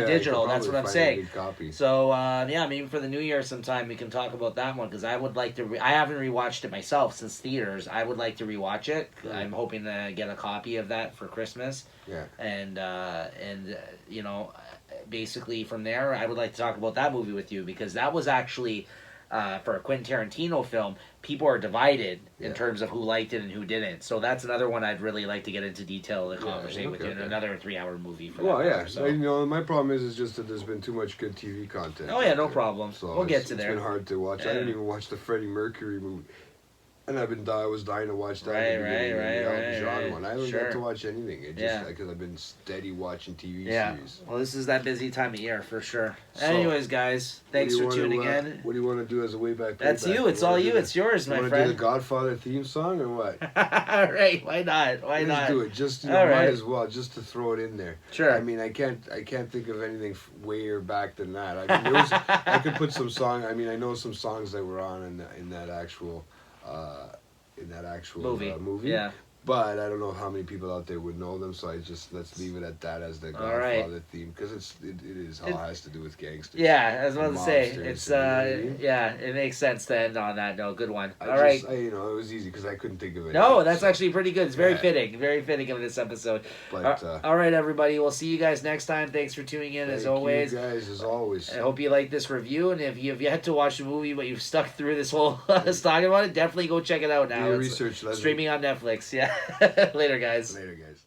digital. That's what I'm saying. So maybe for the new year sometime we can talk about that one because I would like to. I haven't rewatched it myself since theaters. I would like to rewatch it. I'm hoping to get a copy of that for Christmas. Yeah. And basically from there, I would like to talk about that movie with you because that was actually. For a Quentin Tarantino film, people are divided in terms of who liked it and who didn't. So that's another one I'd really like to get into detail and conversate with you in another 3-hour movie. My problem is just that there's been too much good TV content. Oh yeah, no problem. So we'll get to there. It's been hard to watch. I didn't even watch the Freddie Mercury movie. And I was dying to watch that. Right, The Elton John one. I haven't got Sure. to watch anything. It just because I've been steady watching TV series. Well, this is that busy time of year for sure. So, Anyways, guys, thanks for tuning in. What do you want to do as a way back? That's you. It's all you. It's yours, my friend. friend. Want to do the Godfather theme song or what? All right. Why not? Why not? Let's do it. Just all might right. as well, just to throw it in there. Sure. I mean, I can't think of anything way back than that. I mean, I could put some song. I mean, I know some songs that were on in that actual movie. Yeah. But I don't know how many people out there would know them, so let's leave it at that as the Godfather theme, because it all has to do with gangsters. Yeah, I was about to say it's I it makes sense to end on that. No, good one. All right. right. It was easy because I couldn't think of it. No, that's actually pretty good. It's very fitting of this episode. But all right, everybody. We'll see you guys next time. Thanks for tuning in as always. You guys, as always. I hope you like this review, and if you've yet to watch the movie but you've stuck through this whole talking about it, definitely go check it out now. Do your research. Streaming on Netflix. Yeah. Later, guys. Later, guys.